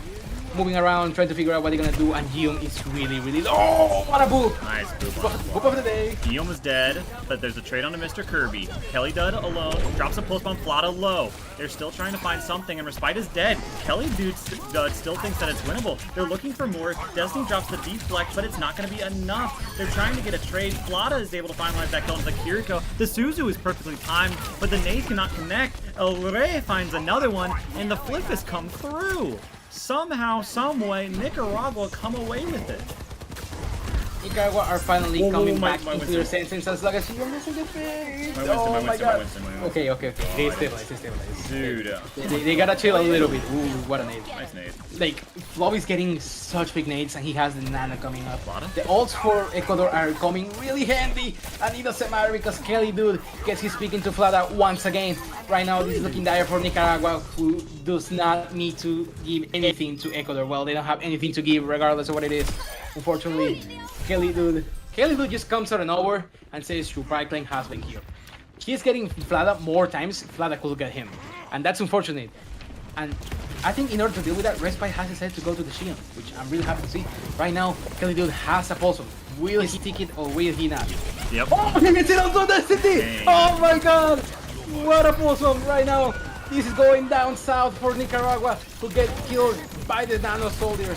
moving around, trying to figure out what they're gonna do, and Guillaume is really oh, what a boop! Nice boop. Boop of the day. Guillaume is dead, but there's a trade onto Mr. Kirby. Kelly Dud alone, drops a pulse bomb, Flada low. They're still trying to find something, and Respite is dead. Kelly Dud still thinks that it's winnable. They're looking for more. Destiny drops the deflect, but it's not going to be enough. They're trying to get a trade. Flada is able to finalize that kill into the Kiriko. The Suzu is perfectly timed, but the nades cannot connect. El Rey finds another one, and the flip has come through. Somehow, someway, Nicaragua come away with it. Nicaragua are finally coming back into their senses as long as you're missing the face. My God. Okay. They stabilize. Dude. They gotta chill a little bit. Ooh, what a nade. Nice nade. Like, Flobby's getting such big nades and he has the Nana coming up. Flada? The ults for Ecuador are coming really handy, and it doesn't matter because Kelly Dude gets his pick into Flada once again. Right now, this is looking dire for Nicaragua, who does not need to give anything to Ecuador. Well, they don't have anything to give regardless of what it is. Unfortunately, Kelly Dude just comes out of nowhere and says your pride claim has been killed. He's getting Flada more times, Flada could get him. And that's unfortunate. And I think in order to deal with that, Respite has decided to go to the Shion, which I'm really happy to see. Right now, Kelly Dude has a pulse. Will he take it or will he not? Yep. Oh, he gets it on Destiny! Oh my God! What a pulse right now! This is going down south for Nicaragua, who get killed by the Nano Soldier.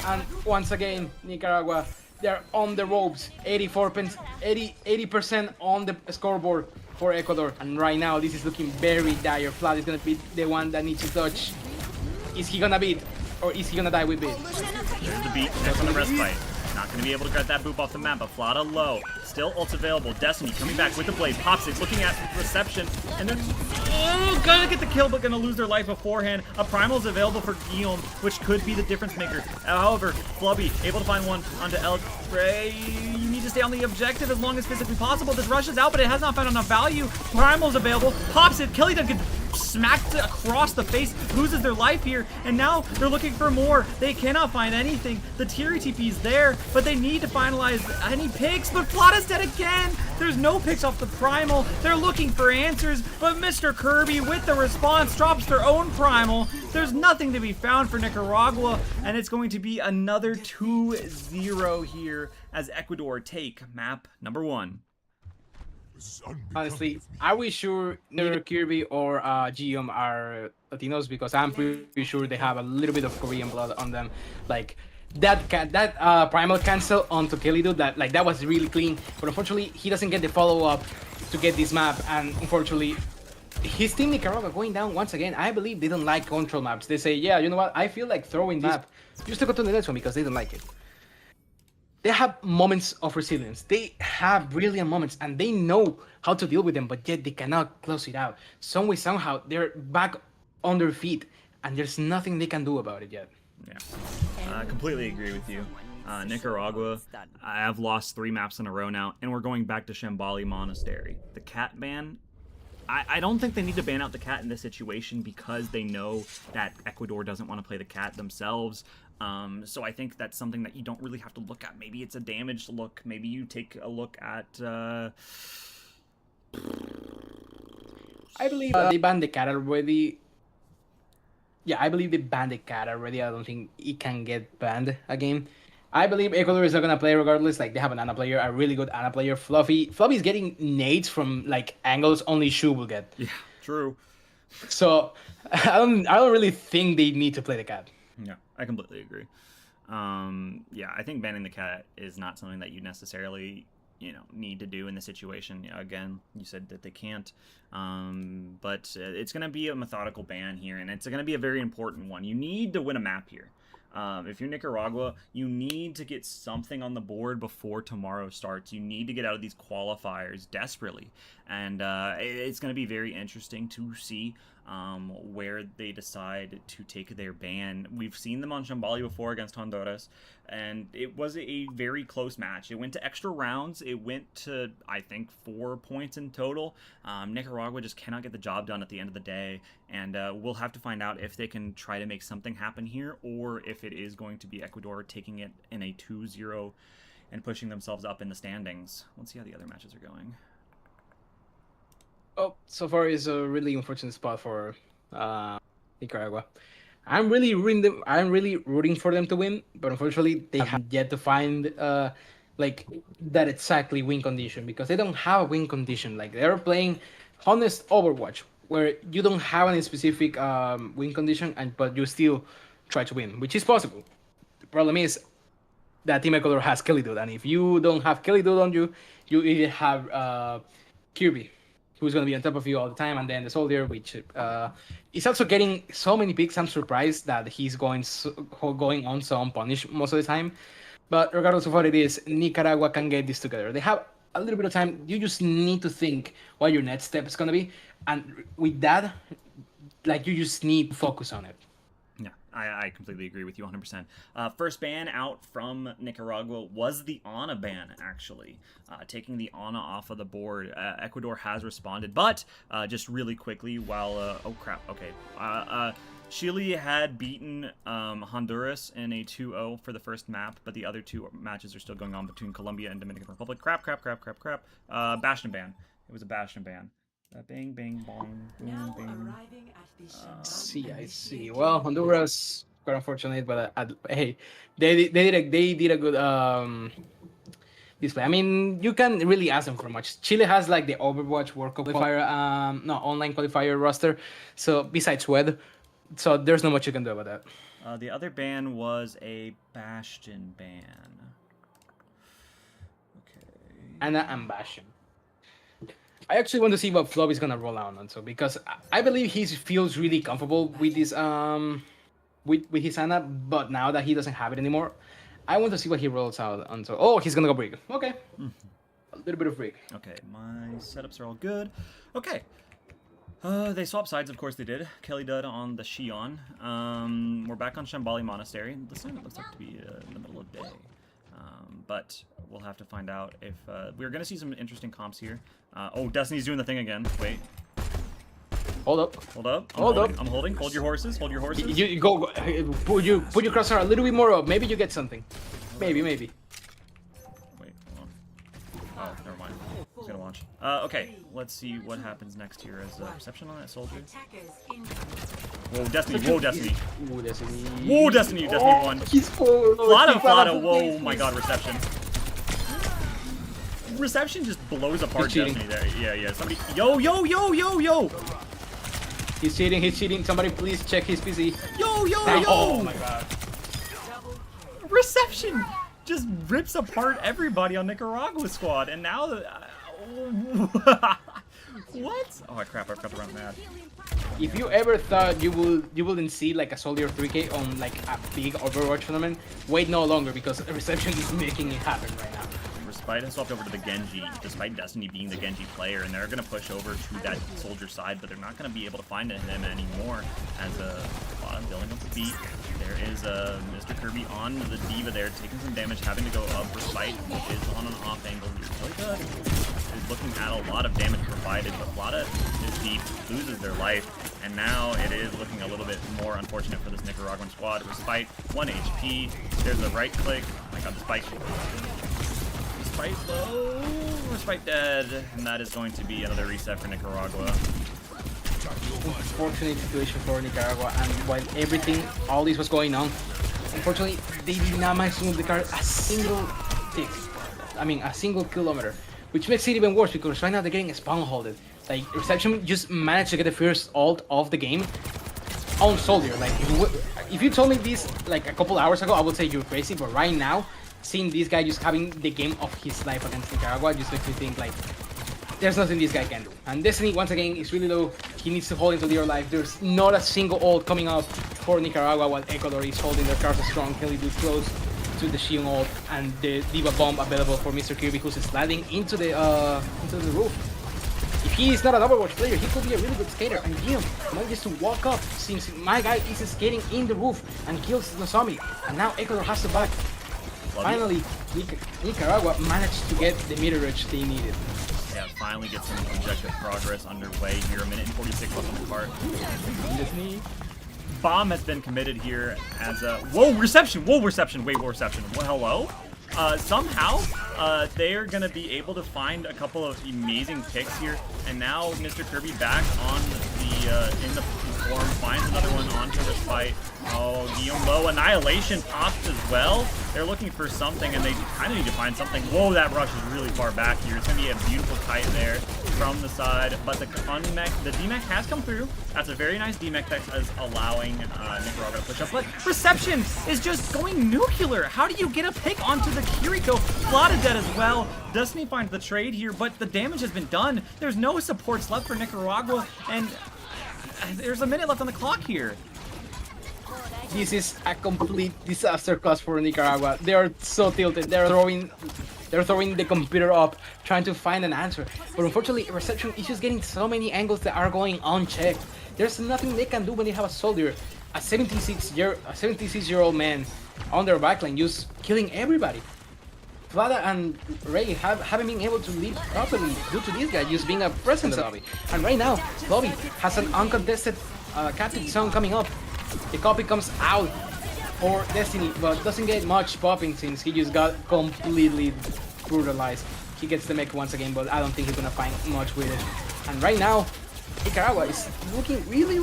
And once again, Nicaragua, they're on the ropes. 80% on the scoreboard for Ecuador. And right now, this is looking very dire. Vlad is going to be the one that needs to touch. Is he going to beat? Or is he going to die with beat? There's the beat next on the Respite. Not going to be able to get that boop off the map, but Flada low. Still ults available. Destiny coming back with the blade. Pops it, looking at reception. And they're gonna get the kill, but gonna lose their life beforehand. A primal is available for Guillaume, which could be the difference maker. However, Flubby able to find one onto El Rey. You need to stay on the objective as long as physically possible. This rushes out, but it has not found enough value. Primal's available. Pops it. Kelly Dunn gets smacked across the face, loses their life here, and now they're looking for more. They cannot find anything. The Tiri TP's there, but they need to finalize any picks, but Plata's dead again. There's no picks off the Primal. They're looking for answers, but Mr. Kirby with the response drops their own Primal. There's nothing to be found for Nicaragua, and it's going to be another 2-0 here as Ecuador take map number 1. Honestly, are we sure neither Kirby or Gium are Latinos? Because I'm pretty sure they have a little bit of Korean blood on them. Like that primal cancel onto Kilidu, that was really clean. But unfortunately, he doesn't get the follow up to get this map, and unfortunately, his team Nicaragua going down once again. I believe they don't like control maps. They say, yeah, you know what? I feel like throwing this map just to go to the next one because they don't like it. They have moments of resilience. They have brilliant moments, and they know how to deal with them, but yet they cannot close it out. Some way, somehow, they're back on their feet, and there's nothing they can do about it yet. Yeah, I completely agree with you. Nicaragua, I have lost 3 maps in a row now, and we're going back to Shambali Monastery. The cat ban, I don't think they need to ban out the cat in this situation because they know that Ecuador doesn't want to play the cat themselves. So I think that's something that you don't really have to look at. Maybe it's a damaged look. Maybe you take a look at... I believe they banned the cat already. Yeah, I believe they banned the cat already. I don't think it can get banned again. I believe Ecuador is not gonna play regardless. Like, they have an Ana player, a really good Ana player. Fluffy is getting nades from like angles only Shu will get. Yeah, true. So I don't really think they need to play the cat. Yeah, I completely agree. Yeah, I think banning the cat is not something that you necessarily, need to do in the situation. Again, you said that they can't, but it's going to be a methodical ban here, and it's going to be a very important one. You need to win a map here. If you're Nicaragua, you need to get something on the board before tomorrow starts. You need to get out of these qualifiers desperately, and it's going to be very interesting to see where they decide to take their ban. We've seen them on Shambali before against Honduras, and it was a very close match. It went to extra rounds. It went to, I think, 4 points in total. Nicaragua just cannot get the job done at the end of the day, and we'll have to find out if they can try to make something happen here, or if it is going to be Ecuador taking it in a 2-0 and pushing themselves up in the standings. Let's see how the other matches are going. Oh, so far is a really unfortunate spot for Nicaragua. I'm really rooting for them to win, but unfortunately they have yet to find like that exactly win condition, because they don't have a win condition. Like, they're playing honest Overwatch, where you don't have any specific win condition, but you still try to win, which is possible. The problem is that Team Ecuador has Kilidu, and if you don't have Kilidu on you, you either have Kirby, who's going to be on top of you all the time, and then the Soldier, which is also getting so many picks. I'm surprised that he's going on so unpunished most of the time. But regardless of what it is, Nicaragua can get this together. They have a little bit of time. You just need to think what your next step is going to be. And with that, like, you just need to focus on it. Yeah, I completely agree with you 100%. First ban out from Nicaragua was the Ana ban, actually. Taking the Ana off of the board. Ecuador has responded, but just really quickly while... oh, crap. Okay. Chile had beaten Honduras in a 2-0 for the first map, but the other 2 matches are still going on between Colombia and Dominican Republic. Crap. Bastion ban. It was a Bastion ban. Bang, bang, bong, boom, bang. I see. Well, Honduras, quite unfortunate, but hey, they did a good display. I mean, you can't really ask them for much. Chile has like the Overwatch World Qualifier, online qualifier roster. So besides WED, so there's not much you can do about that. The other ban was a Bastion ban. Okay. And Bastion. I actually want to see what Fluff is gonna roll out on, so, because I believe he feels really comfortable with this with his Ana, but now that he doesn't have it anymore, I want to see what he rolls out on. So, oh, he's gonna go Brig. Okay, a little bit of Brig. Okay, my setups are all good. Okay, they swapped sides, of course they did. Kelly Dud on the Xion. We're back on Shambali Monastery. This time it looks like to be in the middle of day. But we'll have to find out if we're going to see some interesting comps here. Oh, Destiny's doing the thing again. Wait. Hold up. Hold up. Hold up. I'm holding. Hold your horses. Hold your horses. You go. Put your crosshair a little bit more up. Maybe you get something. Maybe. Wait, hold on. Oh, never mind. I was gonna launch. Okay, let's see what happens next here. As reception on that soldier. Whoa, Destiny. Whoa, Destiny. Ooh, Destiny. Whoa, Destiny. Destiny won. He's full. Flata. Whoa, my God, reception. Reception just blows apart Destiny there. Yeah. Somebody. Yo. He's cheating. Somebody please check his PC. Yo. Oh my God. Reception just rips apart everybody on Nicaragua squad, and now what? Oh crap! I forgot to run mad. If you ever thought you wouldn't see like a Soldier 3K on like a big Overwatch tournament, wait no longer, because Reception is making it happen right now. Respite has swapped over to the Genji, despite Destiny being the Genji player, and they're going to push over to that Soldier side, but they're not going to be able to find him anymore, as a lot of building up the beat. There is Mr. Kirby on the D.Va there, taking some damage, having to go up. Respite is on an off angle here. Really good. Is looking at a lot of damage provided, but Flata is deep, loses their life, and now it is looking a little bit more unfortunate for this Nicaraguan squad. Respite, 1 HP. There's a right click. Oh my God, the spike. Respite low. Respite dead, and that is going to be another reset for Nicaragua. Unfortunate situation for Nicaragua, and while all this was going on, unfortunately, they did not manage to move the car a single tick. I mean, a single kilometer, which makes it even worse because right now they're getting spawn-holded. Like, Reception just managed to get the first ult of the game on Soldier. Like, if you told me this like a couple hours ago, I would say you're crazy, but right now, seeing this guy just having the game of his life against Nicaragua just makes me think like there's nothing this guy can do. And Destiny, once again, is really low. He needs to hold into their life. There's not a single ult coming up for Nicaragua, while Ecuador is holding their cards strong. Kelly do close to the Shion ult, and the D.Va bomb available for Mr. Kirby, who's sliding into the roof. If he is not an Overwatch player, he could be a really good skater. And Guillaume manages to walk up since my guy is skating in the roof and kills the zombie. And now Ecuador has to back. Finally, Nicaragua managed to get the meterage they needed. Yeah, finally get some objective progress underway here. 1 minute and 46 left on the card. Bomb has been committed here as a... Whoa, reception! Whoa, reception! Wait, reception. Well, hello? Somehow, they are going to be able to find a couple of amazing picks here. And now Mr. Kirby back on in the form, finds another one onto Respite. Oh, Guillaume low. Annihilation pops as well. They're looking for something, and they kind of need to find something. Whoa, that rush is really far back here. It's going to be a beautiful kite there from the side. But the D-Mech has come through. That's a very nice D-Mech that is allowing Nicaragua to push up. But Reception is just going nuclear. How do you get a pick onto the Kiriko? Flata dead as well. Destiny finds the trade here, but the damage has been done. There's no supports left for Nicaragua, and there's a minute left on the clock here. This is a complete disaster class for Nicaragua. They are so tilted. They're throwing the computer up, trying to find an answer. But unfortunately, Reception is just getting so many angles that are going unchecked. There's nothing they can do when they have a soldier, a 76-year-old man on their backline, just killing everybody. Vlada and Ray haven't been able to lead properly due to this guy just being a presence in the lobby. And right now, lobby has an uncontested captive zone coming up. The copy comes out for Destiny, but doesn't get much popping since he just got completely brutalized. He gets the mech once again, but I don't think he's gonna find much with it. And right now, Nicaragua is looking really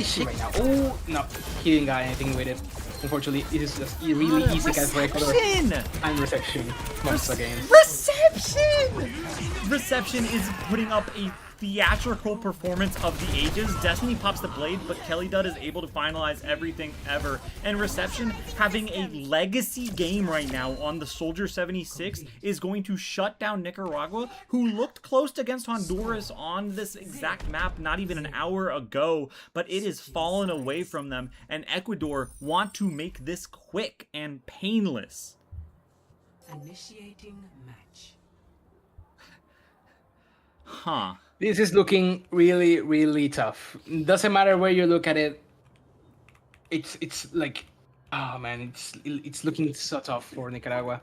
shit right now. Oh, no, he didn't got anything with it. Unfortunately, it is just a really easy catch for Ecuador. And Reception once again. Reception is putting up a theatrical performance of the ages. Destiny pops the blade, but Kelly Dud is able to finalize everything ever. And Reception, having a legacy game right now on the Soldier 76, is going to shut down Nicaragua, who looked close against Honduras on this exact map not even an hour ago, but it has fallen away from them, and Ecuador want to make this quick and painless. Initiating match. Huh. This is looking really tough. Doesn't matter where you look at it. It's like, oh man, it's looking so tough for Nicaragua.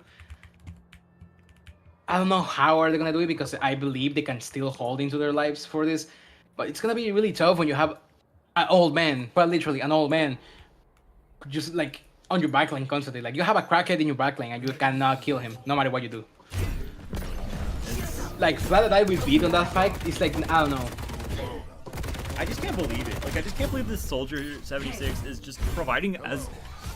I don't know how are they gonna do it because I believe they can still hold into their lives for this, but it's gonna be really tough when you have an old man, quite literally an old man, just like on your backline constantly. Like you have a crackhead in your backline and you cannot kill him no matter what you do. Like Flat that we beat on that fight, it's like I don't know. I just can't believe it. Like I just can't believe this Soldier 76 is just providing as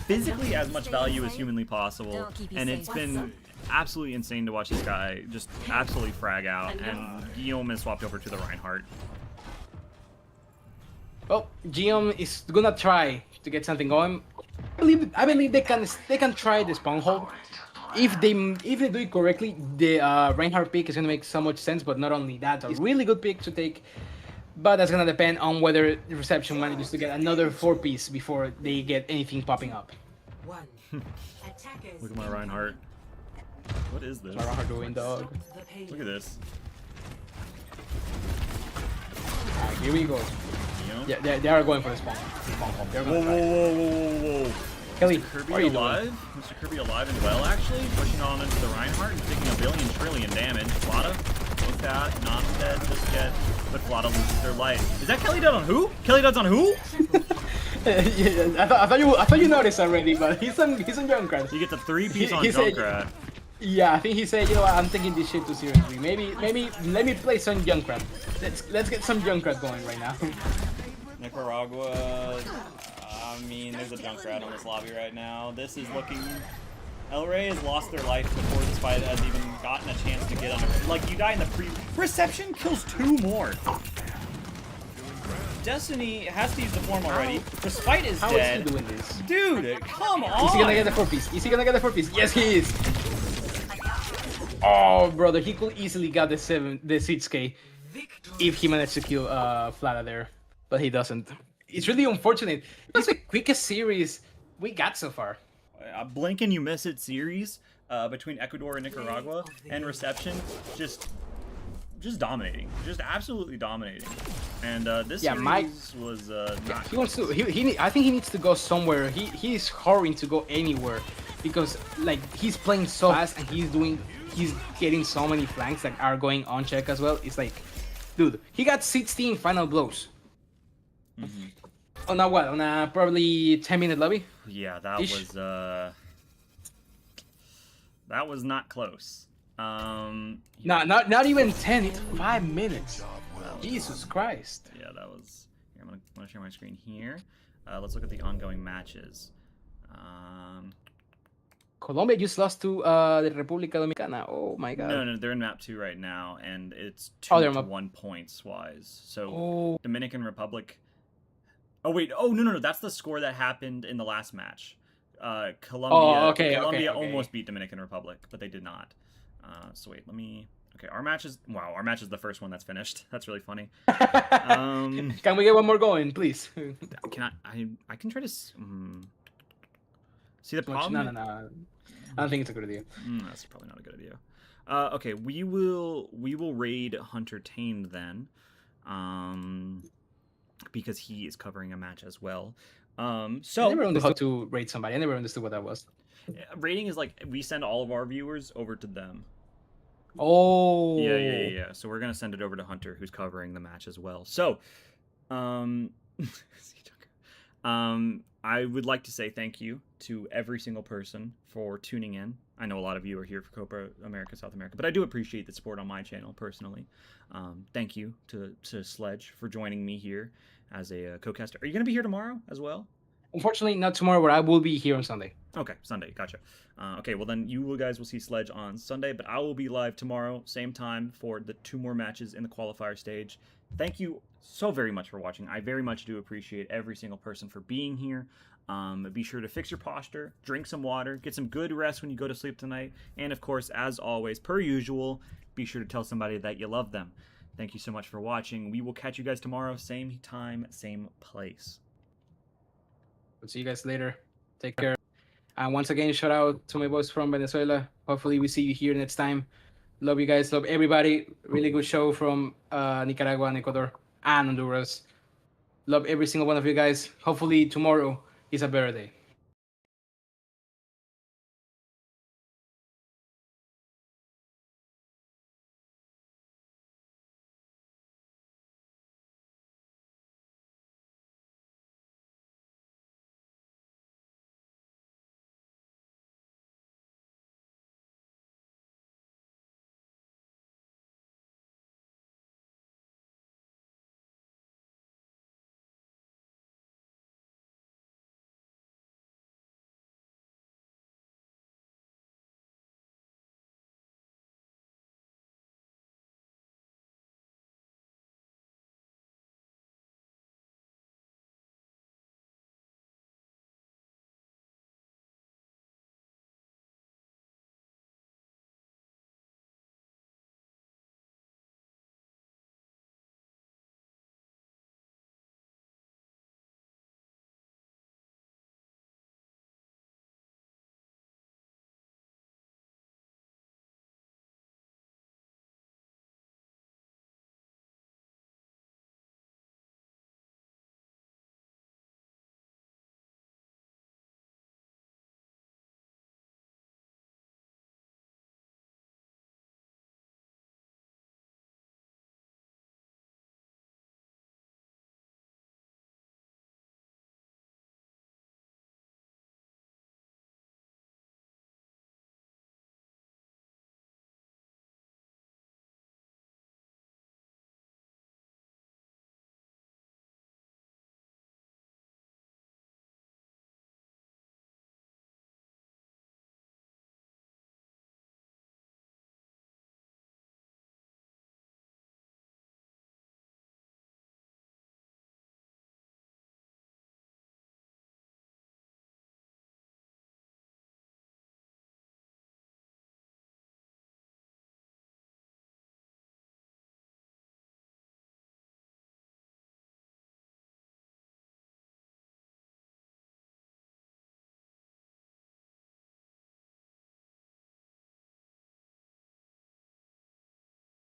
physically as much value as humanly possible, and it's been absolutely insane to watch this guy just absolutely frag out, and Guillaume is swapped over to the Reinhardt. Well, Guillaume is gonna try to get something going. I believe they can try the spawn hold. If they do it correctly, the Reinhardt pick is gonna make so much sense. But not only that, a really good pick to take. But that's gonna depend on whether the reception manages to get another 4-piece before they get anything popping up. Look at my Reinhardt. What is this? My Reinhardt doing, dog. Look at this. Alright, here we go. Yeah, they are going for the spawn. They're Whoa, gonna whoa. Kelly, Mr. Kirby what are you alive? doing? Mr. Kirby alive and well, actually. Pushing on into the Reinhardt and taking a billion trillion damage. Flotta, look at, not dead just yet, but Flotta loses their life. Is that Kelly dead on who? Kelly dead on who? Yeah, I thought you noticed already, but he's on Junkrat. You get the 3-piece on he said- Junkrat. Yeah, I think he said, you know what, I'm taking this shit too seriously. Maybe let me play some Junkrat. Let's get some Junkrat going right now. Nicaragua, I mean, there's a Junkrat on this lobby right now. This is looking... El Rey has lost their life before this fight has even gotten a chance to get under it. Like, you die in the Reception kills 2 more. Destiny has to use the form already. Respite is How dead. is he doing this? Dude, come on! Is he gonna get the 4-piece? Is he gonna get the 4-piece? Yes, he is! Oh, brother, he could easily get the 6k if he managed to kill Flata there, but he doesn't. It's really unfortunate. It's the quickest series we got so far. A blink and you miss it series between Ecuador and Nicaragua, and Reception just dominating, just absolutely dominating. And this series was not. He wants to. I think he needs to go somewhere. He's hurrying to go anywhere because like he's playing so fast and he's getting so many flanks that are going on check as well. It's like, dude, he got 16 final blows. On a what? On a probably 10-minute lobby? Yeah, that was not close. Not even 10. It's 5 minutes. Jesus Christ. Yeah, that was. Here, I'm gonna share my screen here. Let's look at the ongoing matches. Colombia just lost to the República Dominicana. Oh my god. No, they're in map 2 right now, and it's 2-1 points wise. So Dominican Republic. Oh wait, no, that's the score that happened in the last match. Colombia almost beat Dominican Republic, but they did not. So wait, let me. Okay, our match is the first one that's finished. That's really funny. Can we get one more going, please? Can I can try to see the problem. No. I don't think it's a good idea. That's probably not a good idea. Okay, we will raid Hunter Tamed then, because he is covering a match as well. So I never understood how to raid somebody. I never understood what that was. Rating is like we send all of our viewers over to them. Oh. Yeah. So we're gonna send it over to Hunter, who's covering the match as well. So, I would like to say thank you to every single person for tuning in. I know a lot of you are here for Copa America, South America, but I do appreciate the support on my channel personally. Thank you to Sledge for joining me here as a co-caster. Are you going to be here tomorrow as well? Unfortunately, not tomorrow, but I will be here on Sunday. Okay, Sunday. Gotcha. Okay, well then you guys will see Sledge on Sunday, but I will be live tomorrow, same time, for the 2 more matches in the qualifier stage. Thank you so very much for watching. I very much do appreciate every single person for being here. Be sure to fix your posture, drink some water, get some good rest when you go to sleep tonight, and of course, as always, per usual, be sure to tell somebody that you love them. Thank you so much for watching. We will catch you guys tomorrow, same time, same place. We'll see you guys later. Take care. And once again, shout out to my boys from Venezuela. Hopefully we see you here next time. Love you guys. Love everybody. Really good show from Nicaragua and Ecuador and Honduras. Love every single one of you guys. Hopefully tomorrow is a better day.